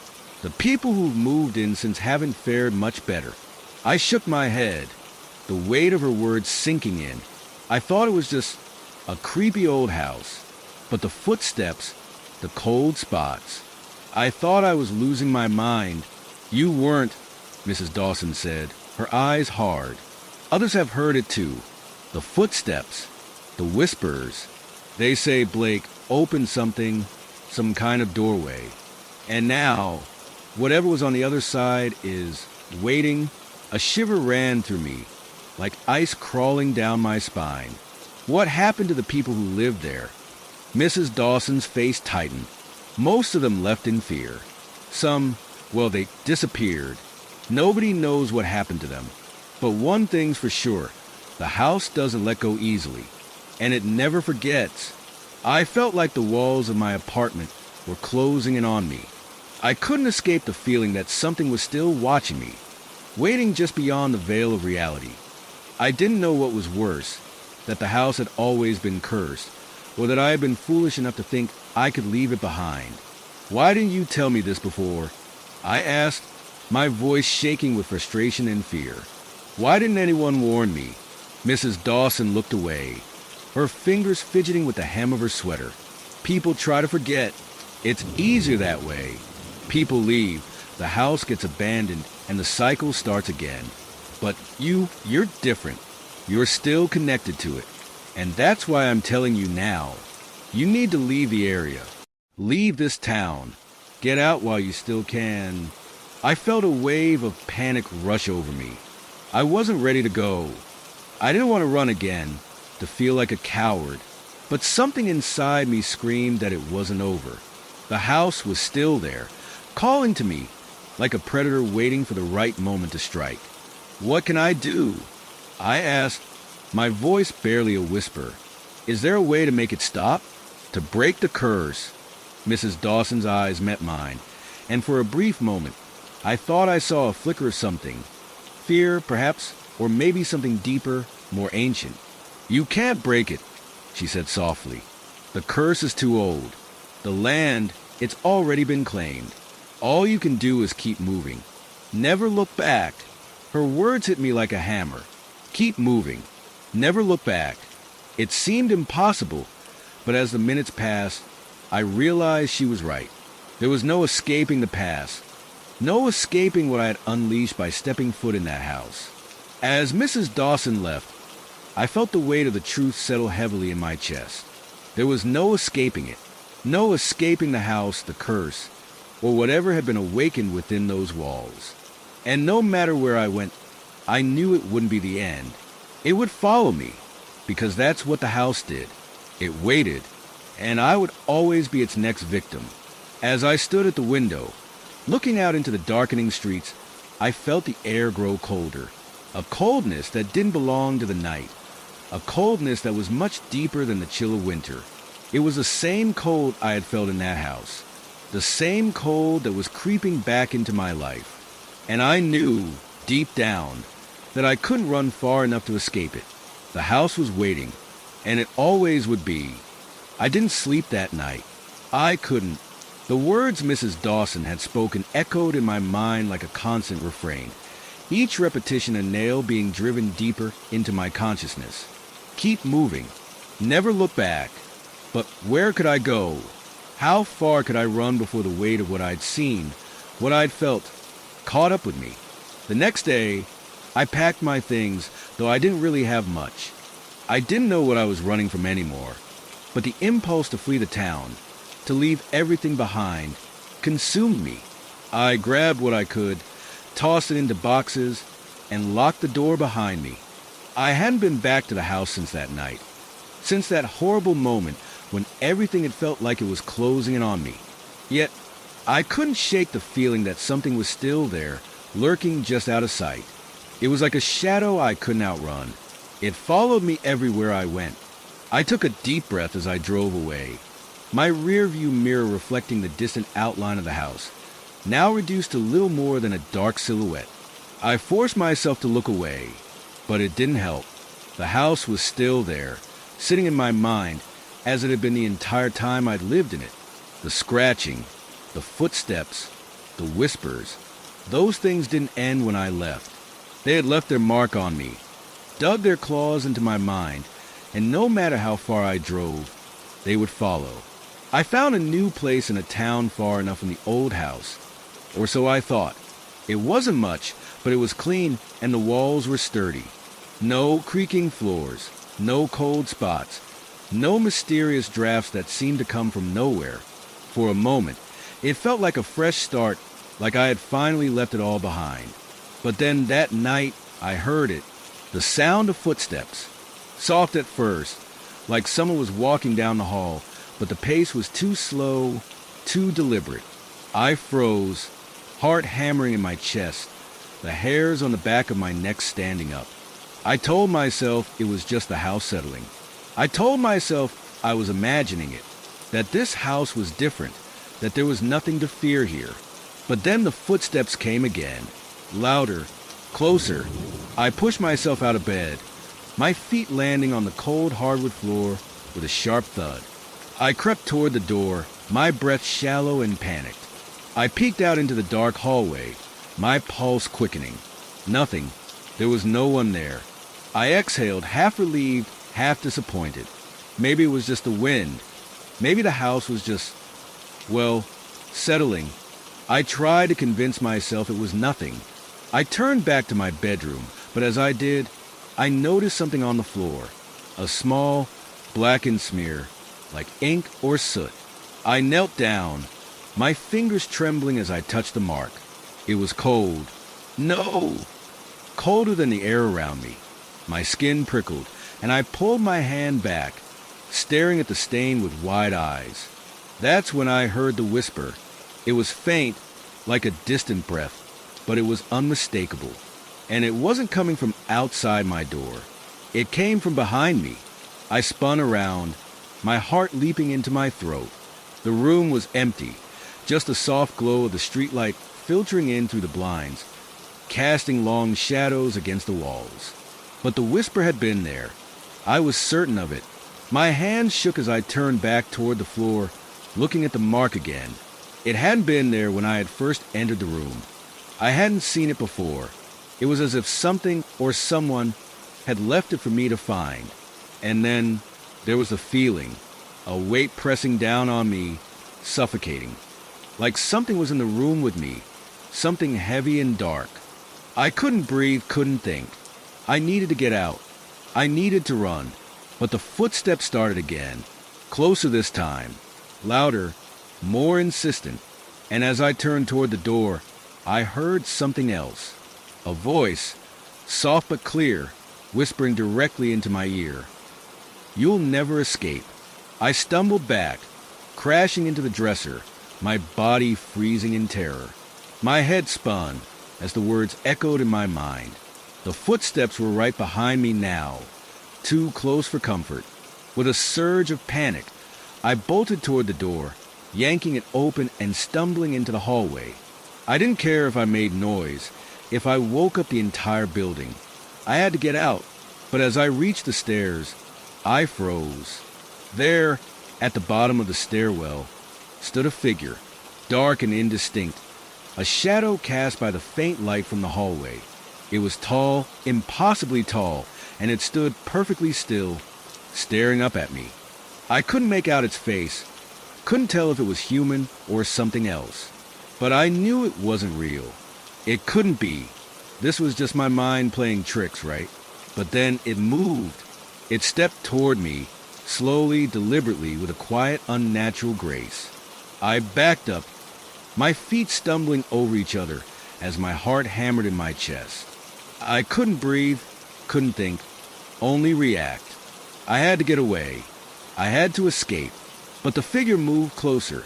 The people who've moved in since haven't fared much better. I shook my head, the weight of her words sinking in. I thought it was just a creepy old house. But the footsteps, the cold spots. I thought I was losing my mind. "You weren't," Mrs. Dawson said, her eyes hard. "Others have heard it too. The footsteps, the whispers. They say Blake opened something, some kind of doorway. And now, whatever was on the other side is waiting." A shiver ran through me, like ice crawling down my spine. What happened to the people who lived there? Mrs. Dawson's face tightened. Most of them left in fear. Some, well, they disappeared. Nobody knows what happened to them. But one thing's for sure, the house doesn't let go easily. And it never forgets. I felt like the walls of my apartment were closing in on me. I couldn't escape the feeling that something was still watching me, waiting just beyond the veil of reality. I didn't know what was worse, that the house had always been cursed, or that I had been foolish enough to think I could leave it behind. Why didn't you tell me this before? I asked, my voice shaking with frustration and fear. Why didn't anyone warn me? Mrs. Dawson looked away, her fingers fidgeting with the hem of her sweater. People try to forget. It's easier that way. People leave, the house gets abandoned, and the cycle starts again. But you're different. You're still connected to it. And that's why I'm telling you now. You need to leave the area. Leave this town. Get out while you still can. I felt a wave of panic rush over me. I wasn't ready to go. I didn't want to run again, to feel like a coward. But something inside me screamed that it wasn't over. The house was still there, calling to me, like a predator waiting for the right moment to strike. What can I do? I asked, my voice barely a whisper. Is there a way to make it stop? To break the curse? Mrs. Dawson's eyes met mine, and for a brief moment, I thought I saw a flicker of something. Fear, perhaps, or maybe something deeper, more ancient. You can't break it, she said softly. The curse is too old. The land, it's already been claimed. All you can do is keep moving. Never look back. Her words hit me like a hammer. Keep moving. Never look back. It seemed impossible, but as the minutes passed, I realized she was right. There was no escaping the past. No escaping what I had unleashed by stepping foot in that house. As Mrs. Dawson left, I felt the weight of the truth settle heavily in my chest. There was no escaping it. No escaping the house, the curse, or whatever had been awakened within those walls. And no matter where I went, I knew it wouldn't be the end. It would follow me, because that's what the house did. It waited, and I would always be its next victim. As I stood at the window, looking out into the darkening streets, I felt the air grow colder. A coldness that didn't belong to the night. A coldness that was much deeper than the chill of winter. It was the same cold I had felt in that house. The same cold that was creeping back into my life. And I knew, deep down, that I couldn't run far enough to escape it. The house was waiting, and it always would be. I didn't sleep that night. I couldn't. The words Mrs. Dawson had spoken echoed in my mind like a constant refrain, each repetition a nail being driven deeper into my consciousness. Keep moving. Never look back. But where could I go? How far could I run before the weight of what I'd seen, what I'd felt, caught up with me? The next day, I packed my things, though I didn't really have much. I didn't know what I was running from anymore, but the impulse to flee the town, to leave everything behind, consumed me. I grabbed what I could, tossed it into boxes, and locked the door behind me. I hadn't been back to the house since that night, since that horrible moment when everything had felt like it was closing in on me. Yet, I couldn't shake the feeling that something was still there, lurking just out of sight. It was like a shadow I couldn't outrun. It followed me everywhere I went. I took a deep breath as I drove away, my rearview mirror reflecting the distant outline of the house, now reduced to little more than a dark silhouette. I forced myself to look away, but it didn't help. The house was still there, sitting in my mind as it had been the entire time I'd lived in it. The scratching, the footsteps, the whispers, those things didn't end when I left. They had left their mark on me, dug their claws into my mind, and no matter how far I drove, they would follow. I found a new place in a town far enough from the old house, or so I thought. It wasn't much, but it was clean and the walls were sturdy. No creaking floors, no cold spots, no mysterious drafts that seemed to come from nowhere. For a moment, it felt like a fresh start, like I had finally left it all behind. But then that night, I heard it, the sound of footsteps. Soft at first, like someone was walking down the hall, but the pace was too slow, too deliberate. I froze, heart hammering in my chest, the hairs on the back of my neck standing up. I told myself it was just the house settling. I told myself I was imagining it, that this house was different, that there was nothing to fear here. But then the footsteps came again, louder, closer. I pushed myself out of bed, my feet landing on the cold hardwood floor with a sharp thud. I crept toward the door, my breath shallow and panicked. I peeked out into the dark hallway, my pulse quickening. Nothing. There was no one there. I exhaled, half relieved, half disappointed. Maybe it was just the wind. Maybe the house was just, well, settling. I tried to convince myself it was nothing. I turned back to my bedroom, but as I did, I noticed something on the floor. A small, blackened smear, like ink or soot. I knelt down, my fingers trembling as I touched the mark. It was cold. No! Colder than the air around me. My skin prickled, and I pulled my hand back, staring at the stain with wide eyes. That's when I heard the whisper. It was faint, like a distant breath, but it was unmistakable. And it wasn't coming from outside my door. It came from behind me. I spun around, my heart leaping into my throat. The room was empty, just the soft glow of the streetlight filtering in through the blinds, casting long shadows against the walls. But the whisper had been there. I was certain of it. My hands shook as I turned back toward the floor, looking at the mark again. It hadn't been there when I had first entered the room. I hadn't seen it before. It was as if something or someone had left it for me to find. And then there was a feeling, a weight pressing down on me, suffocating. Like something was in the room with me, something heavy and dark. I couldn't breathe, couldn't think. I needed to get out. I needed to run. But the footsteps started again, closer this time, louder, more insistent. And as I turned toward the door, I heard something else. A voice, soft but clear, whispering directly into my ear. "You'll never escape." I stumbled back, crashing into the dresser, my body freezing in terror. My head spun as the words echoed in my mind. The footsteps were right behind me now, too close for comfort. With a surge of panic, I bolted toward the door, yanking it open and stumbling into the hallway. I didn't care if I made noise, if I woke up the entire building. I had to get out, but as I reached the stairs, I froze. There, at the bottom of the stairwell, stood a figure, dark and indistinct, a shadow cast by the faint light from the hallway. It was tall, impossibly tall, and it stood perfectly still, staring up at me. I couldn't make out its face, couldn't tell if it was human or something else. But I knew it wasn't real. It couldn't be. This was just my mind playing tricks, right? But then it moved. It stepped toward me, slowly, deliberately, with a quiet, unnatural grace. I backed up, my feet stumbling over each other as my heart hammered in my chest. I couldn't breathe, couldn't think, only react. I had to get away. I had to escape. But the figure moved closer,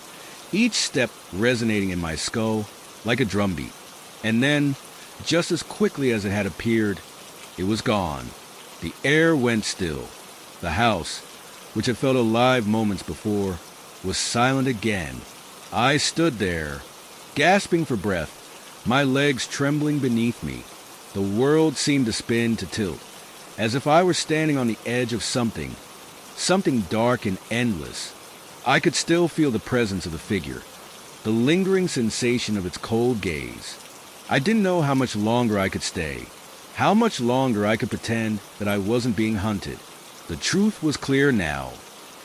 each step resonating in my skull like a drumbeat. And then, just as quickly as it had appeared, it was gone. The air went still. The house, which had felt alive moments before, was silent again. I stood there, gasping for breath, my legs trembling beneath me. The world seemed to spin, to tilt, as if I were standing on the edge of something dark and endless. I could still feel the presence of the figure, the lingering sensation of its cold gaze. I didn't know how much longer I could stay, how much longer I could pretend that I wasn't being hunted. The truth was clear now.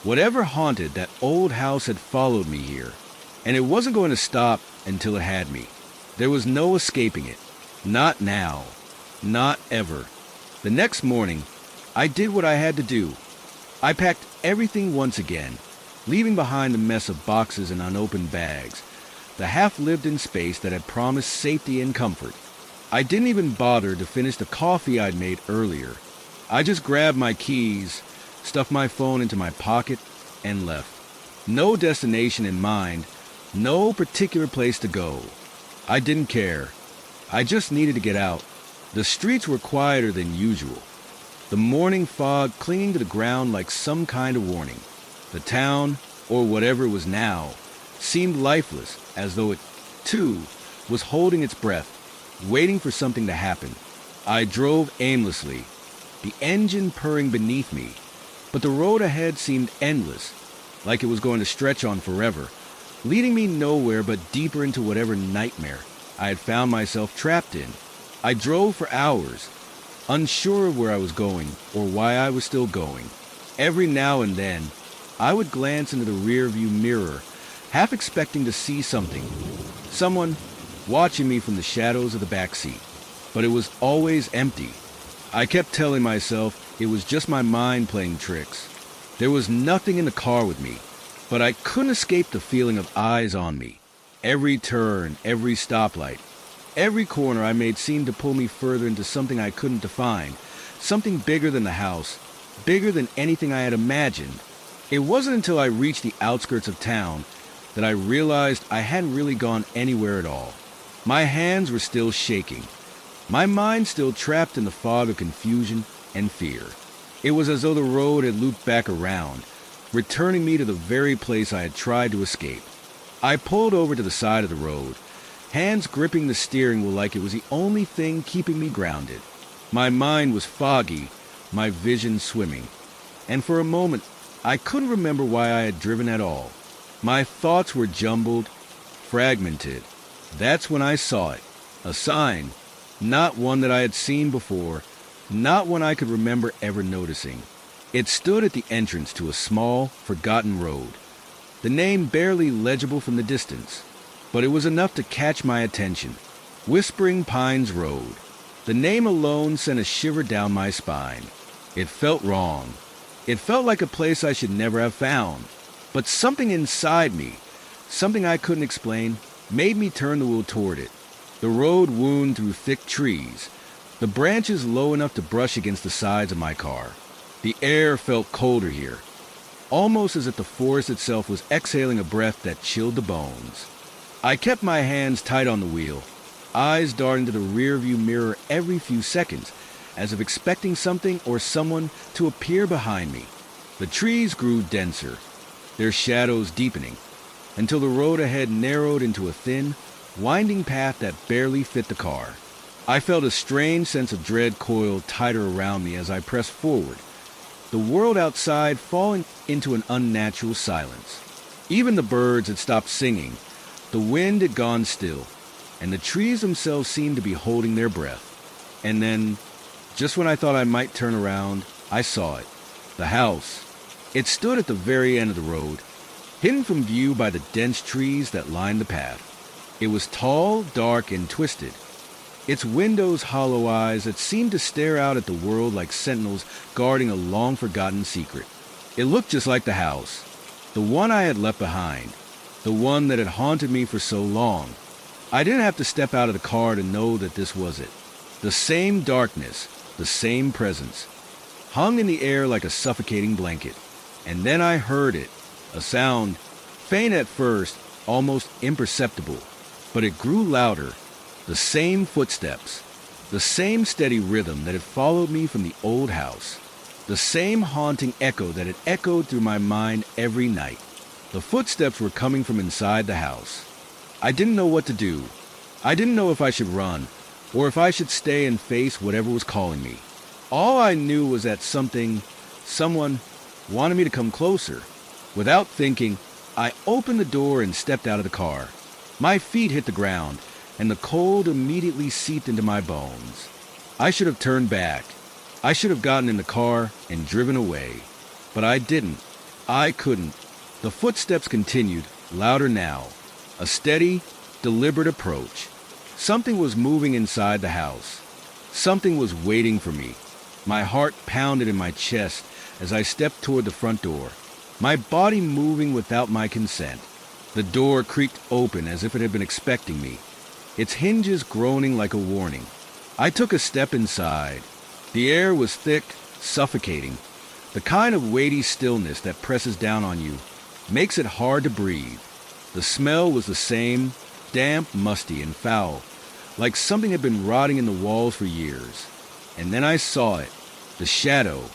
Whatever haunted that old house had followed me here, and it wasn't going to stop until it had me. There was no escaping it. Not now. Not ever. The next morning, I did what I had to do. I packed everything once again, leaving behind the mess of boxes and unopened bags, the half-lived-in space that had promised safety and comfort. I didn't even bother to finish the coffee I'd made earlier. I just grabbed my keys, stuffed my phone into my pocket, and left. No destination in mind, no particular place to go. I didn't care. I just needed to get out. The streets were quieter than usual, the morning fog clinging to the ground like some kind of warning. The town, or whatever it was now, seemed lifeless, as though it, too, was holding its breath, waiting for something to happen. I drove aimlessly, the engine purring beneath me, but the road ahead seemed endless, like it was going to stretch on forever, leading me nowhere but deeper into whatever nightmare I had found myself trapped in. I drove for hours, unsure of where I was going or why I was still going. Every now and then, I would glance into the rearview mirror, half expecting to see something, someone watching me from the shadows of the back seat. But it was always empty. I kept telling myself it was just my mind playing tricks. There was nothing in the car with me, but I couldn't escape the feeling of eyes on me. Every turn, every stoplight, every corner I made seemed to pull me further into something I couldn't define, something bigger than the house, bigger than anything I had imagined. It wasn't until I reached the outskirts of town that I realized I hadn't really gone anywhere at all. My hands were still shaking, my mind still trapped in the fog of confusion and fear. It was as though the road had looped back around, returning me to the very place I had tried to escape. I pulled over to the side of the road, hands gripping the steering wheel like it was the only thing keeping me grounded. My mind was foggy, my vision swimming, and for a moment I couldn't remember why I had driven at all. My thoughts were jumbled, fragmented. That's when I saw it, a sign, not one that I had seen before, not one I could remember ever noticing. It stood at the entrance to a small, forgotten road, the name barely legible from the distance, but it was enough to catch my attention. Whispering Pines Road. The name alone sent a shiver down my spine. It felt wrong. It felt like a place I should never have found. But something inside me, something I couldn't explain, made me turn the wheel toward it. The road wound through thick trees, the branches low enough to brush against the sides of my car. The air felt colder here, almost as if the forest itself was exhaling a breath that chilled the bones. I kept my hands tight on the wheel, eyes darting to the rearview mirror every few seconds, as if expecting something or someone to appear behind me. The trees grew denser, their shadows deepening, until the road ahead narrowed into a thin, winding path that barely fit the car. I felt a strange sense of dread coil tighter around me as I pressed forward, the world outside falling into an unnatural silence. Even the birds had stopped singing, the wind had gone still, and the trees themselves seemed to be holding their breath. And then, just when I thought I might turn around, I saw it. The house. It stood at the very end of the road, hidden from view by the dense trees that lined the path. It was tall, dark, and twisted, its windows hollow eyes that seemed to stare out at the world like sentinels guarding a long-forgotten secret. It looked just like the house, the one I had left behind, the one that had haunted me for so long. I didn't have to step out of the car to know that this was it. The same darkness, the same presence, hung in the air like a suffocating blanket. And then I heard it, a sound, faint at first, almost imperceptible, but it grew louder. The same footsteps, the same steady rhythm that had followed me from the old house, the same haunting echo that had echoed through my mind every night. The footsteps were coming from inside the house. I didn't know what to do. I didn't know if I should run, or if I should stay and face whatever was calling me. All I knew was that someone wanted me to come closer. Without thinking, I opened the door and stepped out of the car. My feet hit the ground, and the cold immediately seeped into my bones. I should have turned back. I should have gotten in the car and driven away. But I didn't. I couldn't. The footsteps continued, louder now. A steady, deliberate approach. Something was moving inside the house. Something was waiting for me. My heart pounded in my chest as I stepped toward the front door, my body moving without my consent. The door creaked open as if it had been expecting me, its hinges groaning like a warning. I took a step inside. The air was thick, suffocating, the kind of weighty stillness that presses down on you, makes it hard to breathe. The smell was the same, damp, musty, and foul, like something had been rotting in the walls for years. And then I saw it, the shadow.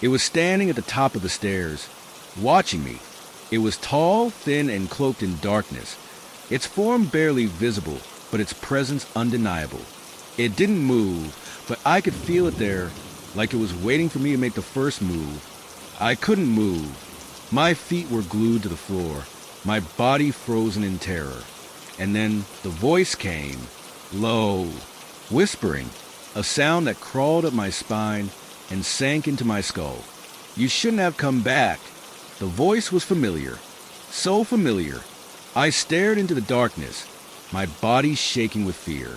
It was standing at the top of the stairs, watching me. It was tall, thin, and cloaked in darkness, its form barely visible, but its presence undeniable. It didn't move, but I could feel it there, like it was waiting for me to make the first move. I couldn't move. My feet were glued to the floor, my body frozen in terror. And then the voice came, low, whispering, a sound that crawled up my spine and sank into my skull. You shouldn't have come back. The voice was familiar, so familiar. I stared into the darkness, my body shaking with fear.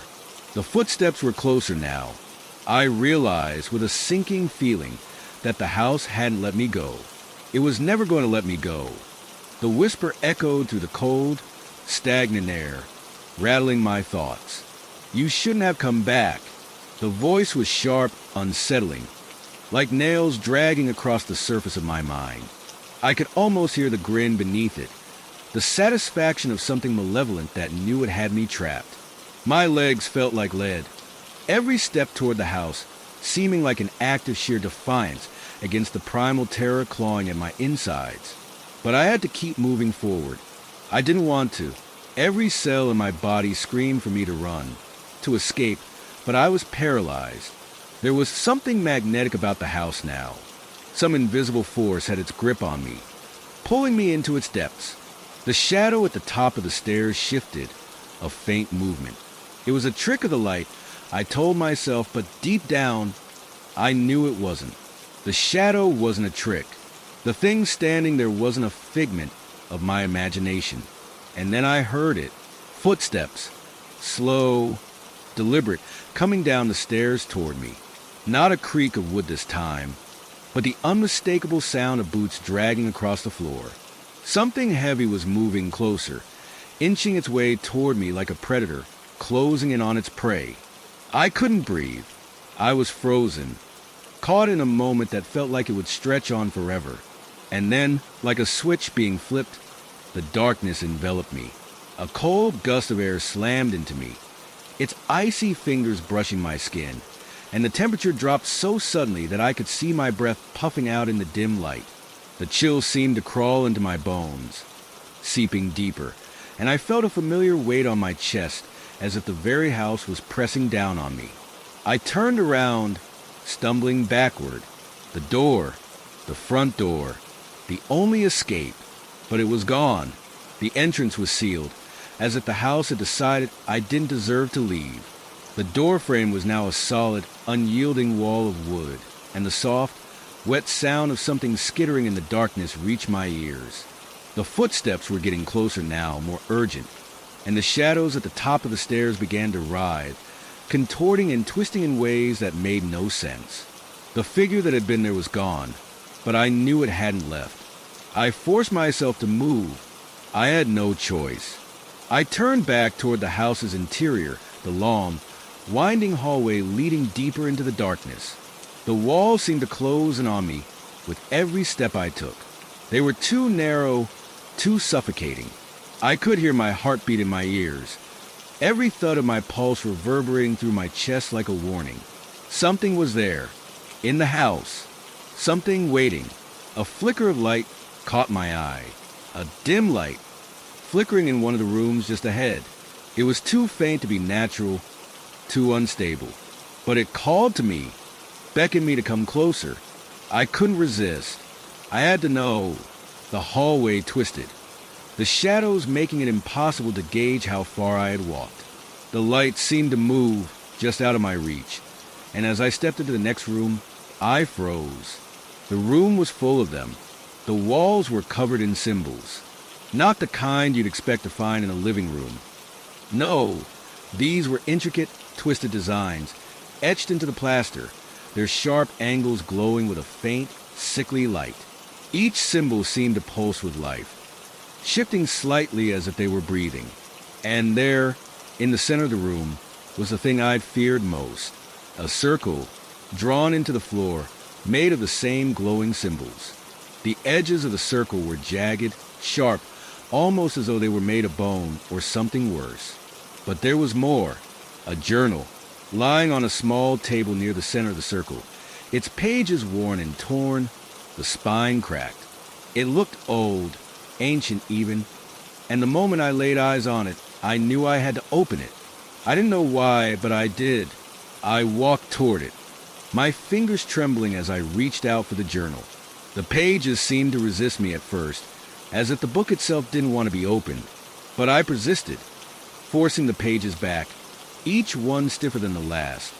The footsteps were closer now. I realized with a sinking feeling that the house hadn't let me go. It was never going to let me go. The whisper echoed through the cold, stagnant air, rattling my thoughts. You shouldn't have come back. The voice was sharp, unsettling, like nails dragging across the surface of my mind. I could almost hear the grin beneath it, the satisfaction of something malevolent that knew it had me trapped. My legs felt like lead. Every step toward the house seeming like an act of sheer defiance against the primal terror clawing at my insides. But I had to keep moving forward. I didn't want to. Every cell in my body screamed for me to run, to escape, but I was paralyzed. There was something magnetic about the house now. Some invisible force had its grip on me, pulling me into its depths. The shadow at the top of the stairs shifted, a faint movement. It was a trick of the light, I told myself, but deep down, I knew it wasn't. The shadow wasn't a trick. The thing standing there wasn't a figment of my imagination. And then I heard it. Footsteps. Slow, deliberate, coming down the stairs toward me. Not a creak of wood this time, but the unmistakable sound of boots dragging across the floor. Something heavy was moving closer, inching its way toward me like a predator, closing in on its prey. I couldn't breathe. I was frozen, caught in a moment that felt like it would stretch on forever. And then, like a switch being flipped, the darkness enveloped me. A cold gust of air slammed into me, its icy fingers brushing my skin, and the temperature dropped so suddenly that I could see my breath puffing out in the dim light. The chill seemed to crawl into my bones, seeping deeper, and I felt a familiar weight on my chest as if the very house was pressing down on me. I turned around, stumbling backward. The door, the front door, the only escape, but it was gone. The entrance was sealed, as if the house had decided I didn't deserve to leave. The doorframe was now a solid, unyielding wall of wood, and the soft, wet sound of something skittering in the darkness reached my ears. The footsteps were getting closer now, more urgent, and the shadows at the top of the stairs began to writhe, contorting and twisting in ways that made no sense. The figure that had been there was gone, but I knew it hadn't left. I forced myself to move. I had no choice. I turned back toward the house's interior, the long, winding hallway leading deeper into the darkness. The walls seemed to close in on me with every step I took. They were too narrow, too suffocating. I could hear my heartbeat in my ears, every thud of my pulse reverberating through my chest like a warning. Something was there, in the house, something waiting. A flicker of light caught my eye, a dim light, flickering in one of the rooms just ahead. It was too faint to be natural, too unstable, but it called to me, beckoned me to come closer. I couldn't resist. I had to know. The hallway twisted, the shadows making it impossible to gauge how far I had walked. The light seemed to move just out of my reach, and as I stepped into the next room, I froze. The room was full of them. The walls were covered in symbols, not the kind you'd expect to find in a living room. No, these were intricate, twisted designs, etched into the plaster, their sharp angles glowing with a faint, sickly light. Each symbol seemed to pulse with life, shifting slightly as if they were breathing. And there, in the center of the room, was the thing I'd feared most, a circle drawn into the floor, made of the same glowing symbols. The edges of the circle were jagged, sharp, almost as though they were made of bone or something worse. But there was more, a journal, lying on a small table near the center of the circle, its pages worn and torn, the spine cracked. It looked old, ancient even, and the moment I laid eyes on it, I knew I had to open it. I didn't know why, but I did. I walked toward it, my fingers trembling as I reached out for the journal. The pages seemed to resist me at first, as if the book itself didn't want to be opened. But I persisted, forcing the pages back, each one stiffer than the last,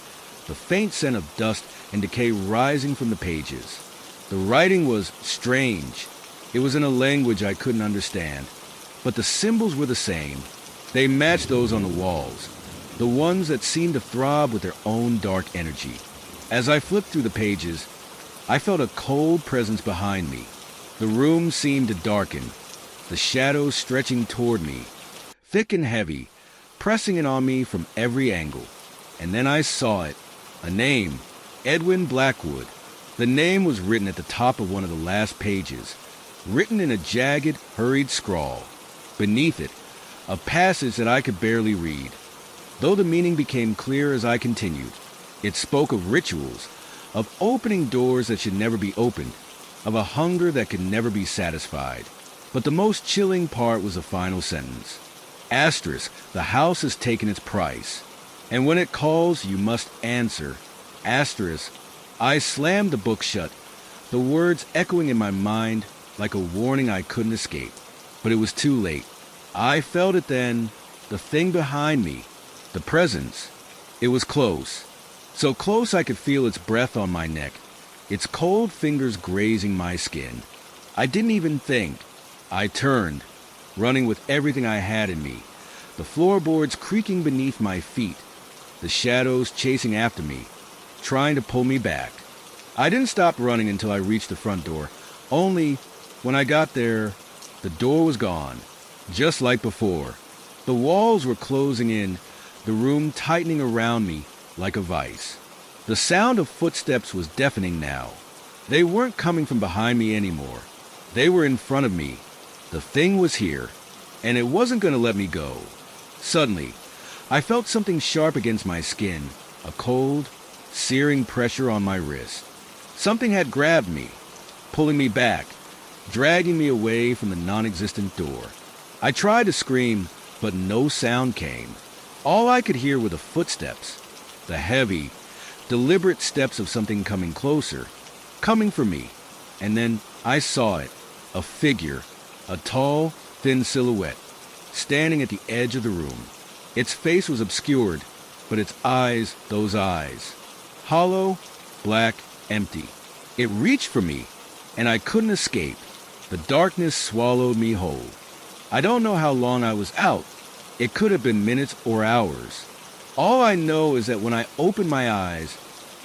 the faint scent of dust and decay rising from the pages. The writing was strange. It was in a language I couldn't understand, but the symbols were the same. They matched those on the walls, the ones that seemed to throb with their own dark energy. As I flipped through the pages, I felt a cold presence behind me. The room seemed to darken, the shadows stretching toward me, thick and heavy, pressing in on me from every angle. And then I saw it, a name, Edwin Blackwood. The name was written at the top of one of the last pages, written in a jagged, hurried scrawl. Beneath it, a passage that I could barely read, though the meaning became clear as I continued. It spoke of rituals, of opening doors that should never be opened, of a hunger that could never be satisfied. But the most chilling part was the final sentence. Asterisk, the house has taken its price, and when it calls, you must answer. Asterisk, I slammed the book shut, the words echoing in my mind like a warning I couldn't escape. But it was too late. I felt it then, the thing behind me, the presence. It was close, so close I could feel its breath on my neck, its cold fingers grazing my skin. I didn't even think. I turned, running with everything I had in me, the floorboards creaking beneath my feet, the shadows chasing after me, trying to pull me back. I didn't stop running until I reached the front door, only when I got there, the door was gone, just like before. The walls were closing in, the room tightening around me like a vice. The sound of footsteps was deafening now. They weren't coming from behind me anymore. They were in front of me. The thing was here, and it wasn't going to let me go. Suddenly, I felt something sharp against my skin, a cold, searing pressure on my wrist. Something had grabbed me, pulling me back, dragging me away from the non-existent door. I tried to scream, but no sound came. All I could hear were the footsteps, the heavy, deliberate steps of something coming closer, coming for me. And then I saw it, a figure, a tall, thin silhouette, standing at the edge of the room. Its face was obscured, but its eyes, those eyes, hollow, black, empty. It reached for me, and I couldn't escape. The darkness swallowed me whole. I don't know how long I was out. It could have been minutes or hours. All I know is that when I opened my eyes,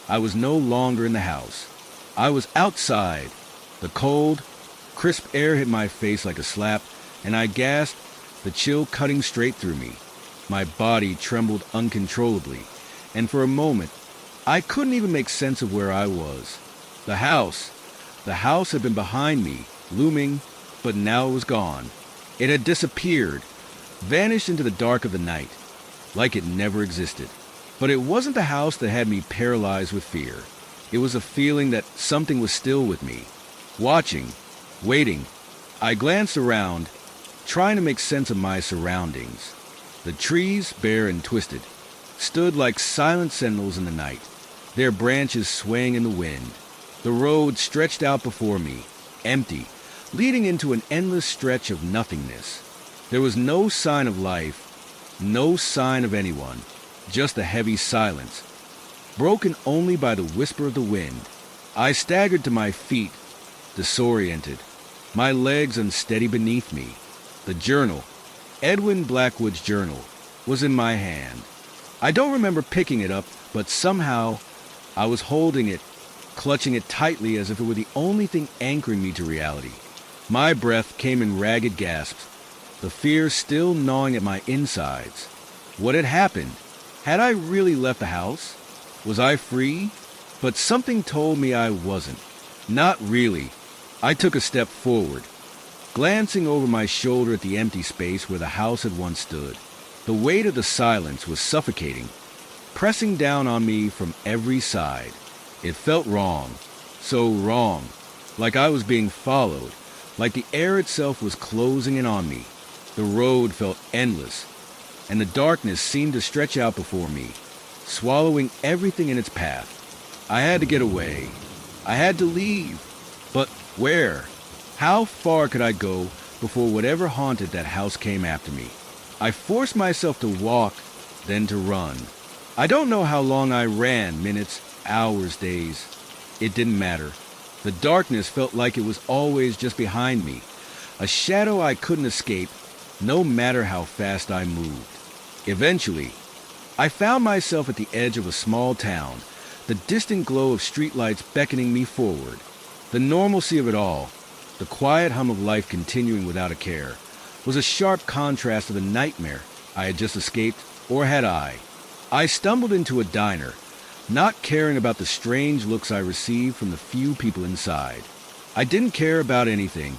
I was no longer in the house. I was outside. The cold, crisp air hit my face like a slap, and I gasped, the chill cutting straight through me. My body trembled uncontrollably, and for a moment, I couldn't even make sense of where I was. The house had been behind me, looming, but now it was gone. It had disappeared, vanished into the dark of the night, like it never existed. But it wasn't the house that had me paralyzed with fear. It was a feeling that something was still with me, watching, waiting. I glanced around, trying to make sense of my surroundings. The trees, bare and twisted, stood like silent sentinels in the night, their branches swaying in the wind. The road stretched out before me, empty, leading into an endless stretch of nothingness. There was no sign of life, no sign of anyone, just a heavy silence, broken only by the whisper of the wind. I staggered to my feet, disoriented, my legs unsteady beneath me. The journal, Edwin Blackwood's journal, was in my hand. I don't remember picking it up, but somehow I was holding it, clutching it tightly as if it were the only thing anchoring me to reality. My breath came in ragged gasps, the fear still gnawing at my insides. What had happened? Had I really left the house? Was I free? But something told me I wasn't. Not really. I took a step forward, glancing over my shoulder at the empty space where the house had once stood. The weight of the silence was suffocating, pressing down on me from every side. It felt wrong, so wrong, like I was being followed, like the air itself was closing in on me. The road felt endless, and the darkness seemed to stretch out before me, swallowing everything in its path. I had to get away. I had to leave. But where? How far could I go before whatever haunted that house came after me? I forced myself to walk, then to run. I don't know how long I ran, minutes, hours, days. It didn't matter. The darkness felt like it was always just behind me, a shadow I couldn't escape, no matter how fast I moved. Eventually, I found myself at the edge of a small town, the distant glow of streetlights beckoning me forward. The normalcy of it all, the quiet hum of life continuing without a care, was a sharp contrast to the nightmare I had just escaped, or had I? I stumbled into a diner, not caring about the strange looks I received from the few people inside. I didn't care about anything.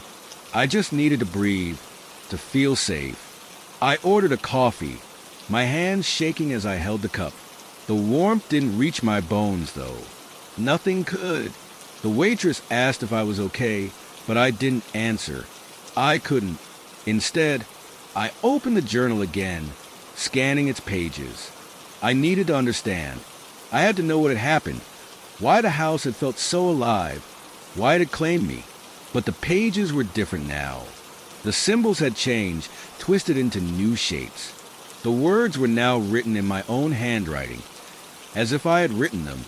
I just needed to breathe, to feel safe. I ordered a coffee, my hands shaking as I held the cup. The warmth didn't reach my bones, though. Nothing could. The waitress asked if I was okay, but I didn't answer. I couldn't. Instead, I opened the journal again, scanning its pages. I needed to understand. I had to know what had happened, why the house had felt so alive, why it had claimed me. But the pages were different now. The symbols had changed, twisted into new shapes. The words were now written in my own handwriting, as if I had written them,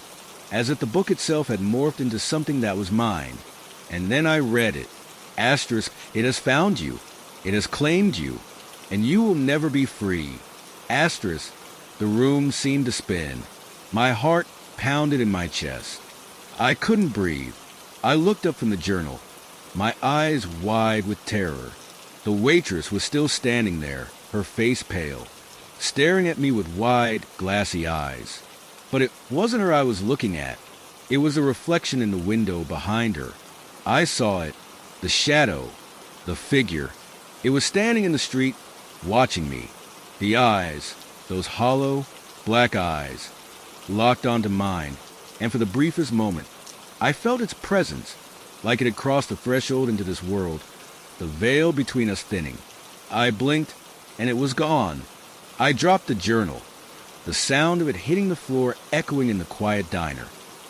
as if the book itself had morphed into something that was mine. And then I read it. Asterisk, it has found you. It has claimed you, and you will never be free. Asterisk, the room seemed to spin. My heart pounded in my chest. I couldn't breathe. I looked up from the journal, my eyes wide with terror. The waitress was still standing there, her face pale, staring at me with wide, glassy eyes. But it wasn't her I was looking at. It was the reflection in the window behind her. I saw it, the shadow, the figure. It was standing in the street, watching me. The eyes, those hollow, black eyes, locked onto mine, and for the briefest moment, I felt its presence, like it had crossed the threshold into this world, the veil between us thinning. I blinked, and it was gone. I dropped the journal, the sound of it hitting the floor echoing in the quiet diner.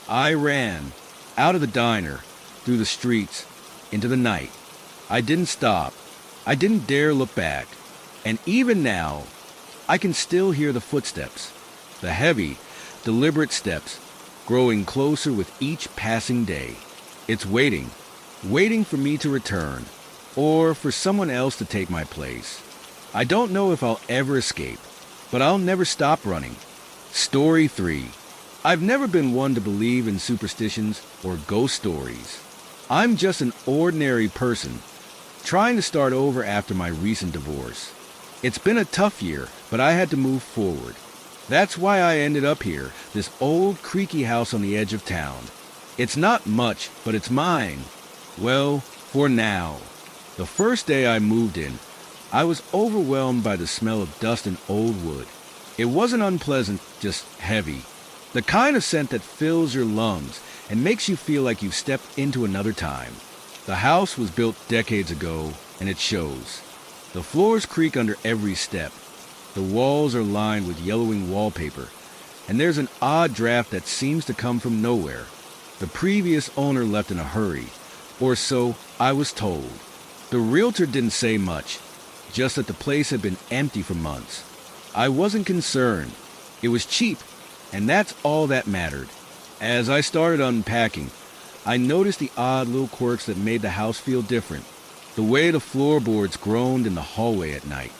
I ran, out of the diner, through the streets, into the night. I didn't stop. I didn't dare look back. And even now, I can still hear the footsteps, the heavy, deliberate steps, growing closer with each passing day. It's waiting for me to return, or for someone else to take my place. I don't know if I'll ever escape, but I'll never stop running. Story 3. I've never been one to believe in superstitions or ghost stories. I'm just an ordinary person, trying to start over after my recent divorce. It's been a tough year, but I had to move forward. That's why I ended up here, this old creaky house on the edge of town. It's not much, but it's mine. Well, for now. The first day I moved in, I was overwhelmed by the smell of dust and old wood. It wasn't unpleasant, just heavy. The kind of scent that fills your lungs and makes you feel like you've stepped into another time. The house was built decades ago, and it shows. The floors creak under every step. The walls are lined with yellowing wallpaper, and there's an odd draft that seems to come from nowhere. The previous owner left in a hurry, or so I was told. The realtor didn't say much, just that the place had been empty for months. I wasn't concerned. It was cheap, and that's all that mattered. As I started unpacking, I noticed the odd little quirks that made the house feel different. The way the floorboards groaned in the hallway at night.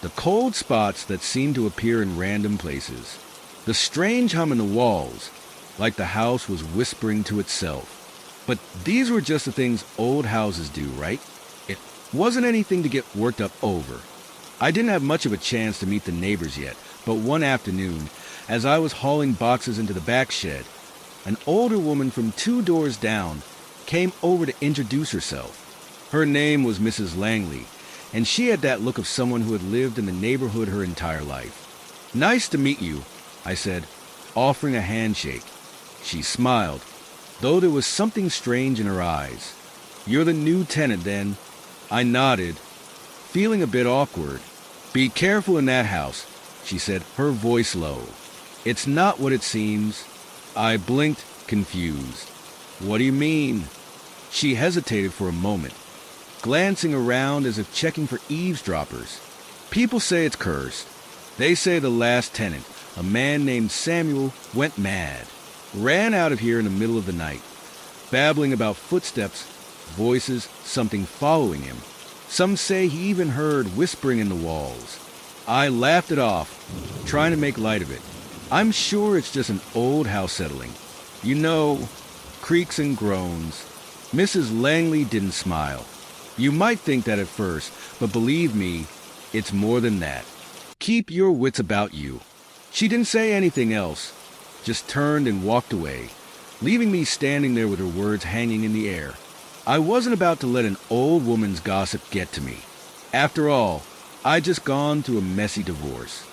The cold spots that seemed to appear in random places. The strange hum in the walls, like the house was whispering to itself. But these were just the things old houses do, right? It wasn't anything to get worked up over. I didn't have much of a chance to meet the neighbors yet, but one afternoon, as I was hauling boxes into the back shed, an older woman from 2 doors down came over to introduce herself. Her name was Mrs. Langley, and she had that look of someone who had lived in the neighborhood her entire life. "Nice to meet you," I said, offering a handshake. She smiled, though there was something strange in her eyes. "You're the new tenant, then?" I nodded, feeling a bit awkward. "Be careful in that house," she said, her voice low. "It's not what it seems." I blinked, confused. "What do you mean?" She hesitated for a moment, glancing around as if checking for eavesdroppers. People say it's cursed. They say the last tenant, a man named Samuel, went mad, ran out of here in the middle of the night, babbling about footsteps, voices, something following him. Some say he even heard whispering in the walls. I laughed it off, trying to make light of it. I'm sure it's just an old house settling. You know, creaks and groans. Mrs. Langley didn't smile. You might think that at first, but believe me, it's more than that. Keep your wits about you. She didn't say anything else, just turned and walked away, leaving me standing there with her words hanging in the air. I wasn't about to let an old woman's gossip get to me. After all, I'd just gone through a messy divorce.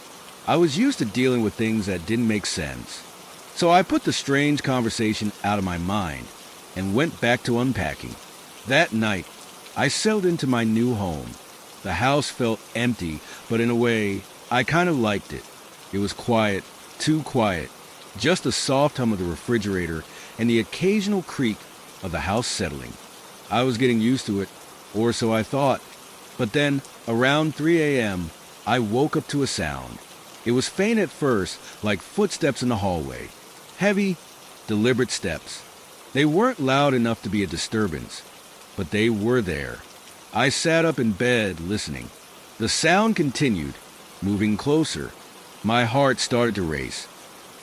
I was used to dealing with things that didn't make sense. So I put the strange conversation out of my mind and went back to unpacking. That night, I settled into my new home. The house felt empty, but in a way, I kind of liked it. It was quiet, too quiet, just the soft hum of the refrigerator and the occasional creak of the house settling. I was getting used to it, or so I thought. But then, around 3 a.m., I woke up to a sound. It was faint at first, like footsteps in the hallway. Heavy, deliberate steps. They weren't loud enough to be a disturbance, but they were there. I sat up in bed, listening. The sound continued, moving closer. My heart started to race,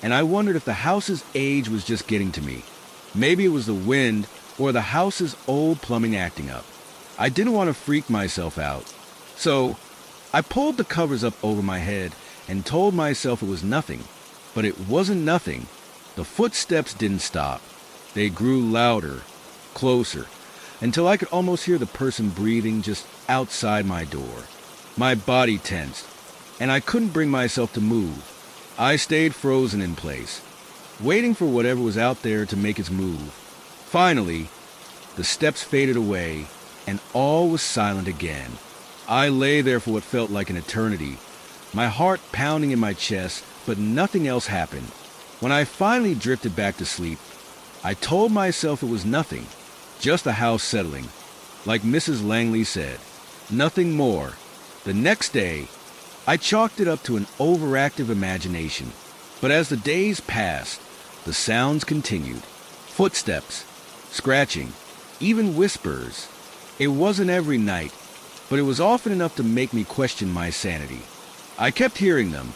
and I wondered if the house's age was just getting to me. Maybe it was the wind or the house's old plumbing acting up. I didn't want to freak myself out. So I pulled the covers up over my head and told myself it was nothing. But it wasn't nothing. The footsteps didn't stop. They grew louder, closer, until I could almost hear the person breathing just outside my door. My body tensed, and I couldn't bring myself to move. I stayed frozen in place, waiting for whatever was out there to make its move. Finally, the steps faded away, and all was silent again. I lay there for what felt like an eternity, my heart pounding in my chest, but nothing else happened. When I finally drifted back to sleep, I told myself it was nothing, just the house settling. Like Mrs. Langley said, nothing more. The next day, I chalked it up to an overactive imagination. But as the days passed, the sounds continued. Footsteps, scratching, even whispers. It wasn't every night, but it was often enough to make me question my sanity. I kept hearing them,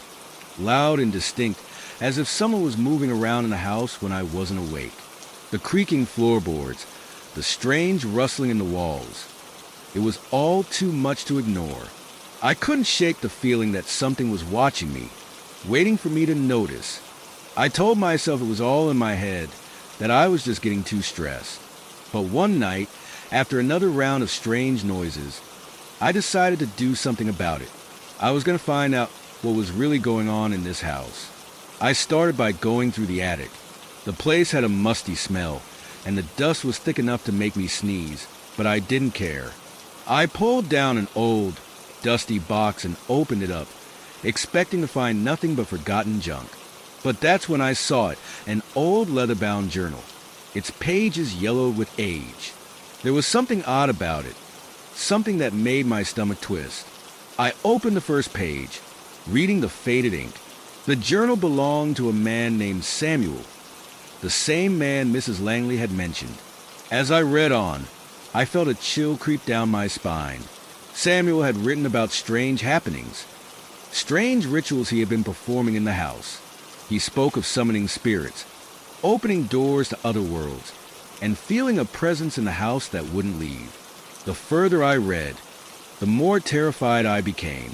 loud and distinct, as if someone was moving around in the house when I wasn't awake. The creaking floorboards, the strange rustling in the walls. It was all too much to ignore. I couldn't shake the feeling that something was watching me, waiting for me to notice. I told myself it was all in my head, that I was just getting too stressed. But one night, after another round of strange noises, I decided to do something about it. I was going to find out what was really going on in this house. I started by going through the attic. The place had a musty smell, and the dust was thick enough to make me sneeze, but I didn't care. I pulled down an old, dusty box and opened it up, expecting to find nothing but forgotten junk. But that's when I saw it, an old leather-bound journal. Its pages yellowed with age. There was something odd about it, something that made my stomach twist. I opened the first page, reading the faded ink. The journal belonged to a man named Samuel, the same man Mrs. Langley had mentioned. As I read on, I felt a chill creep down my spine. Samuel had written about strange happenings, strange rituals he had been performing in the house. He spoke of summoning spirits, opening doors to other worlds, and feeling a presence in the house that wouldn't leave. The further I read, the more terrified I became.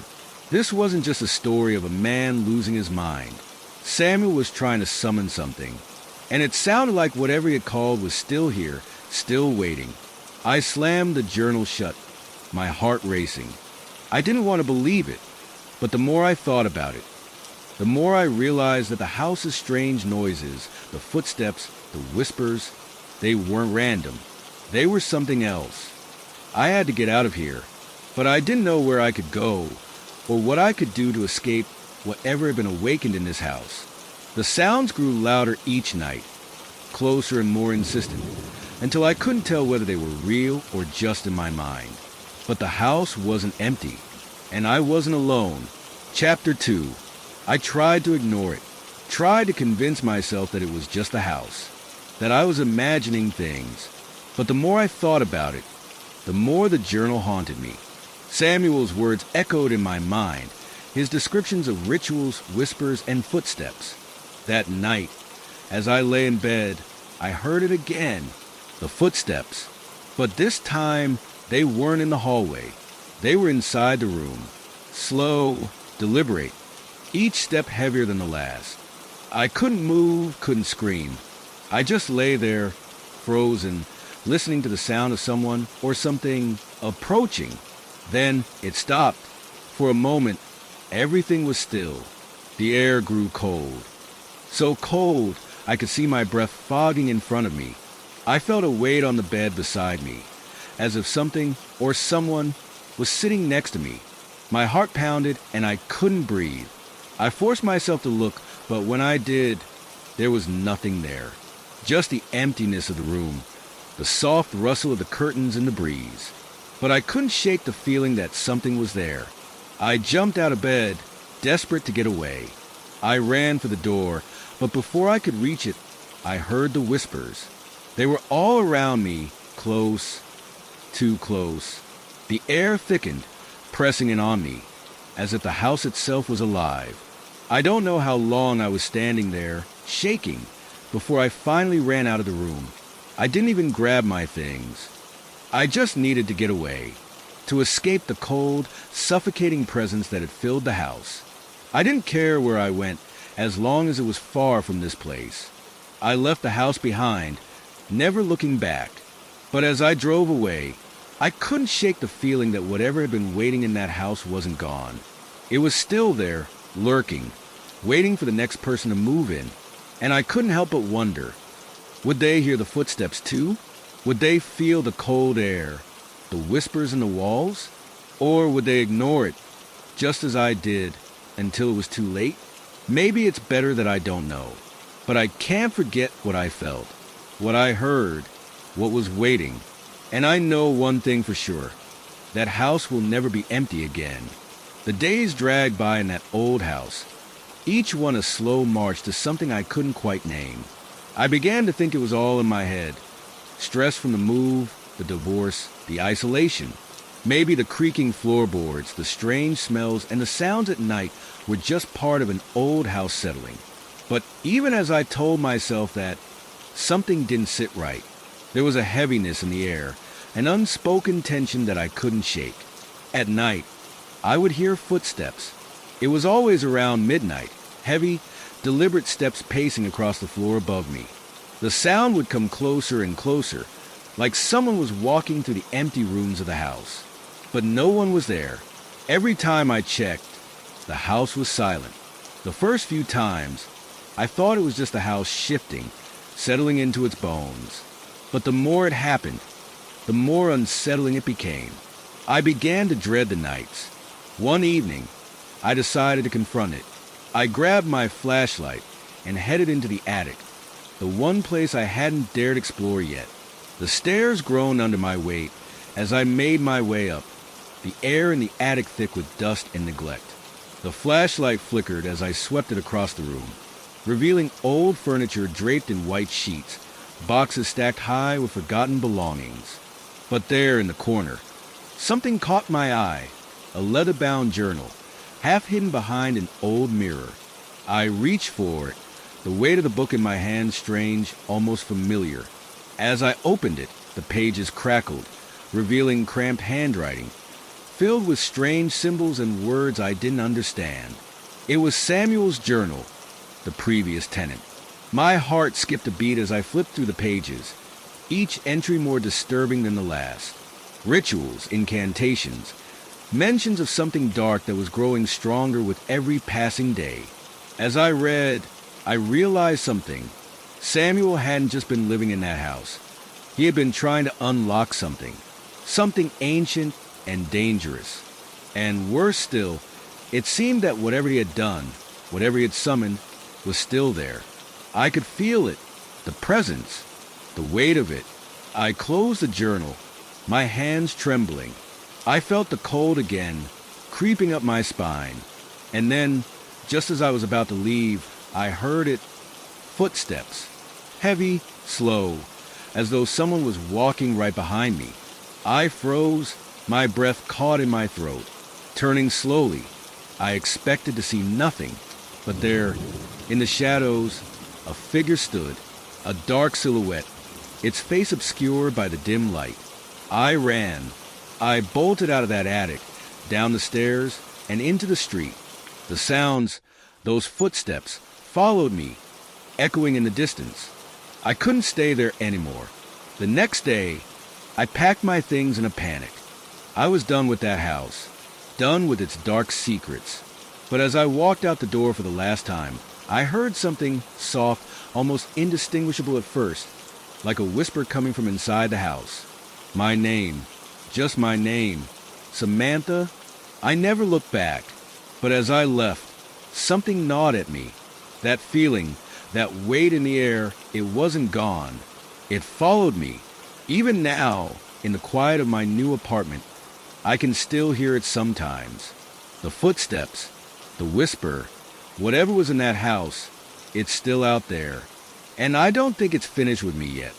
This wasn't just a story of a man losing his mind. Samuel was trying to summon something, and it sounded like whatever he had called was still here, still waiting. I slammed the journal shut, my heart racing. I didn't want to believe it, but the more I thought about it, the more I realized that the house's strange noises, the footsteps, the whispers, they weren't random. They were something else. I had to get out of here, but I didn't know where I could go or what I could do to escape whatever had been awakened in this house. The sounds grew louder each night, closer and more insistent. until I couldn't tell whether they were real or just in my mind. But the house wasn't empty, and I wasn't alone. Chapter 2. I tried to ignore it, tried to convince myself that it was just a house, that I was imagining things. But the more I thought about it, the more the journal haunted me. Samuel's words echoed in my mind, his descriptions of rituals, whispers, and footsteps. That night, as I lay in bed, I heard it again, the footsteps. But this time, they weren't in the hallway. They were inside the room, slow, deliberate, each step heavier than the last. I couldn't move, couldn't scream. I just lay there, frozen, listening to the sound of someone or something approaching. Then it stopped. For a moment, everything was still. The air grew cold. So cold, I could see my breath fogging in front of me. I felt a weight on the bed beside me, as if something or someone was sitting next to me. My heart pounded and I couldn't breathe. I forced myself to look, but when I did, there was nothing there. Just the emptiness of the room, the soft rustle of the curtains in the breeze. But I couldn't shake the feeling that something was there. I jumped out of bed, desperate to get away. I ran for the door, but before I could reach it, I heard the whispers. They were all around me, close, too close. The air thickened, pressing in on me, as if the house itself was alive. I don't know how long I was standing there, shaking, before I finally ran out of the room. I didn't even grab my things. I just needed to get away, to escape the cold, suffocating presence that had filled the house. I didn't care where I went, as long as it was far from this place. I left the house behind, never looking back. But as I drove away, I couldn't shake the feeling that whatever had been waiting in that house wasn't gone. It was still there, lurking, waiting for the next person to move in. And I couldn't help but wonder, would they hear the footsteps too? Would they feel the cold air, the whispers in the walls? Or would they ignore it, just as I did, until it was too late? Maybe it's better that I don't know. But I can't forget what I felt, what I heard, what was waiting. And I know one thing for sure. That house will never be empty again. The days dragged by in that old house, each one a slow march to something I couldn't quite name. I began to think it was all in my head. Stress from the move, the divorce, the isolation. Maybe the creaking floorboards, the strange smells, and the sounds at night were just part of an old house settling. But even as I told myself that, something didn't sit right. There was a heaviness in the air, an unspoken tension that I couldn't shake. At night, I would hear footsteps. It was always around midnight, heavy, deliberate steps pacing across the floor above me. The sound would come closer and closer, like someone was walking through the empty rooms of the house. But no one was there. Every time I checked, the house was silent. The first few times, I thought it was just the house shifting, settling into its bones. But the more it happened, the more unsettling it became. I began to dread the nights. One evening, I decided to confront it. I grabbed my flashlight and headed into the attic, the one place I hadn't dared explore yet. The stairs groaned under my weight as I made my way up, the air in the attic thick with dust and neglect. The flashlight flickered as I swept it across the room, revealing old furniture draped in white sheets, boxes stacked high with forgotten belongings. But there in the corner, something caught my eye, a leather-bound journal, half hidden behind an old mirror. I reached for it, the weight of the book in my hand strange, almost familiar. As I opened it, the pages crackled, revealing cramped handwriting, filled with strange symbols and words I didn't understand. It was Samuel's journal, the previous tenant. My heart skipped a beat as I flipped through the pages, each entry more disturbing than the last. Rituals, incantations, mentions of something dark that was growing stronger with every passing day. As I read, I realized something. Samuel hadn't just been living in that house. He had been trying to unlock something ancient and dangerous. And worse still, it seemed that whatever he had done, whatever he had summoned, was still there. I could feel it, the presence, the weight of it, I closed the journal, my hands trembling. I felt the cold again, creeping up my spine. And then, just as I was about to leave, I heard it. Footsteps. Heavy, slow, as though someone was walking right behind me. I froze, my breath caught in my throat. Turning slowly, I expected to see nothing, but there, in the shadows, a figure stood, a dark silhouette, its face obscured by the dim light. I ran. I bolted out of that attic, down the stairs, and into the street. The sounds, those footsteps, followed me, echoing in the distance. I couldn't stay there anymore. The next day, I packed my things in a panic. I was done with that house, done with its dark secrets. But as I walked out the door for the last time, I heard something soft, almost indistinguishable at first, like a whisper coming from inside the house. My name, just my name, Samantha. I never looked back, but as I left, something gnawed at me. That feeling, that weight in the air, it wasn't gone. It followed me. Even now, in the quiet of my new apartment, I can still hear it sometimes. The footsteps, the whisper, whatever was in that house, it's still out there. And I don't think it's finished with me yet.